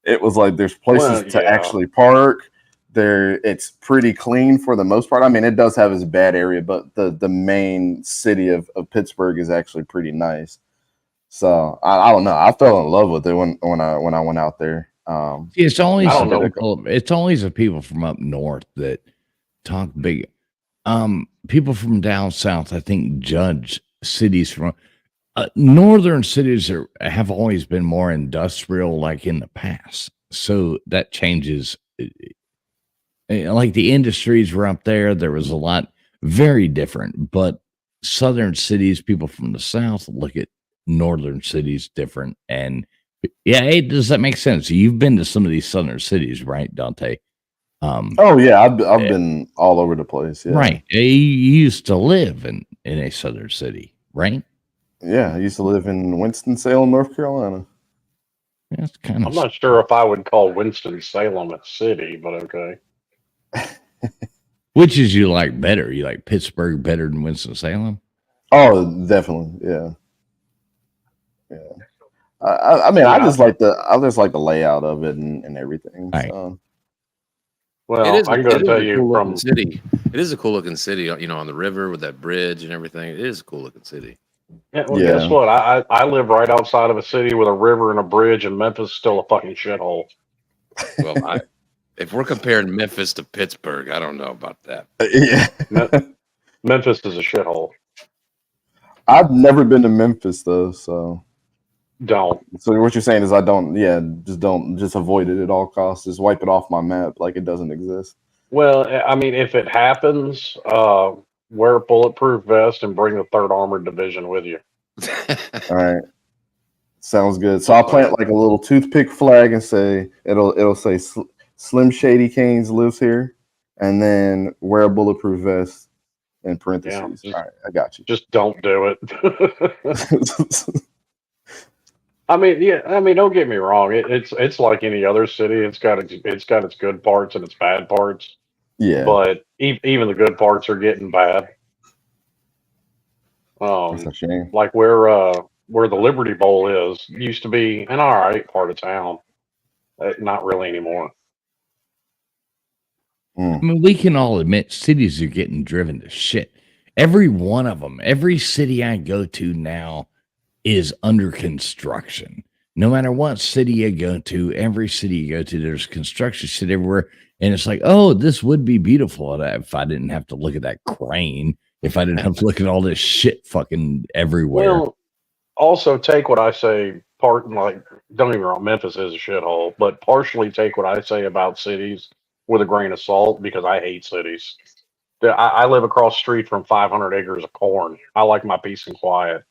It was like there's places to actually park. It's pretty clean for the most part. I mean, it does have its bad area, but the main city of Pittsburgh is actually pretty nice. So I don't know. I fell in love with it when I went out there. It's always I don't know. it's always the people from up north that talk big. People from down south, I think, judge cities from northern cities have always been more industrial, like in the past. So that changes. Like the industries were up there, there was a lot very different. But southern cities, people from the south look at northern cities different. And yeah, hey, does that make sense? You've been to some of these southern cities, right, Dante? Oh yeah, I've been all over the place. Yeah. Right. You used to live in a southern city, right? Yeah, I used to live in Winston-Salem, North Carolina. That's kind of. I'm not sure if I would call Winston-Salem a city, but okay. Which is you like better? You like Pittsburgh better than Winston-Salem? Oh, definitely. Yeah. Yeah. I mean, I just like the layout of it and everything. Right. So. Well, I'm going to tell you from city. It is a cool looking city, on the river with that bridge and everything. It is a cool looking city. Yeah, well, guess what? I live right outside of a city with a river and a bridge, and Memphis is still a fucking shithole. Well, if we're comparing Memphis to Pittsburgh, I don't know about that. Yeah. Memphis is a shithole. I've never been to Memphis though, so don't. So what you're saying is just avoid it at all costs. Just wipe it off my map like it doesn't exist. Well, I mean, if it happens, wear a bulletproof vest and bring the 3rd Armored Division with you. All right. Sounds good. So I'll plant like a little toothpick flag and say it'll say Slim Shady Canes lives here, and then wear a bulletproof vest in parentheses. Yeah, all right, I got you. Just don't do it. I mean, don't get me wrong. It's like any other city. It's got its good parts and its bad parts. Yeah. But even the good parts are getting bad. That's a shame. Like where the Liberty Bowl used to be an all right part of town. Not really anymore. I mean, we can all admit cities are getting driven to shit. Every one of them, every city I go to now is under construction. No matter what city you go to, every city you go to, there's construction shit everywhere. And it's like, oh, this would be beautiful if I didn't have to look at that crane, if I didn't have to look at all this shit fucking everywhere. Well, also take what I say, don't get me wrong, Memphis is a shithole, but partially take what I say about cities with a grain of salt because I hate cities. I live across the street from 500 acres of corn. I like my peace and quiet.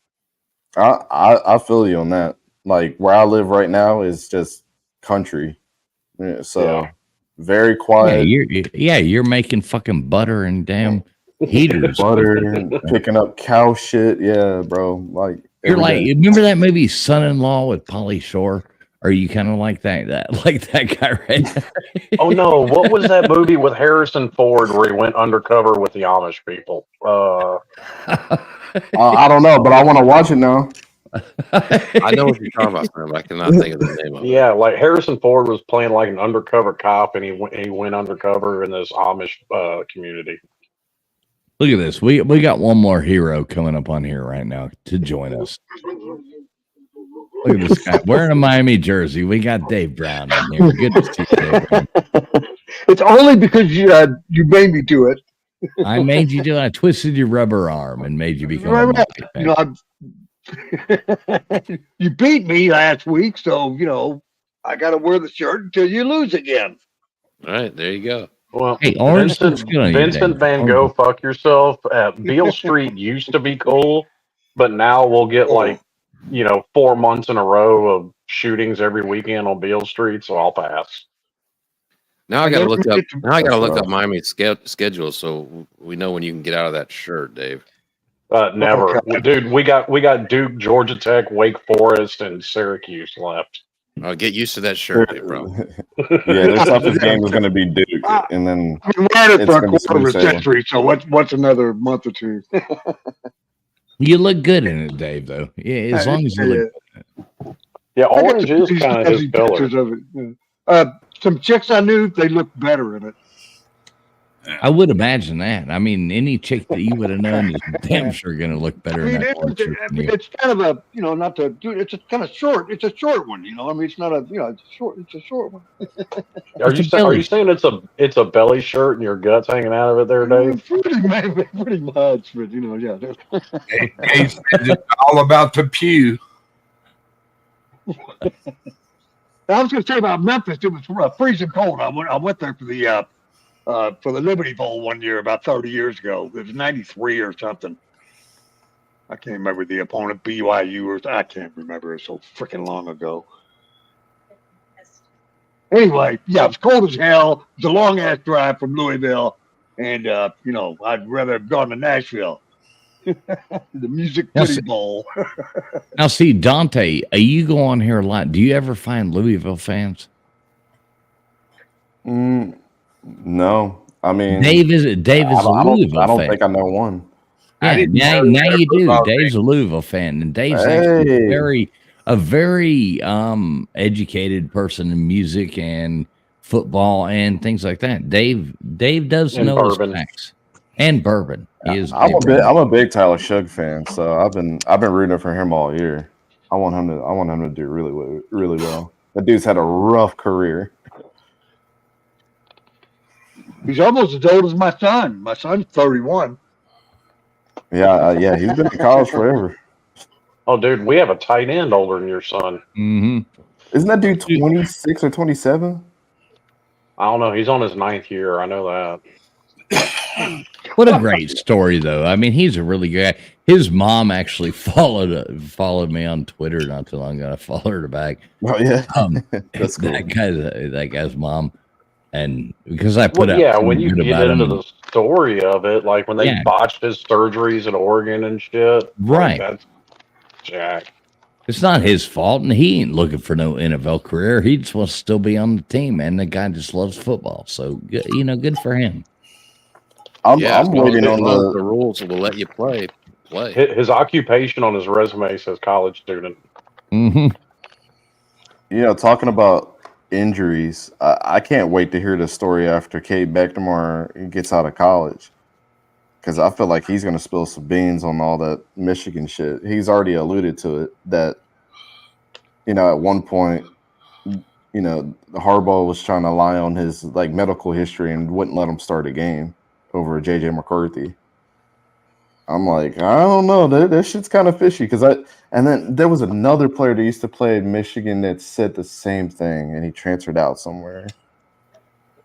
I feel you on that. Like where I live right now is just country. Yeah, so very quiet. You're making fucking butter and damn heaters. Butter and picking up cow shit. Yeah, bro. Like you're like, you remember that movie Son-in-Law with Pauly Shore? Are you kind of like that guy right? Oh no, what was that movie with Harrison Ford where he went undercover with the Amish people? I don't know, but I want to watch it now. I know what you're talking about, Sam. I cannot think of the name of it. Yeah, like Harrison Ford was playing like an undercover cop, and he went undercover in this Amish community. Look at this. We got one more hero coming up on here right now to join us. Look at this guy wearing a Miami jersey. We got Dave Brown in here. Good to see you, Dave Brown. It's only because you made me do it. I made you do it. I twisted your rubber arm and made you become a Miami fan. You beat me last week, so I got to wear the shirt until you lose again. All right, there you go. Well, hey, Vincent Van Gogh, fuck yourself. Beale Street used to be cool, but now we'll get 4 months in a row of shootings every weekend on Beale Street, so I'll pass. Now I And got to they're look up. committed to- Now I got to That's look up rough. Miami's schedule so we know when you can get out of that shirt, Dave. Never, Okay. dude. We got Duke, Georgia Tech, Wake Forest, and Syracuse left. I'll get used to that shirt, Dave, bro. Yeah, their toughest game is going to be Duke, Ah, and then I've been at it it's for a going to be quarter of smooth a sailing. century, so what's another month or two? You look good in it, Dave. Though, yeah, as long as you look. Yeah, I got orange some is pretty kind of his snazzy color. pictures of it. Some chicks I knew, they looked better in it. I would imagine that. I mean, any chick that you would have known is damn sure going to look better I mean, in that orange shirt than you. it's kind of a, not to do. It's a kind of short. It's a short one, I mean, it's not a, it's short. It's a short one. Are It's a you belly saying it's a belly shirt and your guts hanging out of it there, Dave? Pretty much, but yeah. Dave says it's all about the pew. I was going to say about Memphis. It was freezing cold. I went there for the Liberty Bowl one year about 30 years ago. It was 93 or something. I can't remember the opponent, BYU or I can't remember. It was so freaking long ago. Anyway, yeah, it was cold as hell. It was a long ass drive from Louisville, and I'd rather have gone to Nashville. The Music City Bowl. Now, see, Dante, you go on here a lot. Do you ever find Louisville fans? No, I mean Dave is a Louisville I don't fan. think I know one. Yeah, now you do. Dave's a Louisville fan, and Dave's actually a very educated person in music and football and things like that. Dave does And know bourbon. his facts and bourbon. He is. I'm a big Tyler Shug fan, so I've been rooting for him all year. I want him to do really well. That dude's had a rough career. He's almost as old as my son. My son's 31. Yeah, he's been in college forever. Oh, dude, we have a tight end older than your son. Mm-hmm. Isn't that dude 26 or 27? I don't know. He's on his 9th year. I know that. What a great story, though. I mean, he's a really good guy. His mom actually followed me on Twitter not too long ago. I followed her back. Oh yeah, that's cool. That guy's mom, and because I put when you get into the story of it, like when they botched his surgeries in Oregon and shit, right? Like, that's Jack. It's not his fault, and he ain't looking for no NFL career. He just wants to still be on the team, and the guy just loves football. So, good for him. I'm waiting on the rules will let you play. His occupation on his resume says college student. Mm-hmm. Talking about injuries, I can't wait to hear the story after Cade McNamara gets out of college, because I feel like he's going to spill some beans on all that Michigan shit. He's already alluded to it that, at one point, Harbaugh was trying to lie on his medical history and wouldn't let him start a game over JJ McCarthy. I'm like, I don't know. That shit's kind of fishy. And then there was another player that used to play in Michigan that said the same thing, and he transferred out somewhere.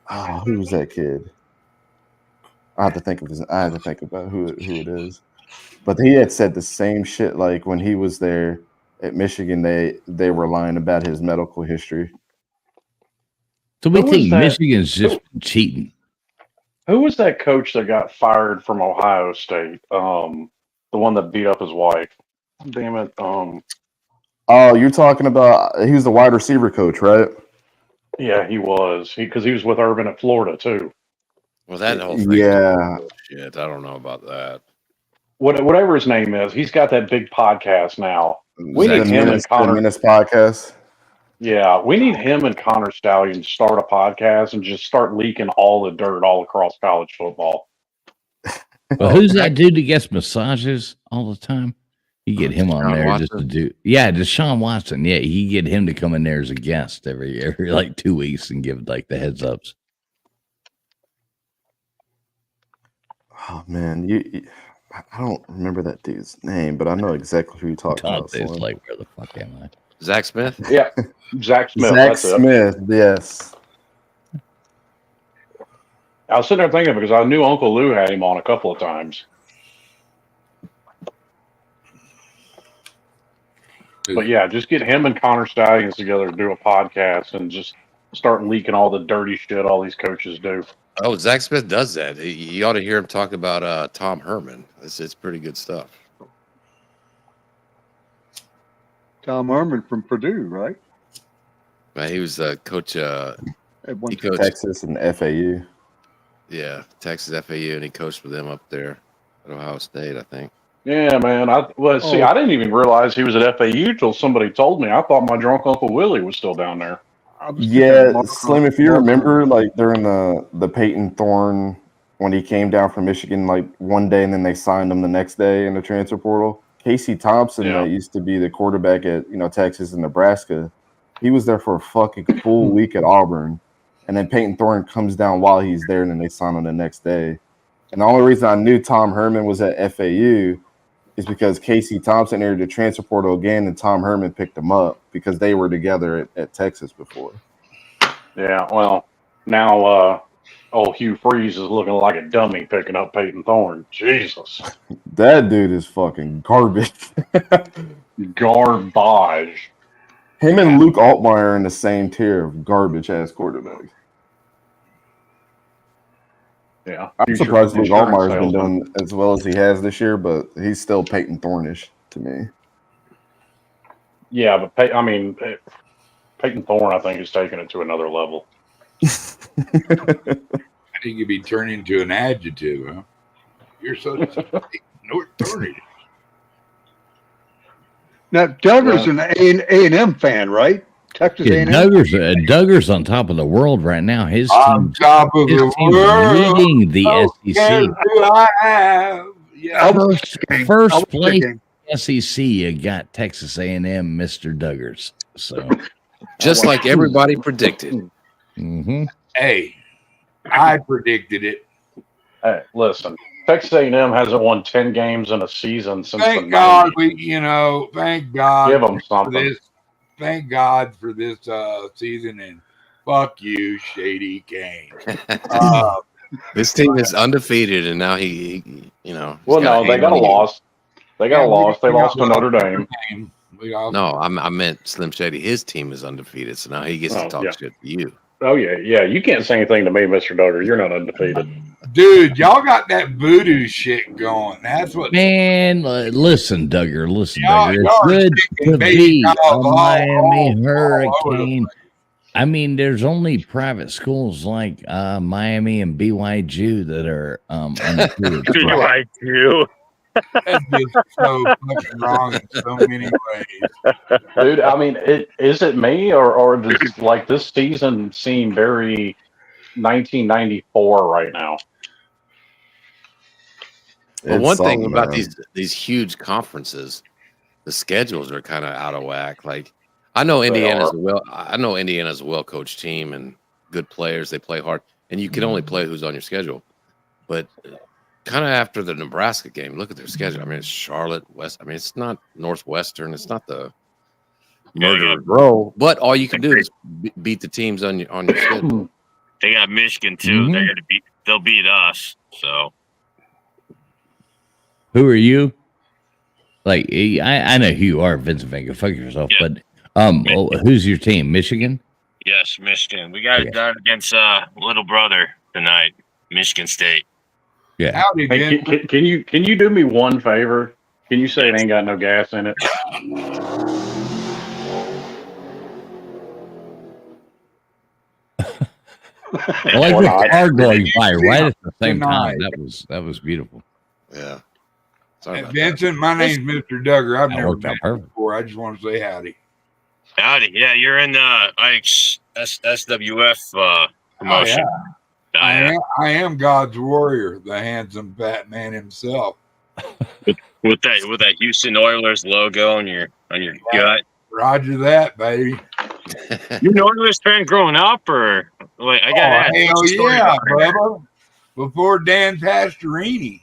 Oh, who was that kid? I have to think about who it is. But he had said the same shit. Like when he was there at Michigan, they were lying about his medical history. So we think Michigan's just cheating. Who was that coach that got fired from Ohio State? The one that beat up his wife. Damn it. Oh, you're talking about he was the wide receiver coach, right? Yeah, he was. Because he was with Urban at Florida too. Well, that whole thing. Yeah. Shit, I don't know about that. Whatever his name is, he's got that big podcast now. We need him and Connor. Menace podcast. Yeah, we need him and Connor Stallion to start a podcast and just start leaking all the dirt all across college football. Well, who's that dude that gets massages all the time? You get him on there just to do. Yeah, Deshaun Watson. Yeah, you get him to come in there as a guest every 2 weeks and give the heads ups. Oh man, I don't remember that dude's name, but I know exactly who you're talking about. It's like, where the fuck am I? Zach Smith? Yeah, Zach Smith. Zach Smith, yes. I was sitting there thinking because I knew Uncle Lou had him on a couple of times. But yeah, just get him and Connor Stallions together to do a podcast and just start leaking all the dirty shit all these coaches do. Oh, Zach Smith does that. You ought to hear him talk about Tom Herman. It's pretty good stuff. Tom Herman from Purdue, right? He was coach. He coached Texas and FAU. Yeah, Texas FAU, and he coached with them up there at Ohio State, I think. Yeah, man. I didn't even realize he was at FAU till somebody told me. I thought my drunk Uncle Willie was still down there. Yeah, Slim, if you remember, like during the Peyton Thorne, when he came down from Michigan, like one day and then they signed him the next day in the transfer portal. Casey Thompson, that used to be the quarterback at Texas and Nebraska, he was there for a fucking full week at Auburn, and then Peyton Thorne comes down while he's there, and then they sign him the next day. And the only reason I knew Tom Herman was at FAU is because Casey Thompson entered the transfer portal again, and Tom Herman picked him up because they were together at Texas before. Yeah, well, now old Hugh Freeze is looking like a dummy picking up Peyton Thorne. Jesus. That dude is fucking garbage. Garbage. Him and Luke Altmaier are in the same tier of garbage-ass quarterbacks. Yeah. I'm surprised Luke Altmaier's been doing as well as he has this year, but he's still Peyton Thorne-ish to me. Yeah, but Peyton Thorne, I think, is taking it to another level. I think you'd be turned into an adjective, huh? You're so North Thorny. Now, Duggar's an A&M fan, right? Texas A&M. Duggar's on top of the world right now. His on top of the world, leading the SEC. First place SEC, you got Texas A&M, Mr. Duggars. So, just like everybody predicted. Mm-hmm. Hey, I predicted it. Hey, listen. Texas A&M hasn't won 10 games in a season since thank the God 90s. Thank God. Give them something. Thank God for this season, and fuck you, Shady Kane. This team is undefeated, and now he Well, no, they got a loss. They got a loss. They lost to Notre Dame. No, I meant Slim Shady. His team is undefeated, so now he gets to talk shit to you. Oh, yeah. You can't say anything to me, Mr. Duggar. You're not undefeated. Dude, y'all got that voodoo shit going. That's what. Man, listen, Duggar. It's good to be a Miami Hurricane. I mean, there's only private schools like Miami and BYU that are undefeated. BYU. That's just so fucking wrong in so many ways. Dude, I mean, is it me or does like this season seem very 1994 right now? Well, one thing about these huge conferences, the schedules are kind of out of whack. Like, I know Indiana's a well-coached team and good players. They play hard, and you can only play who's on your schedule. But kind of after the Nebraska game, look at their schedule. I mean, it's Charlotte, West. I mean, it's not Northwestern. It's not the murder row. But all you can do is beat the teams on your schedule. They got Michigan too. Mm-hmm. They'll beat us. So. Who are you? Like, I know who you are, Vincent Vega. Fuck yourself. Yeah. But who's your team? Michigan? Yes, Michigan. We got it done against little brother tonight, Michigan State. Yeah. Hey, can you do me one favor? Can you say it ain't got no gas in it? I like the car going by right at the same time. That was beautiful. Yeah. Hey, Vincent, my name's Mr. Duggar. I've never been here before. I just want to say howdy. Howdy. Yeah, you're in Ike's SWF promotion. Oh, yeah. I am God's warrior, the handsome fat man himself. with that Houston Oilers logo on your gut. Roger that, baby. You an Oilers fan growing up, or like I got hell yeah, brother. Before Dan Pastorini.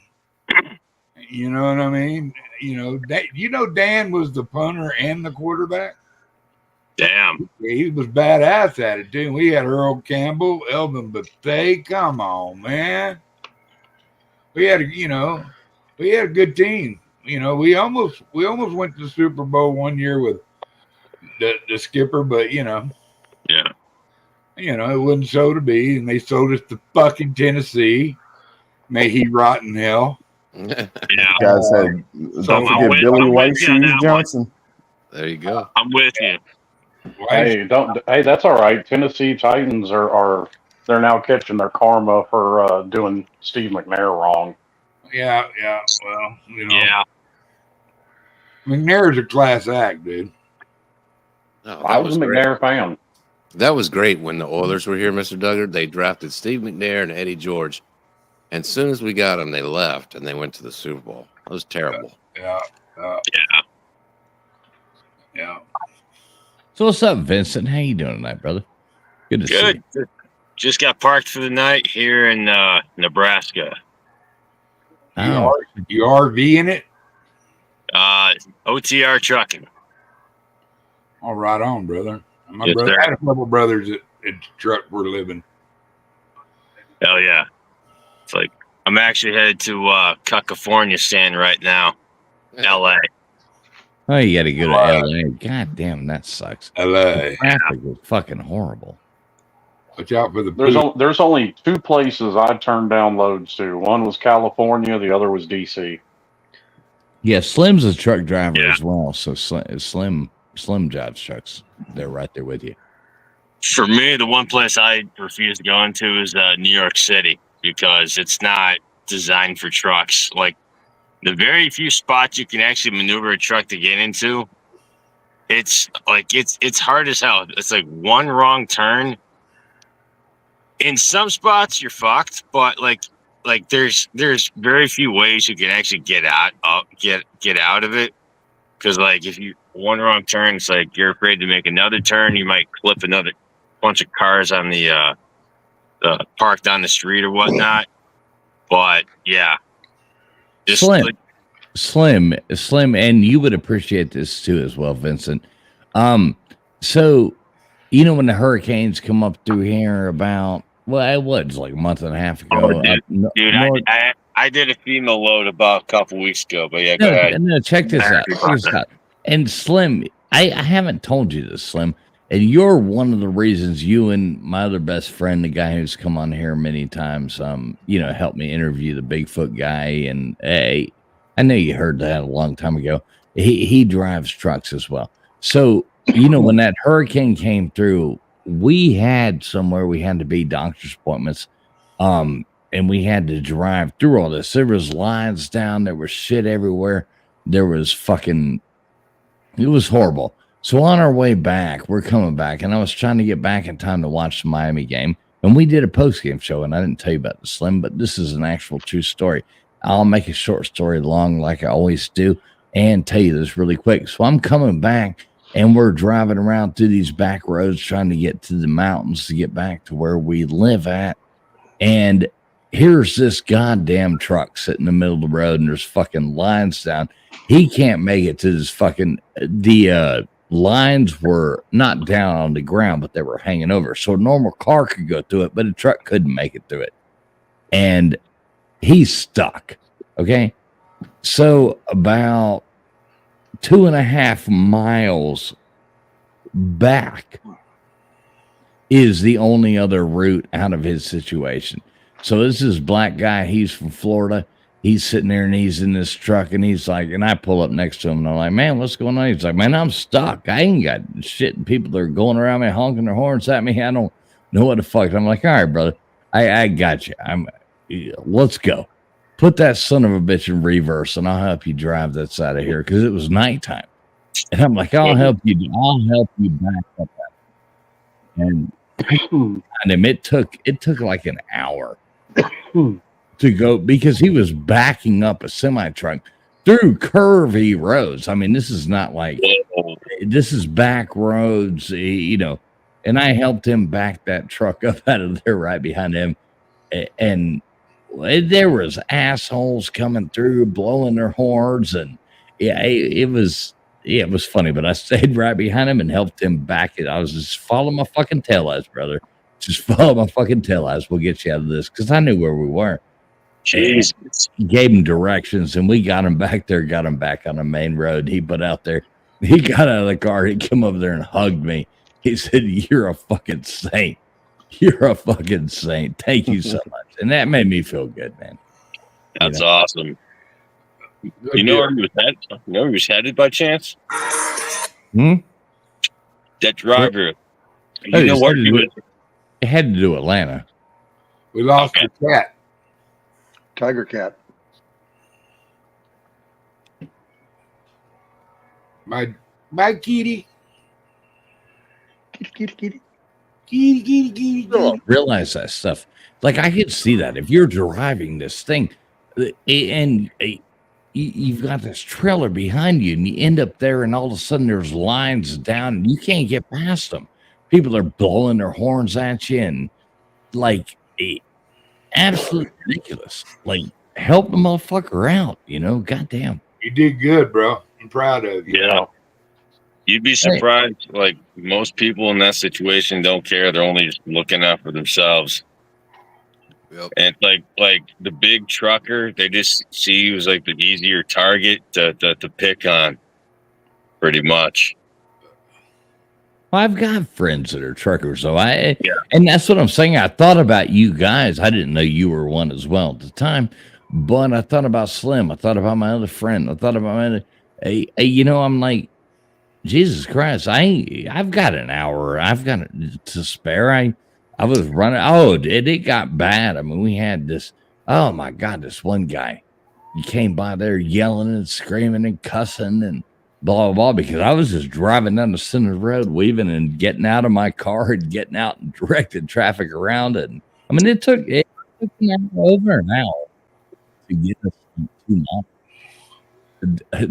You know what I mean? Dan was the punter and the quarterback. Damn. He was badass at it, too. We had Earl Campbell, Elvin Bethea. Come on, man. We had a good team. We almost went to the Super Bowl one year with the skipper, but Yeah. You know, it wasn't so to be, and they sold us to fucking Tennessee. May he rot in hell. Yeah. Guys said, don't forget Billy White Shoes Johnson. There you go. I'm with you. Hey, that's all right. Tennessee Titans are they're now catching their karma for doing Steve McNair wrong. Yeah. Well, you know. Yeah. McNair's a class act, dude. No, I was a McNair fan. That was great when the Oilers were here, Mr. Duggar. They drafted Steve McNair and Eddie George. And as soon as we got them, they left and they went to the Super Bowl. It was terrible. Yeah. So what's up, Vincent? How you doing tonight, brother? Good to see you. Just got parked for the night here in Nebraska. You RV-ing it? OTR trucking. All right on, brother. My Yes, brother sir. had a couple brothers at the truck were living. Hell yeah. It's like I'm actually headed to California stand right now. LA. Oh, you got to go to LA. God damn, that sucks. LA. The traffic is fucking horrible. Watch out for the There's only two places I turned down loads to. One was California, the other was DC. Yeah, Slim's a truck driver as well. So Slim drives trucks. They're right there with you. For me, the one place I refuse to go into is New York City because it's not designed for trucks. Like the very few spots you can actually maneuver a truck to get into, it's hard as hell. It's like one wrong turn. In some spots you're fucked, but like there's very few ways you can actually get out of it. Because like if you one wrong turn, it's like you're afraid to make another turn. You might clip another bunch of cars on the parked on the street or whatnot. But yeah, just Slim, and you would appreciate this too as well, Vincent. So you know when the hurricanes come up through here about it was like a month and a half ago. I did a FEMA load about a couple weeks ago, but go ahead. No, check this out. And Slim, I haven't told you this, Slim, and you're one of the reasons you and my other best friend, the guy who's come on here many times, helped me interview the Bigfoot guy. And hey, I know you heard that a long time ago. He drives trucks as well. So, when that hurricane came through, we had somewhere we had to be, doctor's appointments. And we had to drive through all this. There was lines down. There was shit everywhere. There was it was horrible. So on our way back, we're coming back, and I was trying to get back in time to watch the Miami game. And we did a post-game show, and I didn't tell you about the Slim, but this is an actual true story. I'll make a short story long like I always do and tell you this really quick. So I'm coming back, and we're driving around through these back roads trying to get to the mountains to get back to where we live at. And here's this goddamn truck sitting in the middle of the road, and there's fucking lines down. He can't make it to this the lines were not down on the ground, but they were hanging over. So a normal car could go through it, but a truck couldn't make it through it. And he's stuck. Okay. So about 2.5 miles back is the only other route out of his situation. So this is black guy. He's from Florida. He's sitting there and he's in this truck and he's like, and I pull up next to him and I'm like, man, what's going on? He's like, man, I'm stuck. I ain't got shit. And people that are going around me, honking their horns at me. I don't know what the fuck. I'm like, all right, brother, I got you. Let's go. Put that son of a bitch in reverse and I'll help you drive that side of here. Cause it was nighttime. And I'm like, I'll help you back up. And it took like an hour to go because he was backing up a semi truck through curvy roads. I mean, this is not like this is back roads, and I helped him back that truck up out of there right behind him. And there was assholes coming through, blowing their horns. And it was funny, but I stayed right behind him and helped him back it. I was just follow my fucking tail lights, brother. Just follow my fucking tail lights. We'll get you out of this. Cause I knew where we were. Jesus. Gave him directions and we got him back there, got him back on the main road. He put out there, he got out of the car. He came over there and hugged me. He said, you're a fucking saint. You're a fucking saint. Thank you so much. And that made me feel good, man. That's awesome. You know where he was headed? You know where he was headed by chance? That driver. You know where he was? It had to do Atlanta. We lost the cat. Tiger cat. My kitty. Kitty. I don't realize that stuff. Like I could see that if you're driving this thing, and you've got this trailer behind you, and you end up there, and all of a sudden there's lines down, and you can't get past them. People are blowing their horns at you, and like absolutely ridiculous. Like help the motherfucker out, you know? Goddamn, you did good, bro. I'm proud of you. Yeah. You'd be surprised. Like most people in that situation don't care. They're only just looking out for themselves. Yep. And like the big trucker, they just see you as like the easier target to pick on, pretty much. Well, I've got friends that are truckers, so and that's what I'm saying. I thought about you guys. I didn't know you were one as well at the time, but I thought about Slim. I thought about my other friend. I thought about my other, you know, I'm like, Jesus Christ, I've got an hour. I've got it to spare. I was running. Oh, it got bad. I mean, we had this. Oh my God, this one guy. He came by there yelling and screaming and cussing and blah, blah, blah, because I was just driving down the center of the road, weaving and getting out of my car and getting out and directing traffic around it. And, I mean, it took over an hour to get us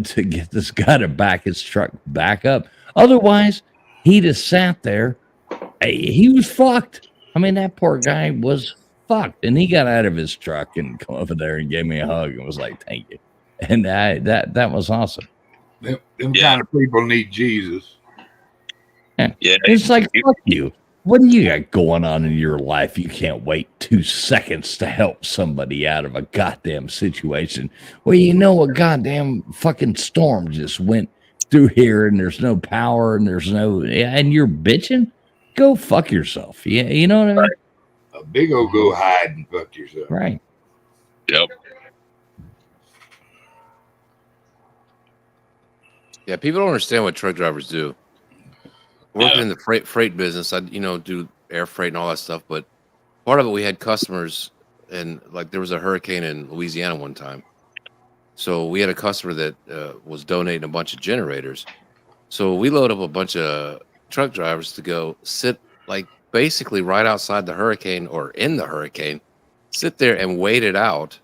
to get this guy to back his truck back up. Otherwise, he just sat there. He was fucked. I mean, that poor guy was fucked. And he got out of his truck and come over there and gave me a hug and was like, thank you. And that was awesome. Them kind of people need Jesus. Yeah. It's like, fuck you. What do you got going on in your life? You can't wait 2 seconds to help somebody out of a goddamn situation. Well, you know, a goddamn fucking storm just went through here and there's no power and there's no, and you're bitching? Go fuck yourself. Yeah, you know what I mean? A big old go hide and fuck yourself. Right. Yep. Yeah, people don't understand what truck drivers do. Working in the freight business, I do air freight and all that stuff. But part of it, we had customers, and like there was a hurricane in Louisiana one time, so we had a customer that was donating a bunch of generators. So we load up a bunch of truck drivers to go sit like basically right outside the hurricane or in the hurricane, sit there and wait it out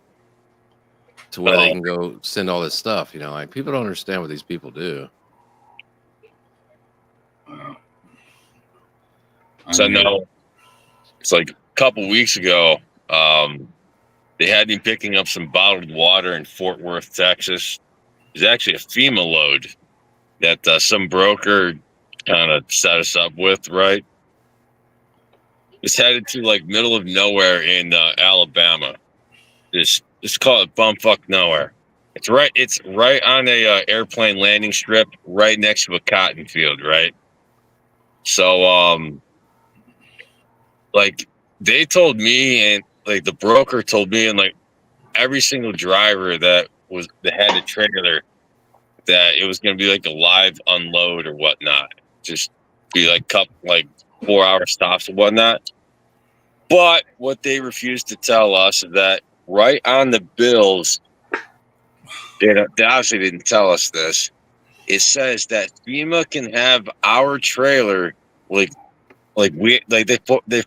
to where they can go send all this stuff. You know, like people don't understand what these people do. So no, it's like a couple weeks ago, they had him picking up some bottled water in Fort Worth, Texas. It was actually a FEMA load that some broker kind of set us up with, right? It's headed to like middle of nowhere in Alabama. Just call it bumfuck nowhere. It's right on a airplane landing strip, right next to a cotton field, right? So like they told me, and like the broker told me, and like every single driver that had a trailer, that it was going to be like a live unload or whatnot, just be like 4-hour stops and whatnot. But what they refused to tell us is that right on the bills, they obviously didn't tell us this. It says that FEMA can have our trailer they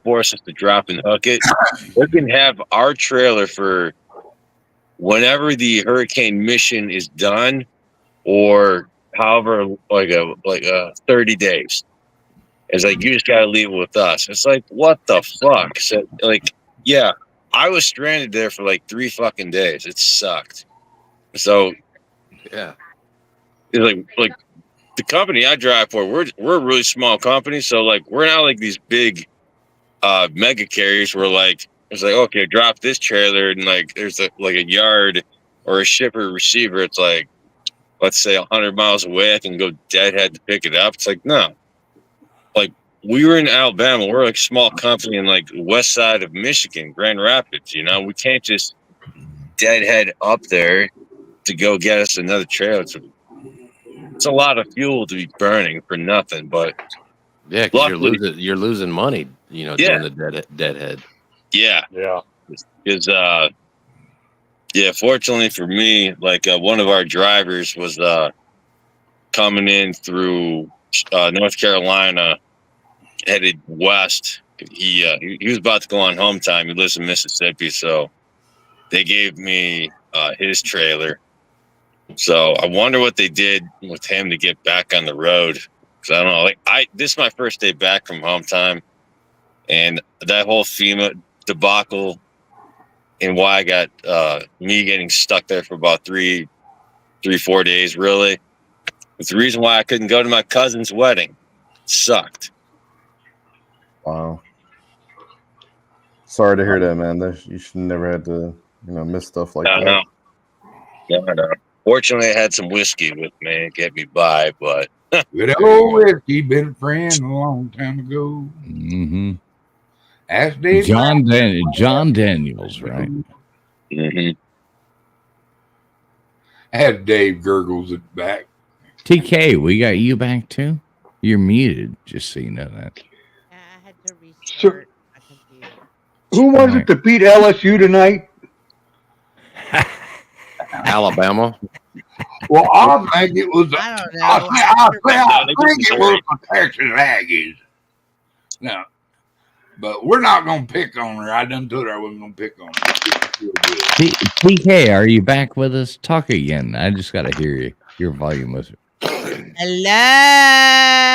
force us to drop and hook it. They can have our trailer for whenever the hurricane mission is done, or however, like 30 days. It's like you just gotta leave it with us. It's like, what the fuck? So like, yeah, I was stranded there for like 3 fucking days. It sucked. So yeah, it's like the company I drive for, we're a really small company, so like we're not like these big mega carriers where like it's like, okay, drop this trailer and like there's a yard or a shipper receiver. It's like, let's say 100 miles away, I can go deadhead to pick it up. It's like, no, like we were in Alabama. We're like a small company in like the west side of Michigan, Grand Rapids. You know, we can't just deadhead up there to go get us another trailer. It's a lot of fuel to be burning for nothing. But Yeah, because you're losing money. You know, Yeah. doing the deadhead. yeah, Yeah. is yeah. Fortunately for me, like one of our drivers was coming in through North Carolina, headed west. He was about to go on home time. He lives in Mississippi, so they gave me his trailer. So I wonder what they did with him to get back on the road. Because I don't know. Like this is my first day back from home time, and that whole FEMA debacle and why I got me getting stuck there for about 3-4 days. Really, it's the reason why I couldn't go to my cousin's wedding. It sucked. Wow. Sorry to hear that, man. You should never had to, miss stuff like that. No. Fortunately, I had some whiskey with me to get me by, but Good old whiskey, been a friend a long time ago. Mm-hmm. Ask Dave. John Daniels, right? Mm-hmm. I had Dave gurgles at the back. TK, we got you back too? You're muted, just so you know that. Yeah, I had to restart Sure. my computer. Who was it that beat LSU tonight? Alabama. Well, I think it was. I don't know. I think it was the Texas Aggies. No, but we're not going to pick on her. I done told her I wasn't going to pick on her. TK, are you back with us? Talk again. I just got to hear you. Your volume was. Hello.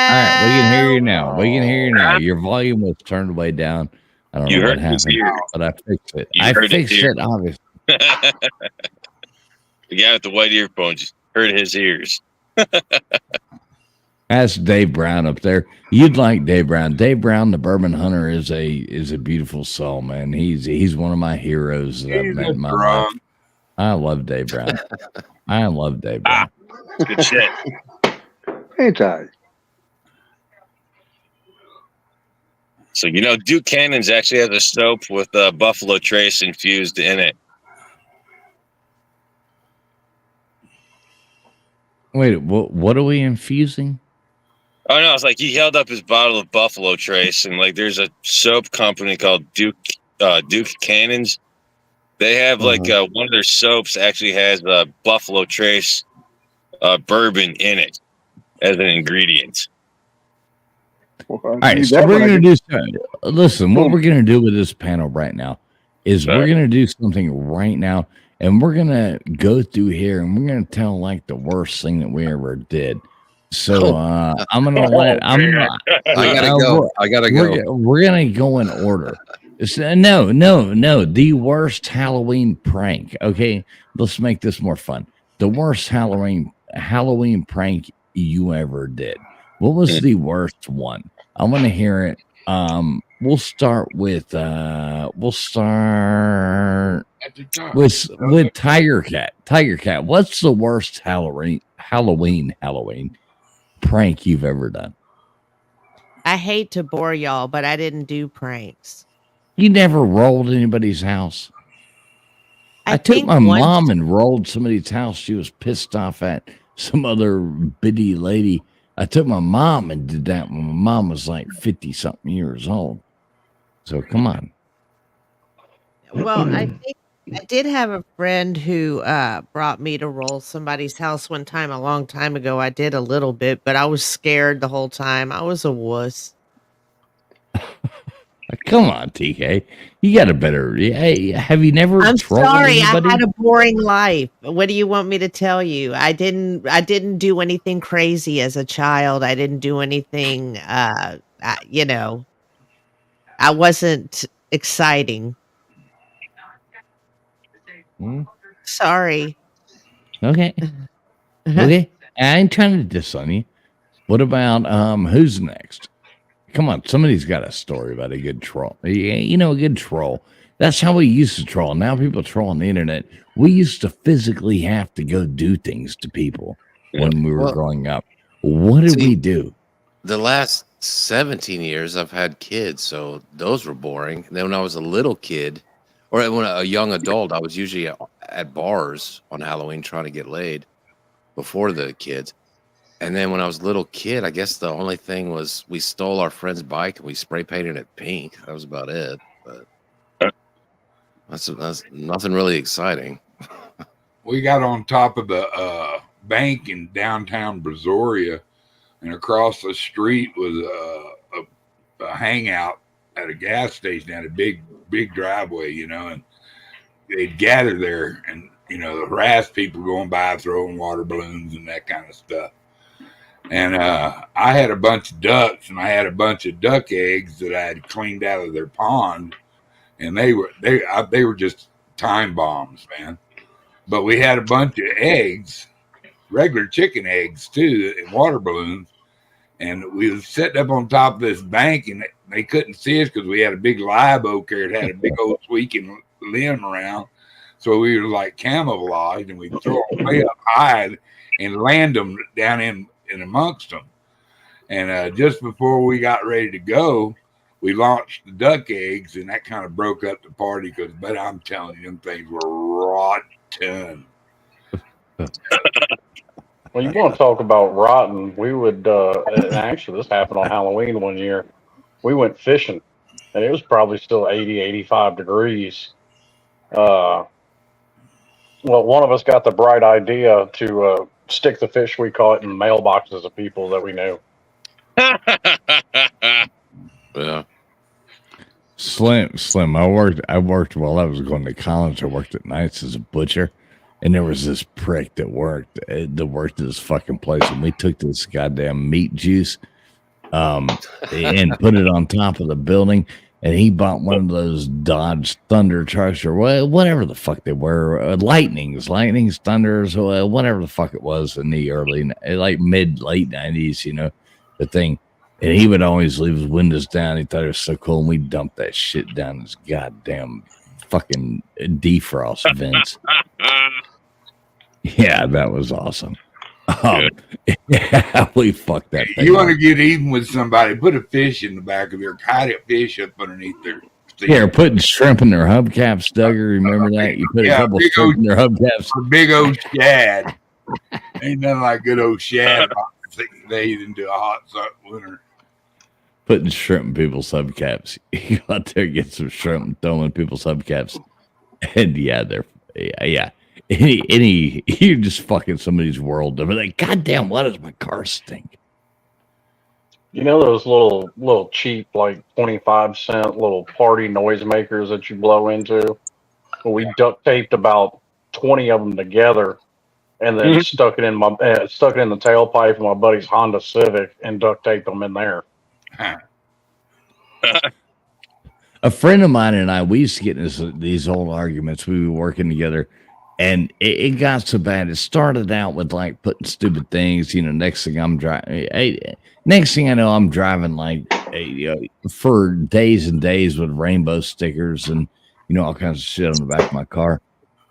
All right, we can hear you now. We can hear you now. Your volume was turned way down. I don't know what happened, but I fixed it. I fixed it, obviously. The guy with the white earphones just hurt his ears. That's Dave Brown up there. You'd like Dave Brown. Dave Brown, the bourbon hunter, is a beautiful soul, man. He's one of my heroes that I've met in my life. I love Dave Brown. I love Dave Brown. Good shit. Hey, Ty. So Duke Cannons actually has a soap with Buffalo Trace infused in it. Wait, what are we infusing? Oh no, it's like he held up his bottle of Buffalo Trace, and like there's a soap company called Duke Cannons. They have like one of their soaps actually has Buffalo Trace bourbon in it as an ingredient. All right, so we're gonna do something. Listen, what we're gonna do with this panel right now is we're gonna do something right now, and we're gonna go through here and we're gonna tell like the worst thing that we ever did. So I'm gonna let I gotta go. We're gonna go in order. No. The worst Halloween prank. Okay, let's make this more fun. The worst Halloween prank you ever did. What was the worst one? I want to hear it. We'll start with Tiger Cat. Tiger Cat, what's the worst Halloween prank you've ever done? I hate to bore y'all, but I didn't do pranks. You never rolled anybody's house. I took my mom and rolled somebody's house. She was pissed off at some other bitty lady. I took my mom and did that when my mom was like 50-something years old. So come on. Well, I think I did have a friend who brought me to roll somebody's house one time a long time ago. I did a little bit, but I was scared the whole time. I was a wuss. Come on, TK. You got a better. Hey, have you never? I'm sorry. Anybody? I had a boring life. What do you want me to tell you? I didn't do anything crazy as a child. I didn't do anything. I wasn't exciting. Sorry. Okay. Okay. I ain't trying to diss on you. What about who's next? Come on, somebody's got a story about a good troll. A good troll. That's how we used to troll. Now people troll on the internet. We used to physically have to go do things to people when we were growing up. What did we do? the last 17 years I've had kids, so those were boring. And then when I was a little kid, or when a young adult, I was usually at bars on Halloween trying to get laid before the kids. And then when I was a little kid, I guess the only thing was we stole our friend's bike and we spray painted it pink. That was about it. But that's nothing really exciting. We got on top of the bank in downtown Brazoria, and across the street was a hangout at a gas station, had a big driveway, and they'd gather there and harass people going by, throwing water balloons and that kind of stuff. And I had a bunch of ducks, and I had a bunch of duck eggs that I had cleaned out of their pond, and they were just time bombs, man. But we had a bunch of eggs, regular chicken eggs too, and water balloons. And we was sitting up on top of this bank, and they couldn't see us because we had a big live oak there. It had a big old squeaking limb around. So we were like camouflaged, and we'd throw them way up high and land them down in amongst them. And just before we got ready to go, we launched the duck eggs, and that kind of broke up the party but I'm telling you, them things were rotten. Well, you want to talk about rotten? We would, and actually, this happened on Halloween one year. We went fishing, and it was probably still 80, 85 degrees. Well, one of us got the bright idea to stick the fish, we call it, in mailboxes of people that we knew. Yeah. Slim. I worked while I was going to college. I worked at nights as a butcher, and there was this prick that worked at this fucking place, and we took this goddamn meat juice, and put it on top of the building. And he bought one of those Dodge Thunder trucks or whatever the fuck they were, Lightnings, Thunders, whatever the fuck it was in the early, like late 90s, the thing. And he would always leave his windows down. He thought it was so cool. And we dumped that shit down his goddamn fucking defrost vents. Yeah, that was awesome. Yeah, we fucked that thing. You want to get even with somebody, put a fish in the back of their, hide a fish up underneath their seat. Here, putting shrimp in their hubcaps, Duggar. Remember that? You put a couple of shrimp in their hubcaps. A big old shad. Ain't nothing like good old shad about 6 days into a hot winter. Putting shrimp in people's hubcaps. You go out there, get some shrimp and throw them in people's hubcaps. And yeah. You're just fucking somebody's world. They're like, God damn, why does my car stink? You know those little cheap, like 25-cent little party noisemakers that you blow into? Well, we duct taped about 20 of them together, and then stuck it in the tailpipe of my buddy's Honda Civic and duct taped them in there. A friend of mine and I, we used to get in these old arguments. We were working together, and it got so bad. It started out with like putting stupid things. Next thing I'm driving. Next thing I know, I'm driving like for days and days with rainbow stickers and all kinds of shit on the back of my car.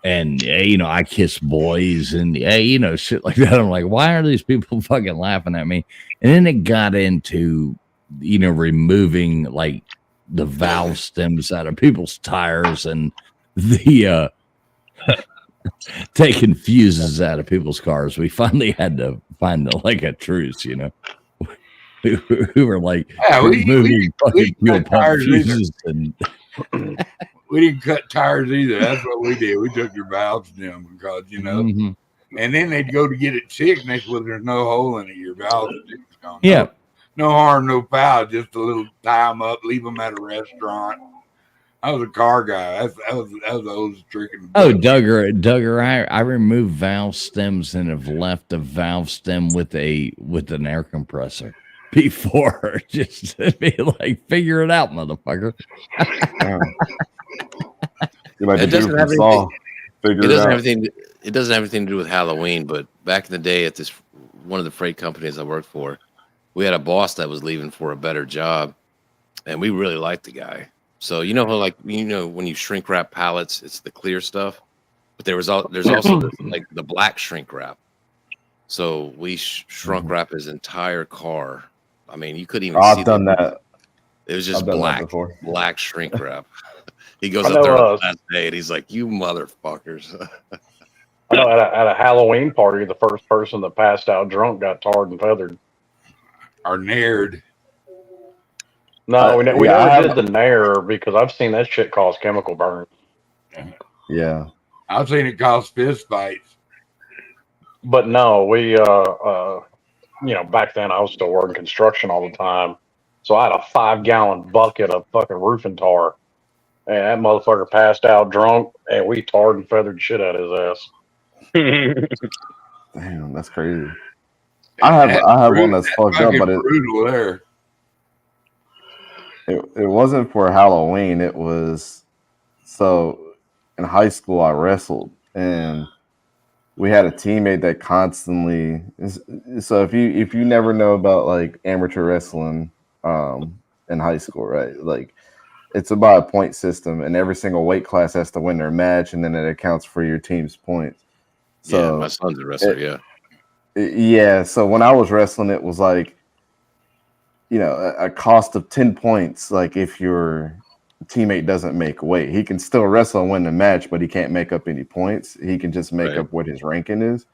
And I kiss boys and shit like that. I'm like, why are these people fucking laughing at me? And then it got into removing like the valve stems out of people's tires and the taking fuses out of people's cars. We finally had to find a truce, we were like removing fucking fuel pump fuses and we didn't cut tires either. That's what we did. We took your valves down because and then they'd go to get it checked, and they said, there's no hole in it. Your valve is gone. Yeah. No harm, no foul. Just a little tie them up, leave them at a restaurant. I was a car guy. That was the oldest trick. Duggar, I removed valve stems and have left a valve stem with an air compressor before. Just to be like, figure it out, motherfucker. It doesn't have anything to do with Halloween, but back in the day at one of the freight companies I worked for, we had a boss that was leaving for a better job, and we really liked the guy. So when you shrink wrap pallets, it's the clear stuff, but there's also the black shrink wrap. So we shrunk wrap his entire car, I mean, you couldn't even Oh, see I've done that. It was just I've done that black, before. black shrink wrap. He goes I up know, there on the last day, and he's like, "You motherfuckers!" I know at a Halloween party, the first person that passed out drunk got tarred and feathered. Or nared. No, we Yeah, I never have. did the nair because I've seen that shit cause chemical burn. Yeah. I've seen it cause fist fights. But no, we back then I was still working construction all the time, so I had a 5-gallon bucket of fucking roofing tar, and that motherfucker passed out drunk, and we tarred and feathered shit out of his ass. Damn, that's crazy. I have one that's fucked up, but brutal there. It wasn't for Halloween. It was so in high school I wrestled, and we had a teammate that constantly. So if you never know about like amateur wrestling in high school, right? Like it's about a point system, and every single weight class has to win their match, and then it accounts for your team's points. So yeah, my son's a wrestler. Yeah. So when I was wrestling, it was like, a cost of 10 points. Like if your teammate doesn't make weight, he can still wrestle and win the match, but he can't make up any points. He can just make up what his ranking is.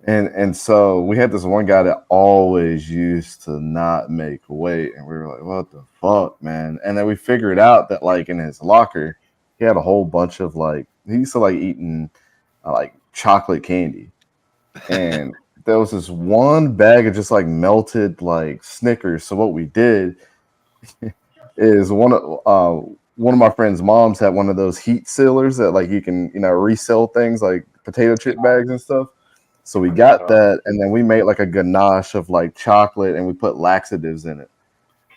And so we had this one guy that always used to not make weight, and we were like, what the fuck, man? And then we figured out that like in his locker, he had a whole bunch of like, he used to like eating like chocolate candy. And there was this one bag of just like melted like Snickers. So what we did is one of my friend's moms had one of those heat sealers that like you can resell things like potato chip bags and stuff. So we got that, and then we made like a ganache of like chocolate, and we put laxatives in it,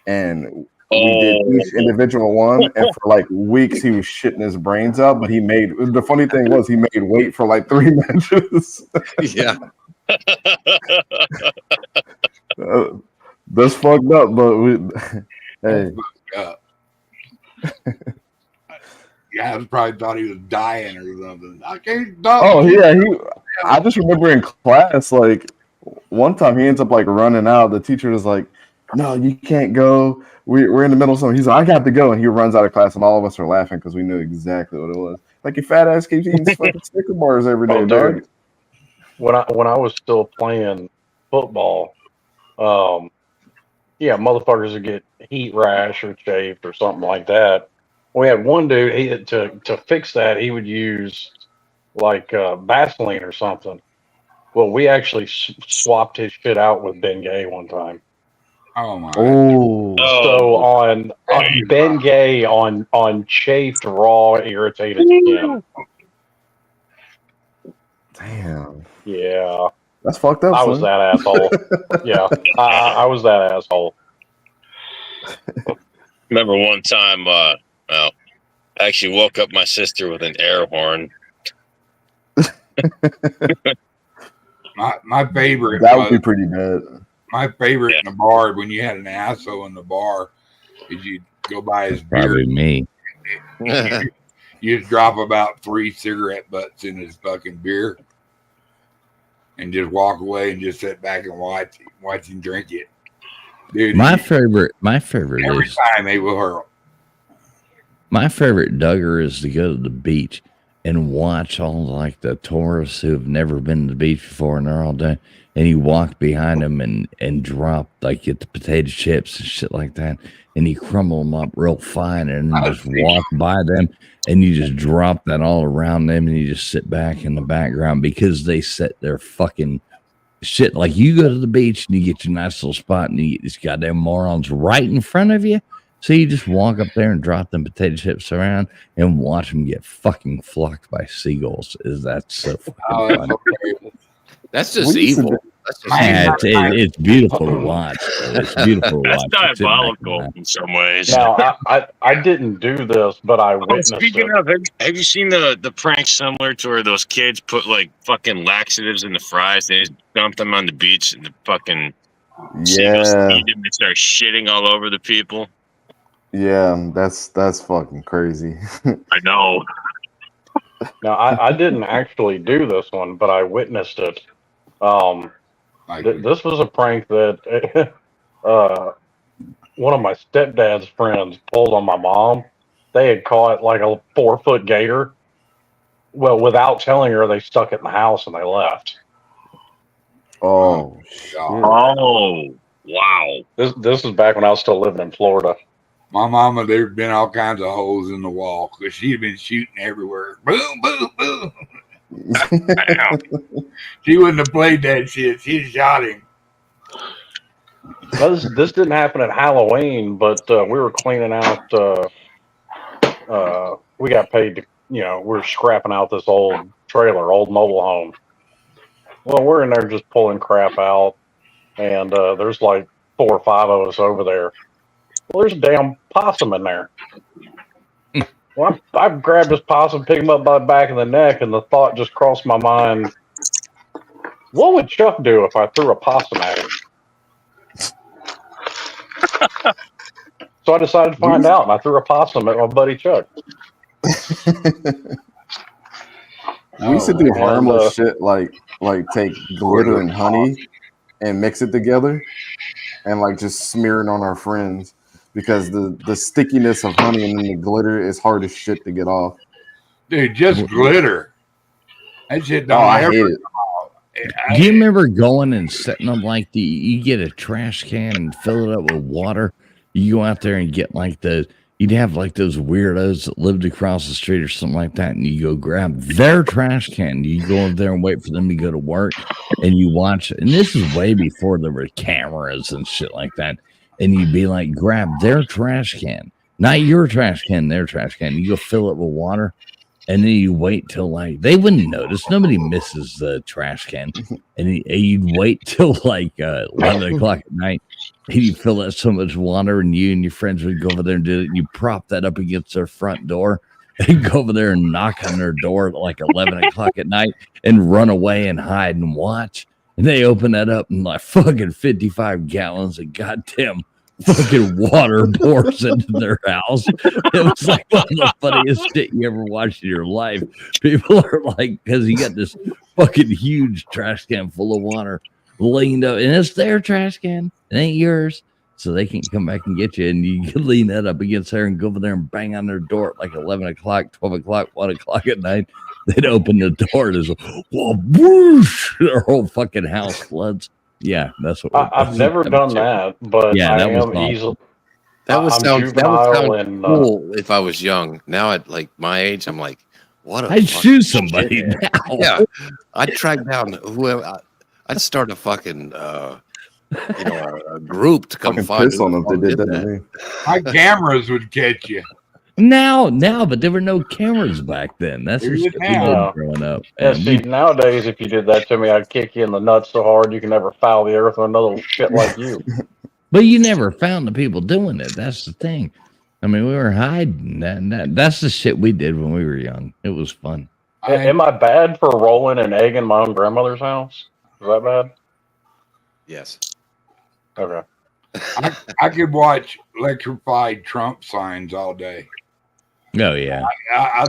and we did each individual one, and for like weeks he was shitting his brains out. But the funny thing was he made weight for like 3 matches. Yeah. That's fucked up, but hey. Yeah, I probably thought he was dying or something. I can't stop. Oh yeah, I just remember in class, like one time he ends up like running out. The teacher was like, "No, you can't go. We're in the middle of something." He's like, "I got to go," and he runs out of class, and all of us are laughing because we knew exactly what it was. Like your fat ass keeps eating fucking Snicker bars every day, dog. When I was still playing football, motherfuckers would get heat rash or chafed or something like that. We had one dude. To fix that, he would use like Vaseline or something. Well, we actually swapped his shit out with Bengay one time. Oh my! So on Bengay on chafed, raw, irritated skin. Damn. Yeah. That's fucked up. I was that asshole. Yeah, I was that asshole. Remember one time, I actually woke up my sister with an air horn. my favorite. That would be pretty bad. My favorite in the bar when you had an asshole in the bar is you go buy his beer. Probably me. You just drop about 3 cigarette butts in his fucking beer, and just walk away and just sit back and watch him drink it. Dude, my favorite every is time they will hurl. My favorite Duggar is to go to the beach and watch all like the tourists who have never been to the beach before, and they're all done. And you walk behind them and drop like get the potato chips and shit like that, and you crumble them up real fine and just walk by them, and you just drop that all around them, and you just sit back in the background because they set their fucking shit. Like you go to the beach and you get your nice little spot, and you get these goddamn morons right in front of you. So you just walk up there and drop them potato chips around and watch them get fucking flocked by seagulls. That's so fucking funny. That's just evil. It's beautiful to watch. It's beautiful to watch. That's diabolical in some ways. Now, I didn't do this, but I witnessed Speaking it. of, have you seen the prank similar to where those kids put like fucking laxatives in the fries? They just dump them on the beach and the fucking seagulls eat them and start shitting all over the people. Yeah, that's fucking crazy. I know. Now, I didn't actually do this one, but I witnessed it. This was a prank that one of my stepdad's friends pulled on my mom. They had caught like a 4-foot gator. Well, without telling her, they stuck it in the house and they left. Oh shit! Oh, wow. This is back when I was still living in Florida. My mama, there'd been all kinds of holes in the wall because she'd been shooting everywhere. Boom, boom, boom. She wouldn't have played that shit. She shot him. This didn't happen at Halloween, but we were cleaning out. We got paid to, we were scrapping out this old trailer, old mobile home. Well, we're in there just pulling crap out, and there's like 4 or 5 of us over there. Well, there's a damn possum in there. Well, I grabbed this possum, picked him up by the back of the neck, and the thought just crossed my mind: what would Chuck do if I threw a possum at him? So I decided to find out, and I threw a possum at my buddy Chuck. We used to do harmless shit like take glitter and honey and mix it together and like just smear it on our friends because the stickiness of honey and then the glitter is hard as shit to get off. Dude, just glitter. That shit don't I hate it. Do you remember going and setting up like you get a trash can and fill it up with water? You go out there and get like you'd have like those weirdos that lived across the street or something like that, and you go grab their trash can. You go over there and wait for them to go to work, and you watch. And this is way before there were cameras and shit like that. And you'd be like, grab their trash can, not your trash can, their trash can. You go fill it with water, and then you wait till like they wouldn't notice. Nobody misses the trash can, and you'd wait till like 11 o'clock at night. And you fill out so much water, and you and your friends would go over there and do it. And you prop that up against their front door and go over there and knock on their door at like 11 o'clock at night and run away and hide and watch. And they open that up and like fucking 55 gallons of goddamn fucking water pours into their house. It was like one of the funniest shit you ever watched in your life. People are like, because you got this fucking huge trash can full of water leaned up, and it's their trash can. It ain't yours, so they can't come back and get you. And you can lean that up against her and go over there and bang on their door at like 11 o'clock, 12 o'clock, 1 o'clock at night. They'd open the door and it's whoosh, their whole fucking house floods. Yeah, that's what I've never done that, but yeah, I that was am easily. That would sound and, cool if I was young. Now at like my age, I'm like, what? I'd shoot somebody now. Yeah, I'd track down whoever. I'd start a fucking, a group to come find piss on them if they did that to me. My cameras would catch you. Now, but there were no cameras back then. That's the shit we did growing up. Yeah, And see, nowadays, if you did that to me, I'd kick you in the nuts so hard you can never foul the earth with another shit like you. But you never found the people doing it. That's the thing. I mean, we were hiding. That's the shit we did when we were young. It was fun. Am I bad for rolling an egg in my own grandmother's house? Is that bad? Yes. Okay. I could watch electrified Trump signs all day. Oh, yeah.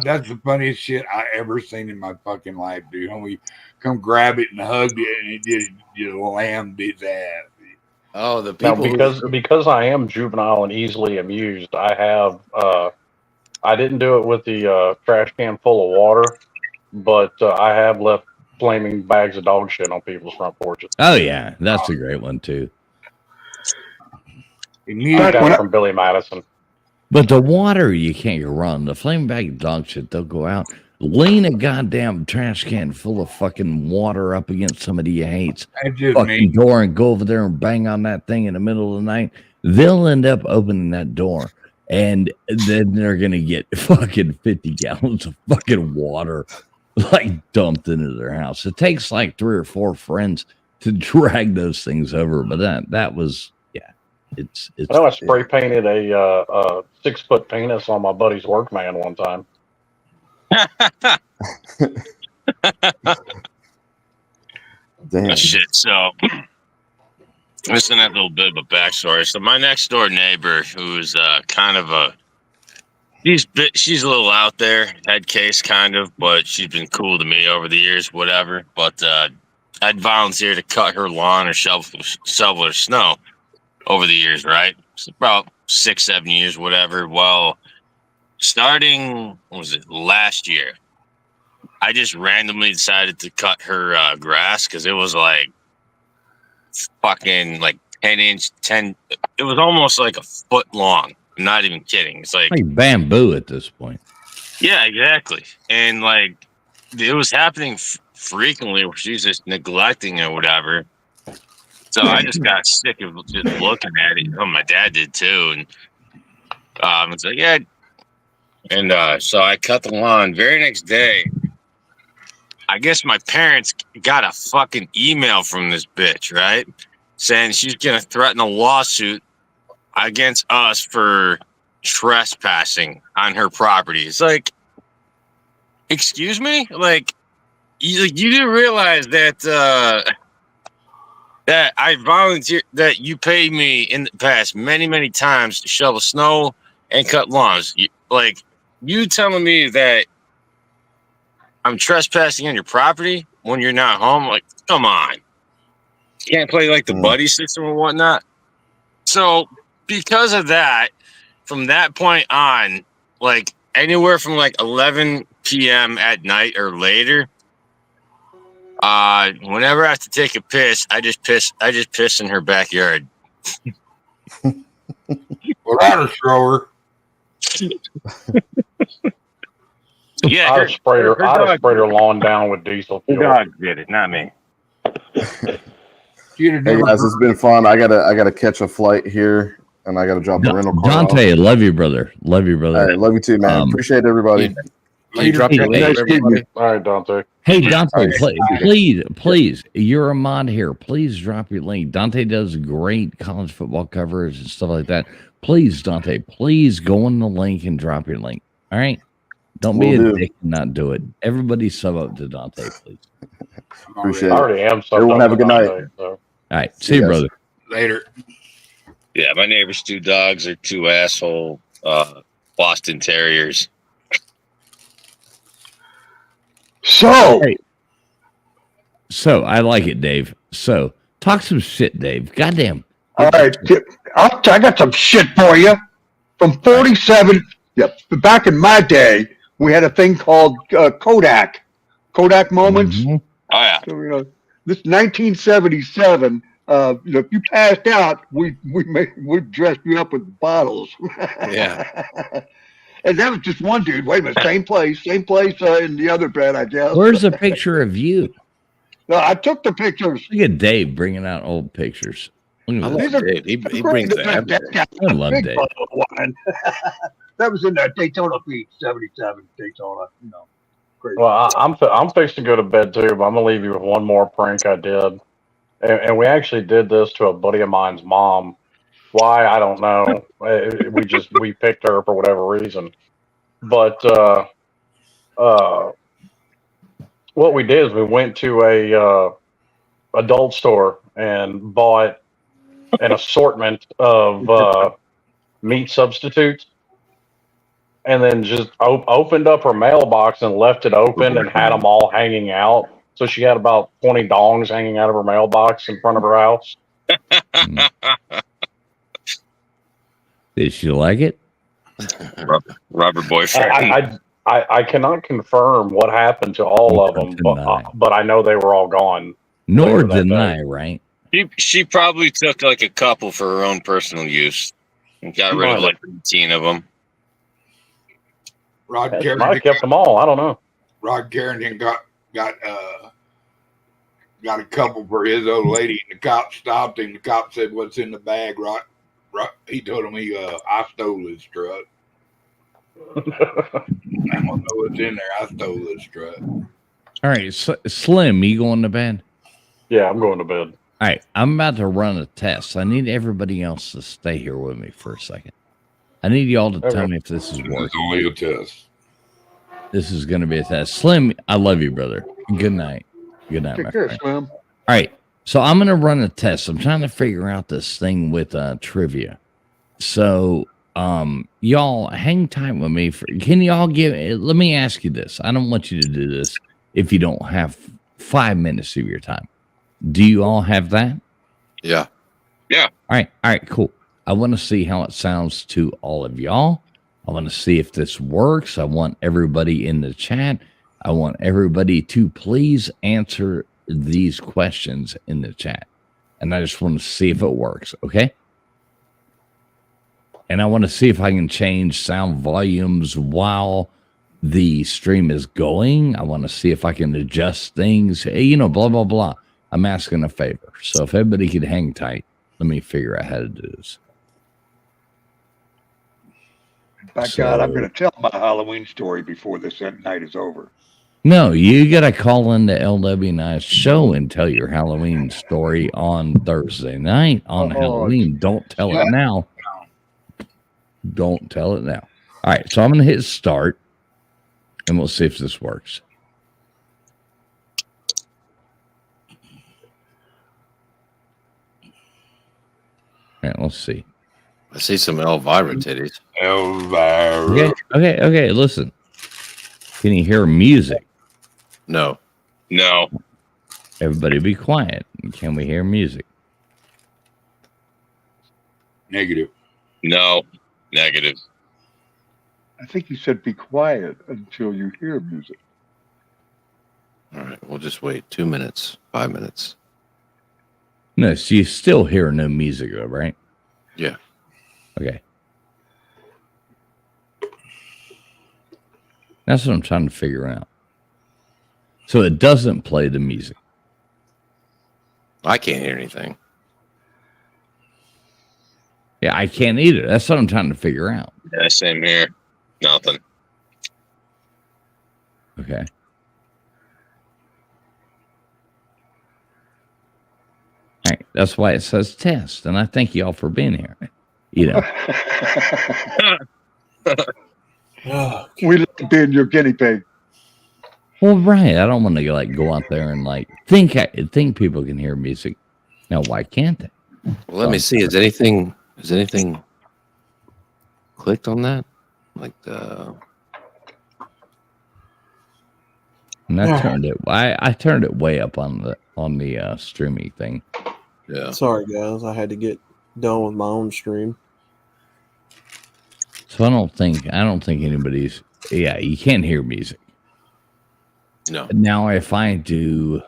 That's the funniest shit I ever seen in my fucking life, dude. Homie, come grab it and hug it, and it just lammed his ass. Oh, the people. Now, because I am juvenile and easily amused, I have. I didn't do it with the trash can full of water, but I have left flaming bags of dog shit on people's front porches. Oh, yeah. That's a great one, too. I got it from Billy Madison. But the water, you can't go wrong. The flame bag of dog shit, they'll go out, lean a goddamn trash can full of fucking water up against somebody you hate's fucking door and go over there and bang on that thing in the middle of the night. They'll end up opening that door, and then they're going to get fucking 50 gallons of fucking water like dumped into their house. It takes like 3 or 4 friends to drag those things over, but that was... It's I know I spray painted a 6-foot penis on my buddy's work van one time. Damn. Shit. So, listen to that little bit of a backstory. So, my next door neighbor, who's kind of she's a little out there, head case kind of, but she's been cool to me over the years, whatever. But I'd volunteer to cut her lawn or shovel her snow. over the years, right? It's about 6-7 years, whatever. Well, starting, what was it, last year, I just randomly decided to cut her grass because it was like fucking like 10. It was almost like a foot long. I'm not even kidding. It's like bamboo at this point. Yeah, exactly. And like it was happening frequently where she's just neglecting it or whatever. So I just got sick of just looking at it. Oh, my dad did too. And it's like, yeah. And so I cut the lawn. Very next day, I guess my parents got a fucking email from this bitch, right? Saying she's going to threaten a lawsuit against us for trespassing on her property. It's like, excuse me? Like, you didn't realize that that I volunteered, that you paid me in the past many times to shovel snow and cut lawns. You telling me that I'm trespassing on your property when you're not home? Like, come on. You can't play like the buddy system or whatnot. So because of that, from that point on, like anywhere from like 11 p.m. at night or later, whenever I have to take a piss, I just piss in her backyard. Well, that'll show her. Yeah, I'd have sprayed her lawn down with diesel fuel. Her dog did it, not me. Hey guys, it's been fun. I gotta catch a flight here, and I gotta drop the rental car. Dante, love you, brother. Love you, brother. All right, love you too, man. Appreciate everybody. You drop your link for everybody? All right, Dante. Hey, Dante, please, you're a mod here. Please drop your link. Dante does great college football coverage and stuff like that. Please, Dante, please go on the link and drop your link. All right? Don't be a dick and not do it. Everybody sub up to Dante, please. Appreciate it. I already am. Everyone have a good night. Dante, so. All right. See you, brother. Later. Yeah, my neighbor's two dogs are two asshole Boston Terriers. So, I like it, Dave. So, talk some shit, Dave. Goddamn. all right, I got some shit for you. From 47, back in my day, we had a thing called Kodak moments. Mm-hmm. Oh yeah. So, this 1977. If you passed out, we dressed you up with bottles. Yeah. And that was just one dude. Wait a minute, same place in the other bed, I guess. Where's a picture of you? No, I took the pictures. Look at Dave bringing out old pictures. Look I at love that. Dave. He brings that. I love Big Dave. bottle of wine. That was in the Daytona Beach, 77 Daytona. Crazy. Well, I'm fixing to go to bed too, but I'm gonna leave you with one more prank I did, and we actually did this to a buddy of mine's mom. Why, I don't know. We picked her for whatever reason. But what we did is we went to a adult store and bought an assortment of meat substitutes, and then just opened up her mailbox and left it open and had them all hanging out. So she had about 20 dongs hanging out of her mailbox in front of her house. Did she like it? Rubber boyfriend. I cannot confirm what happened to all of them, but I know they were all gone. Nor deny, right? She probably took like a couple for her own personal use and got rid of like 18 of them. Rod Might Carrington have kept them all. I don't know. Rod Carrington got a couple for his old lady, and the cop stopped him. The cop said, "What's in the bag?" Rod he told him I stole his truck. I don't know what's in there. I stole his truck. All right, Slim, you going to bed? Yeah, I'm going to bed. All right, I'm about to run a test. I need everybody else to stay here with me for a second. I need y'all to tell me if this is working. It's only a test. This is going to be a test. Slim, I love you, brother. Good night. Good night, my friend. Slim. All right, so I'm going to run a test. I'm trying to figure out this thing with trivia. So, y'all hang tight with me. Can y'all let me ask you this. I don't want you to do this if you don't have 5 minutes of your time. Do you all have that? Yeah. Yeah. All right, cool. I want to see how it sounds to all of y'all. I want to see if this works. I want everybody in the chat. I want everybody to please answer these questions in the chat. And I just want to see if it works, okay? And I want to see if I can change sound volumes while the stream is going. I want to see if I can adjust things, blah, blah, blah. I'm asking a favor. So if everybody could hang tight, let me figure out how to do this. By God, I'm going to tell my Halloween story before this night is over. No, you got to call in the LW Nice show and tell your Halloween story on Thursday night on Halloween. Don't tell it now. Don't tell it now. All right, so I'm going to hit start, and we'll see if this works. All right, let's see. I see some Elvira titties. Elvira. Okay, listen. Can you hear music? No. No. Everybody be quiet. Can we hear music? Negative. No. Negative. I think you said be quiet until you hear music. All right, we'll just wait 2 minutes, 5 minutes. No, so you still hear no music, though, right? Yeah. Okay. That's what I'm trying to figure out. So it doesn't play the music. I can't hear anything. Yeah, I can't either. That's what I'm trying to figure out. Yeah, same here. Nothing. Okay. All right. That's why it says test. And I thank you all for being here. You know. We like being your guinea pig. Well, right. I don't want to go out there and think people can hear music. Now, why can't they? Well, let me see. Is anything clicked on that? Like the. And I turned it. I turned it way up on the streaming thing. Yeah. Sorry, guys. I had to get done with my own stream. So I don't think anybody's. Yeah, you can't hear music. No. Now, if I do.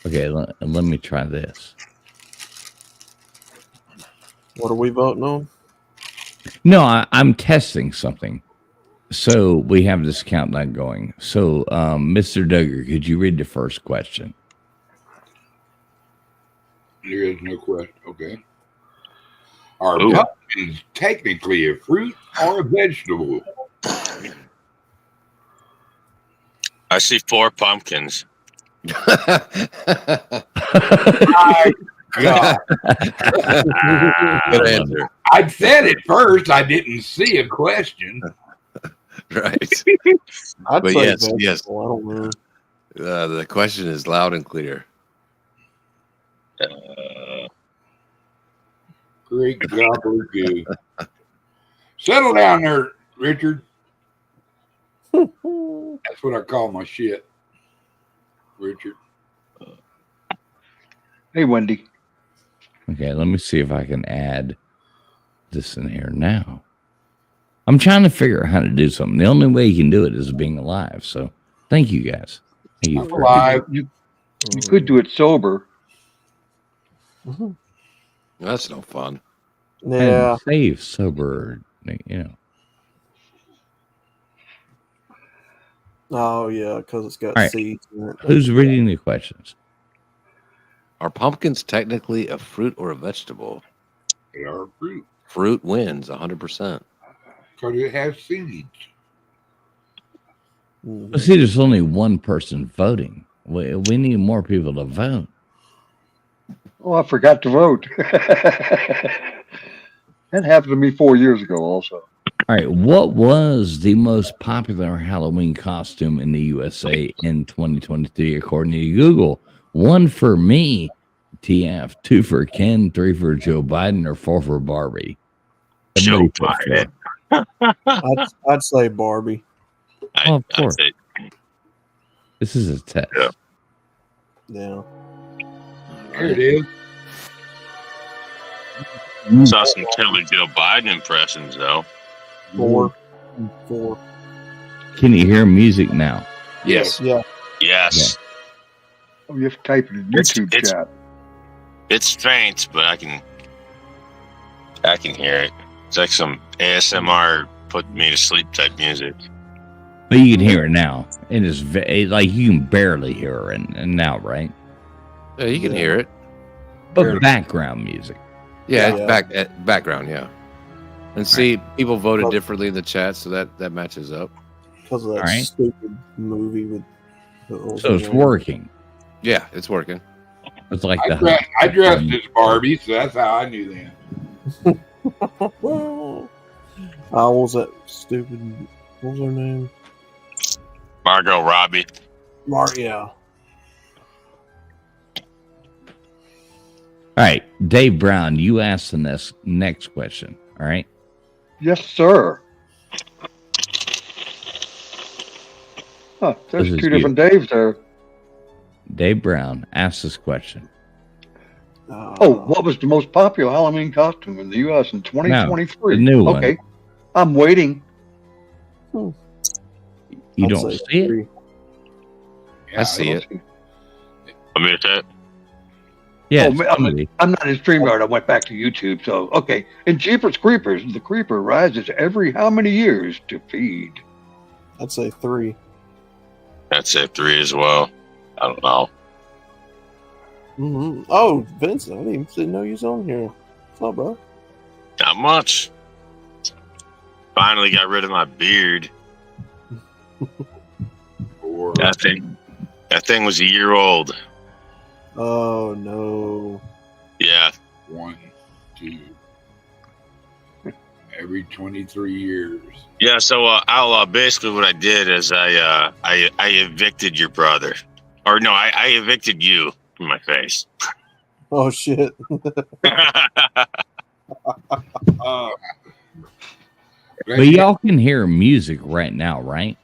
Okay, let me try this. What are we voting on? No, I'm testing something. So we have this countdown going. So, Mr. Duggar, could you read the first question? There is no question. Okay. Are pumpkins technically a fruit or a vegetable? I see 4 pumpkins. My God. Good answer. I said it first. I didn't see a question. Right. I'd But say yes. vegetable. I don't know. The question is loud and clear. Great gobbledygook. Settle down there, Richard. That's what I call my shit. Richard. Hey, Wendy. Okay, let me see if I can add this in here now. I'm trying to figure out how to do something. The only way you can do it is being alive. So thank you guys. Thank you for alive. You could do it sober. That's no fun. Yeah. and safe, sober, Oh, yeah, because it's got All right. seeds in it. Who's reading the questions? Are pumpkins technically a fruit or a vegetable? They are a fruit Fruit wins 100%. because it has seeds. Well, see, there's only one person voting. We need more people to vote. Oh, I forgot to vote. That happened to me 4 years ago also. All right, what was the most popular Halloween costume in the USA in 2023 according to Google? 1 for me, TF, 2 for Ken, 3 for Joe Biden, or 4 for Barbie? Joe Everybody Biden. I'd say Barbie. Oh, of course. I'd say- This is a test. Yeah. Yeah. Here it is. Saw some killer Joe Biden impressions though. 4. Can you hear music now? Yes. Yeah. Yes. Oh, you have to type it in YouTube chat. It's faint, but I can hear it. It's like some ASMR put me to sleep type music. But you can hear it now. It is like you can barely hear it and now, right? Yeah, you can hear it. But Barely. background music. Yeah, Yeah. background, yeah. And see, people voted differently in the chat, so that matches up. Because of that Alright. stupid movie with. So it's working. Yeah, it's working. It's like I dressed as Barbie, so that's how I knew them. What was that stupid? What was her name? Margot Robbie. Yeah. All right, Dave Brown, you asked the next question. All right. Yes, sir. Huh, there's This is two different Daves there. Dave Brown asked this question. Oh, what was the most popular Halloween costume in the U.S. in 2023? the new one. Okay, I'm waiting. You I'd don't say see it? 3. Yeah, I see it. I mean, that. Yeah, Oh, I'm not in StreamYard. I went back to YouTube. So, okay. In Jeepers Creepers, the creeper rises every how many years to feed? I'd say 3. I'd say 3 as well. I don't know. Mm-hmm. Oh, Vince, I didn't even know you was on here. What's up, bro? Not much. Finally got rid of my beard. That thing was a year old. Oh, no. Yeah. 1, 2. Every 23 years. Yeah, so Outlaw, basically what I did is I evicted your brother. Or no, I evicted you from my face. Oh, shit. But y'all can hear music right now, right?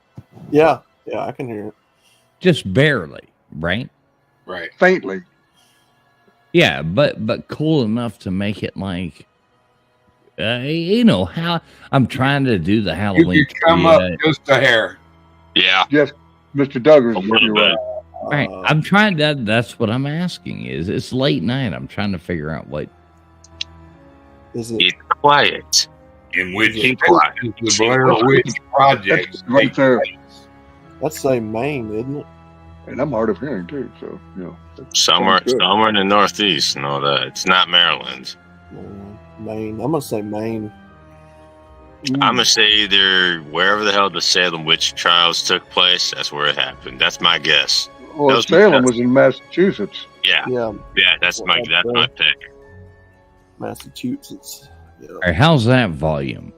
Yeah, I can hear it. Just barely, right? Right. Faintly. Yeah, but cool enough to make it like, how I'm trying to do the Halloween. You can come up just a hair. Yeah. Yes, Mr. Duggars, you're right. All right, I'm trying to. That's what I'm asking. Is it's late night? I'm trying to figure out what. Is it? It's quiet. In which Keep is quiet. the Blair Witch Project. That's right there. That's say Maine, isn't it? And I'm hard of hearing, too. So, Somewhere sounds good. in the Northeast. No, that it's not Maryland. Maine. I'm going to say Maine. I'm gonna say either wherever the hell the Salem witch trials took place, that's where it happened. That's my guess. Well, Salem was in Massachusetts. Yeah, that's my pick. Massachusetts. Yeah. All right, how's that volume?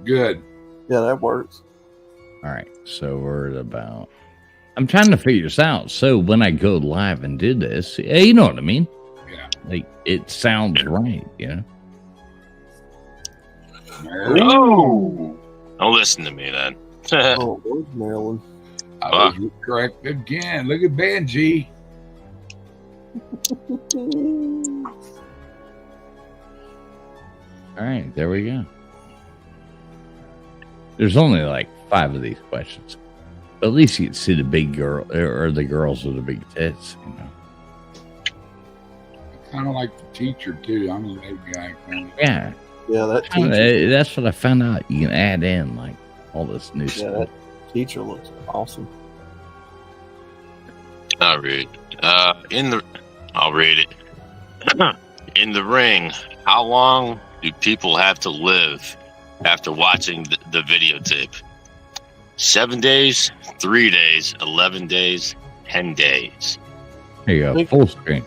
Good. Yeah, that works. All right, so we're at about. I'm trying to figure this out. So when I go live and do this, you know what I mean? Yeah. Like it sounds right, you know. Oh, don't listen to me then. Oh, where's Maryland? I was correct again. Look at Benji. All right, there we go. There's only like 5 of these questions. But at least you can see the big girl or the girls with the big tits, you know. Kind of like the teacher too. I'm a little guy. Yeah. Yeah, that teacher. That's what I found out. You can add in like all this new Yeah, stuff. that teacher looks awesome. I'll read. I'll read it. In the ring, how long do people have to live after watching the videotape? 7 days, 3 days, 11 days, 10 days. There you go. Full screen.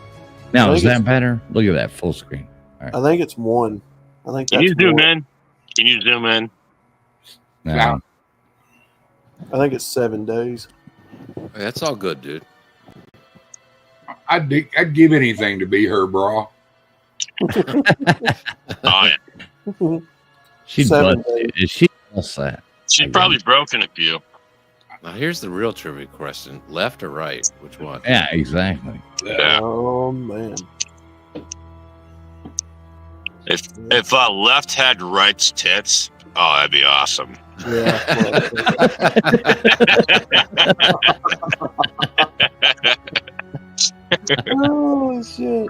Now, is that better? Look at that full screen. All right. I think it's 1. I think Can that's you zoom 1. in? Can you zoom in? Now, I think it's 7 days. That's all good, dude. I'd give anything to be her bra. Oh yeah. she 7 busts days. it. She busts that. She's probably broken a few. Now here's the real trivia question: left or right? Which one? Yeah, exactly. Yeah. Oh man. If left had right's tits, oh, that'd be awesome. Yeah. Oh shit!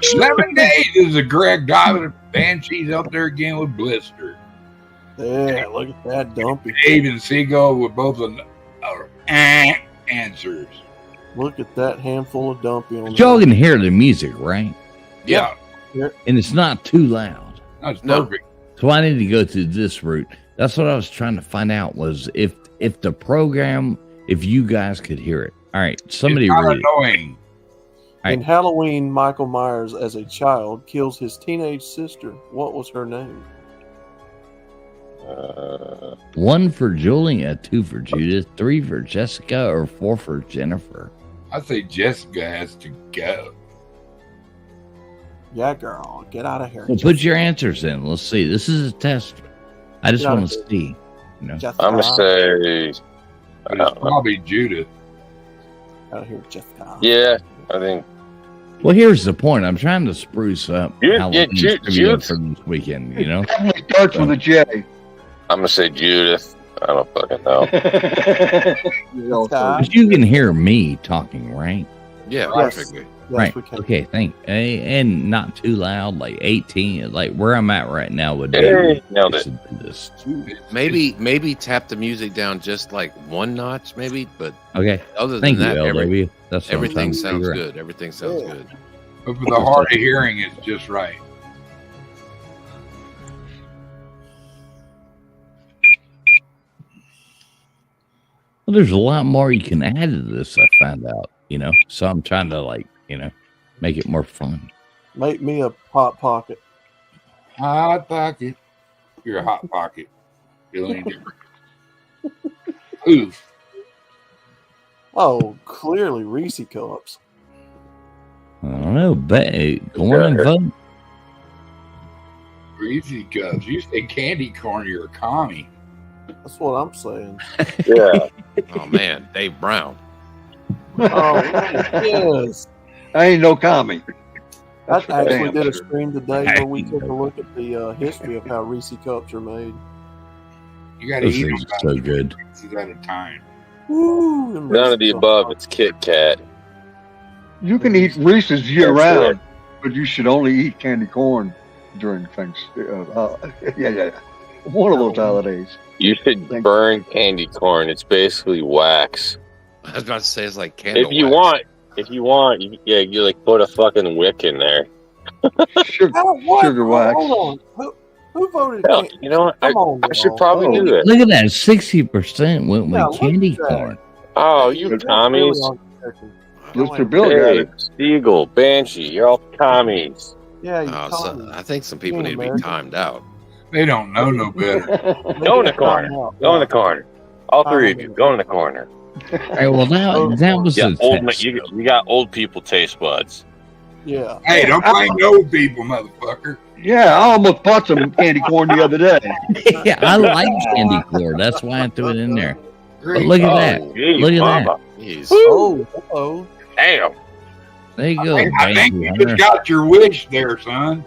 7 days is a Greg Dobbin Banshees up there again with Blister. Yeah, look at that dumpy. Dave and Seagull with both of answers. Look at that handful of dumpy on Y'all can hear the music, right? Yeah. And it's not too loud. That's perfect. So I need to go through this route. That's what I was trying to find out was if the program, if you guys could hear it. All right, somebody It's not read it. annoying. In Halloween, Michael Myers, as a child, kills his teenage sister. What was her name? 1 for Julia, 2 for Judith, 3 for Jessica, or 4 for Jennifer. I say Jessica has to go. Yeah, girl, get out of here. Well, put your answers in. Let's see. This is a test. I just Yeah. want to see. You know? Jessica. I'm gonna say, But it's probably Judith. Out of here, Jessica. yeah. I think Well, here's the point. I'm trying to spruce up Halloween trivia Judith. for this weekend. You know, Definitely starts with a J. I'm gonna say Judith. I don't fucking know. Jessica. but you can hear me talking, right? Yeah, Yes. perfectly. Yes, Right. we can. Okay. And not too loud, like 18. Like where I'm at right now would be. Hey, nailed it. This. Maybe tap the music down just like 1 notch, maybe. But Okay. other than Thank you, that, LW. That's what I'm everything trying to sounds figure out. good. Everything sounds Yeah. good. But for the hard of hearing, it's just right. Well, there's a lot more you can add to this. I found out. You know, so I'm trying to make it more fun. Make me a hot pocket. Hot pocket. You're a hot pocket. Feel any different? Oof. Oh, clearly Reese cups. I don't know. Go on and vote. Greasy cups. You say candy corn, you're a commie. That's what I'm saying. Yeah. Oh man, Dave Brown. Oh, yes. I ain't no commie. I actually Damn, did a sure. stream today where we took a look at the history of how Reese cups are made. You got to Those eat things them are so good. pieces at a time. Woo, them None of the Reese's above. Cups. It's Kit Kat. You can eat Reese's year That's round, it. but you should only eat candy corn during things. Yeah. One of those holidays. You should Thank burn candy corn. It's basically wax. I was about to say it's like candle. If you want, you like put a fucking wick in there. Sugar, What? sugar wax. Hold on. Who voted? Hell, can- you know what? I Come on, should y'all. probably do that. Look at that. 60% went with Yeah, look candy at that. corn. Oh, you That's commies. really unfair. Mr. Bill got Hey, it. Siegel, Banshee, you're all commies. Yeah, you So call I think some people Yeah, need to be America. timed out. They don't know no better. Go in the corner. Go in the corner. All three of you, go in the corner. Hey, well, that was Yeah, a test. you got old people taste buds. Yeah. Hey, don't blame no people, motherfucker. Yeah, I almost bought some candy corn the other day. Yeah, I like candy corn. That's why I threw it in there. But Great. look at Oh, that. geez, Look at mama. Jeez. Oh, hello. Damn. There you go. I think Banshee you Hunter. just got your wish there, son.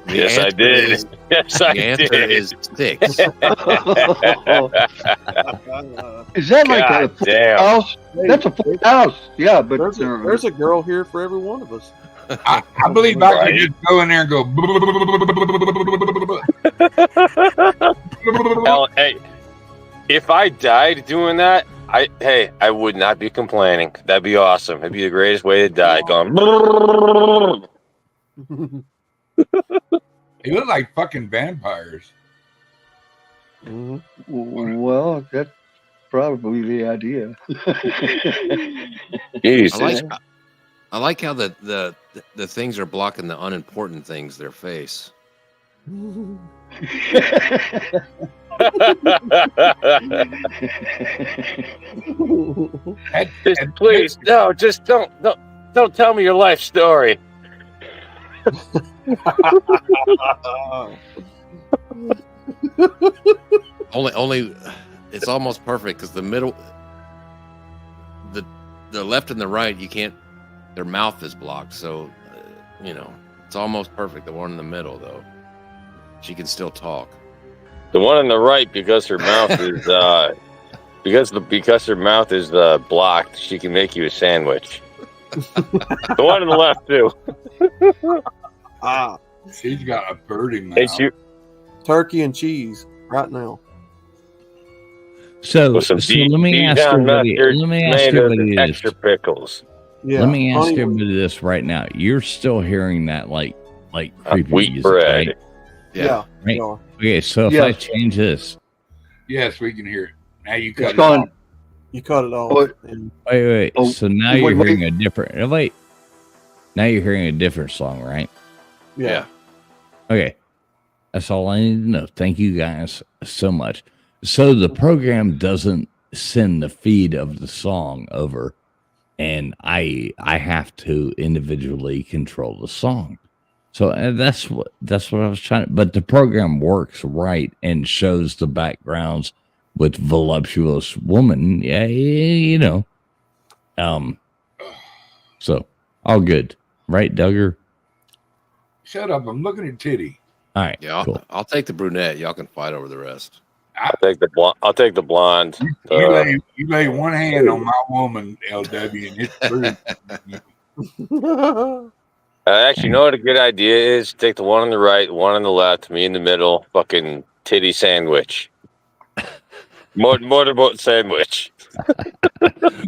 The Yes, I answer did. is- Yes, I the answer did. is 6. Is that like God a full damn. house? That's a full house. Yeah, but There's a girl here for every one of us. I believe I could Right. just go in there and go. Hell, hey, if I died doing that, I would not be complaining. That'd be awesome. It'd be the greatest way to die. Going. They look like fucking vampires. well, that's probably the idea. Jesus. I like how the things are blocking the unimportant things, their face. Just please, no, just don't tell me your life story. Only it's almost perfect because the middle, the left and the right, you can't. Their mouth is blocked, so It's almost perfect. The one in the middle, though, she can still talk. The one on the right, because her mouth is because her mouth is blocked, she can make you a sandwich. The one on the left too. She's got a birdie mouth. Hey, Turkey and cheese right now. So, with some let me ask everybody. Let me ask everybody this. Extra pickles. Yeah. Let me ask everybody this right now. You're still hearing that like creepy Wheat music, bread. right? Yeah. Right. Yeah. Okay, so if Yes. I change this, Yes, we can hear it. Now you cut It's it gone. off. You cut it off. But- and wait. Oh, So now wait, you're wait. hearing a different. Oh, wait. Now you're hearing a different song, right? yeah. Okay. That's all I need to know. Thank you guys so much. So the program doesn't send the feed of the song over, and I have to individually control the song. So that's what I was trying to, but the program works right and shows the backgrounds with voluptuous woman. Yeah, you know. So all good. Right, Duggar? Shut up. I'm looking at Titty. All right. Yeah, Cool. I'll take the brunette. Y'all can fight over the rest. I'll take the blonde. I'll take the blonde. You lay one hand on my woman, LW, and it's true. Actually, you know what a good idea is? Take the one on the right, one on the left, me in the middle, fucking titty sandwich. Motorboat sandwich.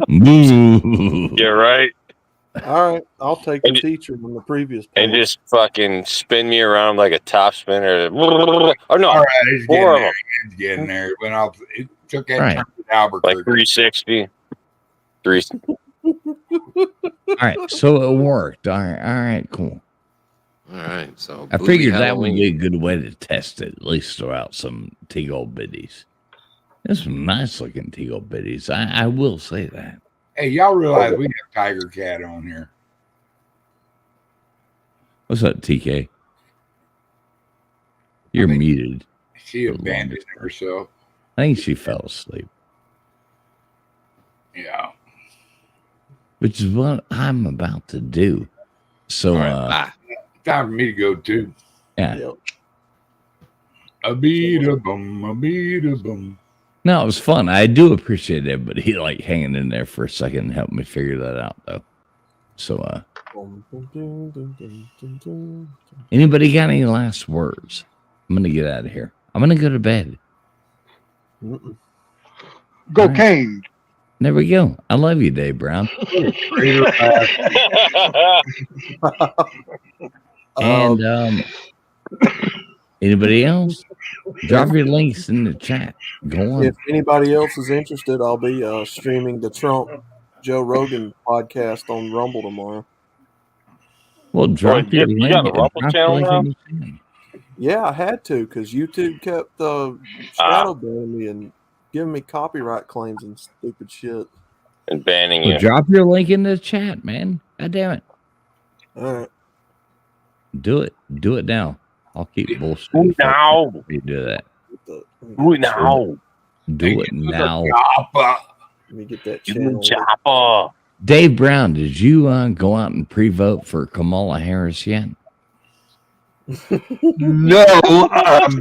Moo. Yeah, right? All right. I'll take the teacher from the previous page. And just fucking spin me around like a top spinner. Oh, no. All right, it's getting Four of there. them. It's getting there. It went off. It took that Right. turn to Albuquerque. Like 360. All right. So it worked. All right. Cool. All right. So I booby figured that would Halloween. be a good way to test it, at least throw out some Teagle biddies. There's some nice looking Teagle biddies. I will say that. Hey, y'all realize we have Tiger Cat on here? What's up, TK? You're muted. She abandoned herself. I think she fell asleep, Yeah. which is what I'm about to do. So, All right, time for me to go too. yeah. Yep. A beat a bum. No, it was fun. I do appreciate everybody like hanging in there for a second and helping me figure that out, though. So, anybody got any last words? I'm gonna get out of here. I'm gonna go to bed. Go Kane. There we go. I love you, Dave Brown. And anybody else? Drop your links in the chat. Go on. If anybody else is interested, I'll be streaming the Trump Joe Rogan podcast on Rumble tomorrow. Well, drop your link. You got a Rumble channel now? Yeah, I had to because YouTube kept shadow banning me and giving me copyright claims and stupid shit. And banning Well, you. drop your link in the chat, man. God damn it. All right. Do it. Do it now. I'll keep bullshit. Do it now. You do that. Do it now. Do it now. Let me get that channel. Chopper. Dave Brown, did you go out and pre-vote for Kamala Harris yet? No, I'm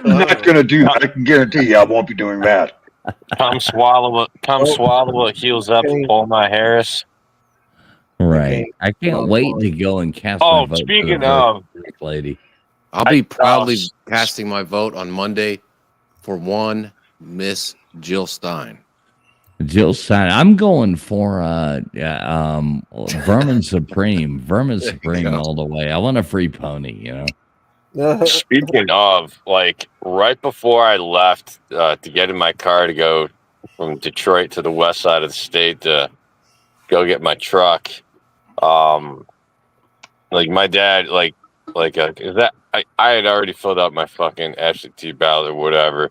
not going to do that. I can guarantee you I won't be doing that. Come swallow it. Heels up for Paul My Harris. Right. I can't wait to go and cast my Oh, vote. for the speaking of, lady. I'll be proudly casting my vote on Monday for one Miss Jill Stein. Jill Stein. I'm going for Vermin Supreme. Vermin Supreme all the way. I want a free pony, you know. Speaking of, like, right before I left to get in my car to go from Detroit to the west side of the state to go get my truck, like my dad, is that I had already filled out my fucking absentee ballot or whatever,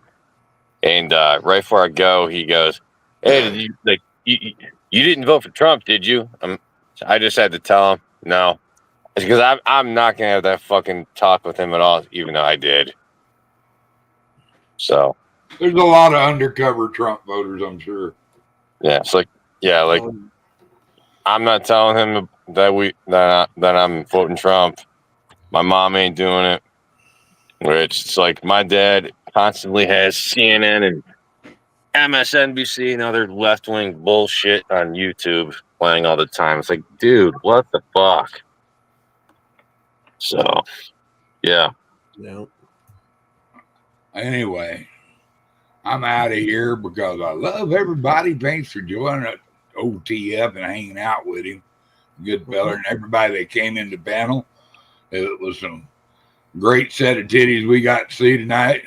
and right before I go, he goes, "Hey, did you you didn't vote for Trump, did you?" I just had to tell him no. It's because I'm not gonna have that fucking talk with him at all, even though I did. So there's a lot of undercover Trump voters, I'm sure. Yeah, it's like I'm not telling him I'm voting Trump. My mom ain't doing it. Which it's like my dad constantly has CNN and MSNBC and other left wing bullshit on YouTube playing all the time. It's like, dude, what the fuck? So, yeah. Yeah. Anyway, I'm out of here because I love everybody. Thanks for joining OTF and hanging out with him. Good fella. And everybody that came in the panel. It was some great set of titties we got to see tonight.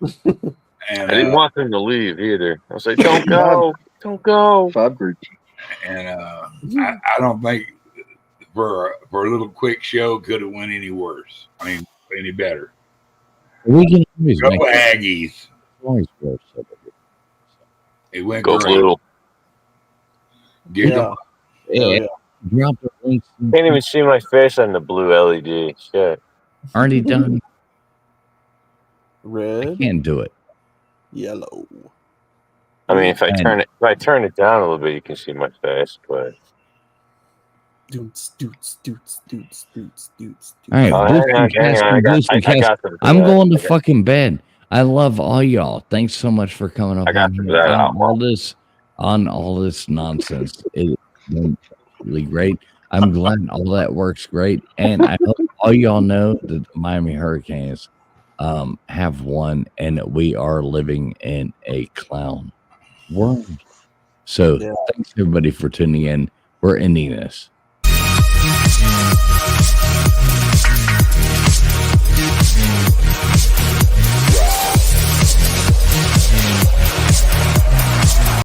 And I didn't want them to leave either. I was like, don't go. Don't go. And I don't think for a little quick show could have went any worse. I mean, any better. We can always Go make Aggies. always worse. It went Go great. Blue. Get them. Yeah. Drop the links. Can't even see my face on the blue LED. Shit. Already done. Red, Can't do it. yellow. I mean, if I turn it down a little bit, you can see my face. But Doots, doots, doots, doots, doots, doots. All right, Oh, Boost hang and on, hang Cast on, and Boost and I Cast. got them for I'm that. going to I got- fucking bed. I love all y'all. Thanks so much for coming up I got on them here for that. on all this nonsense. It went really great. I'm glad all that works great, and I hope all y'all know that the Miami Hurricanes have won, and we are living in a clown world. So Yeah. thanks everybody for tuning in. We're ending this.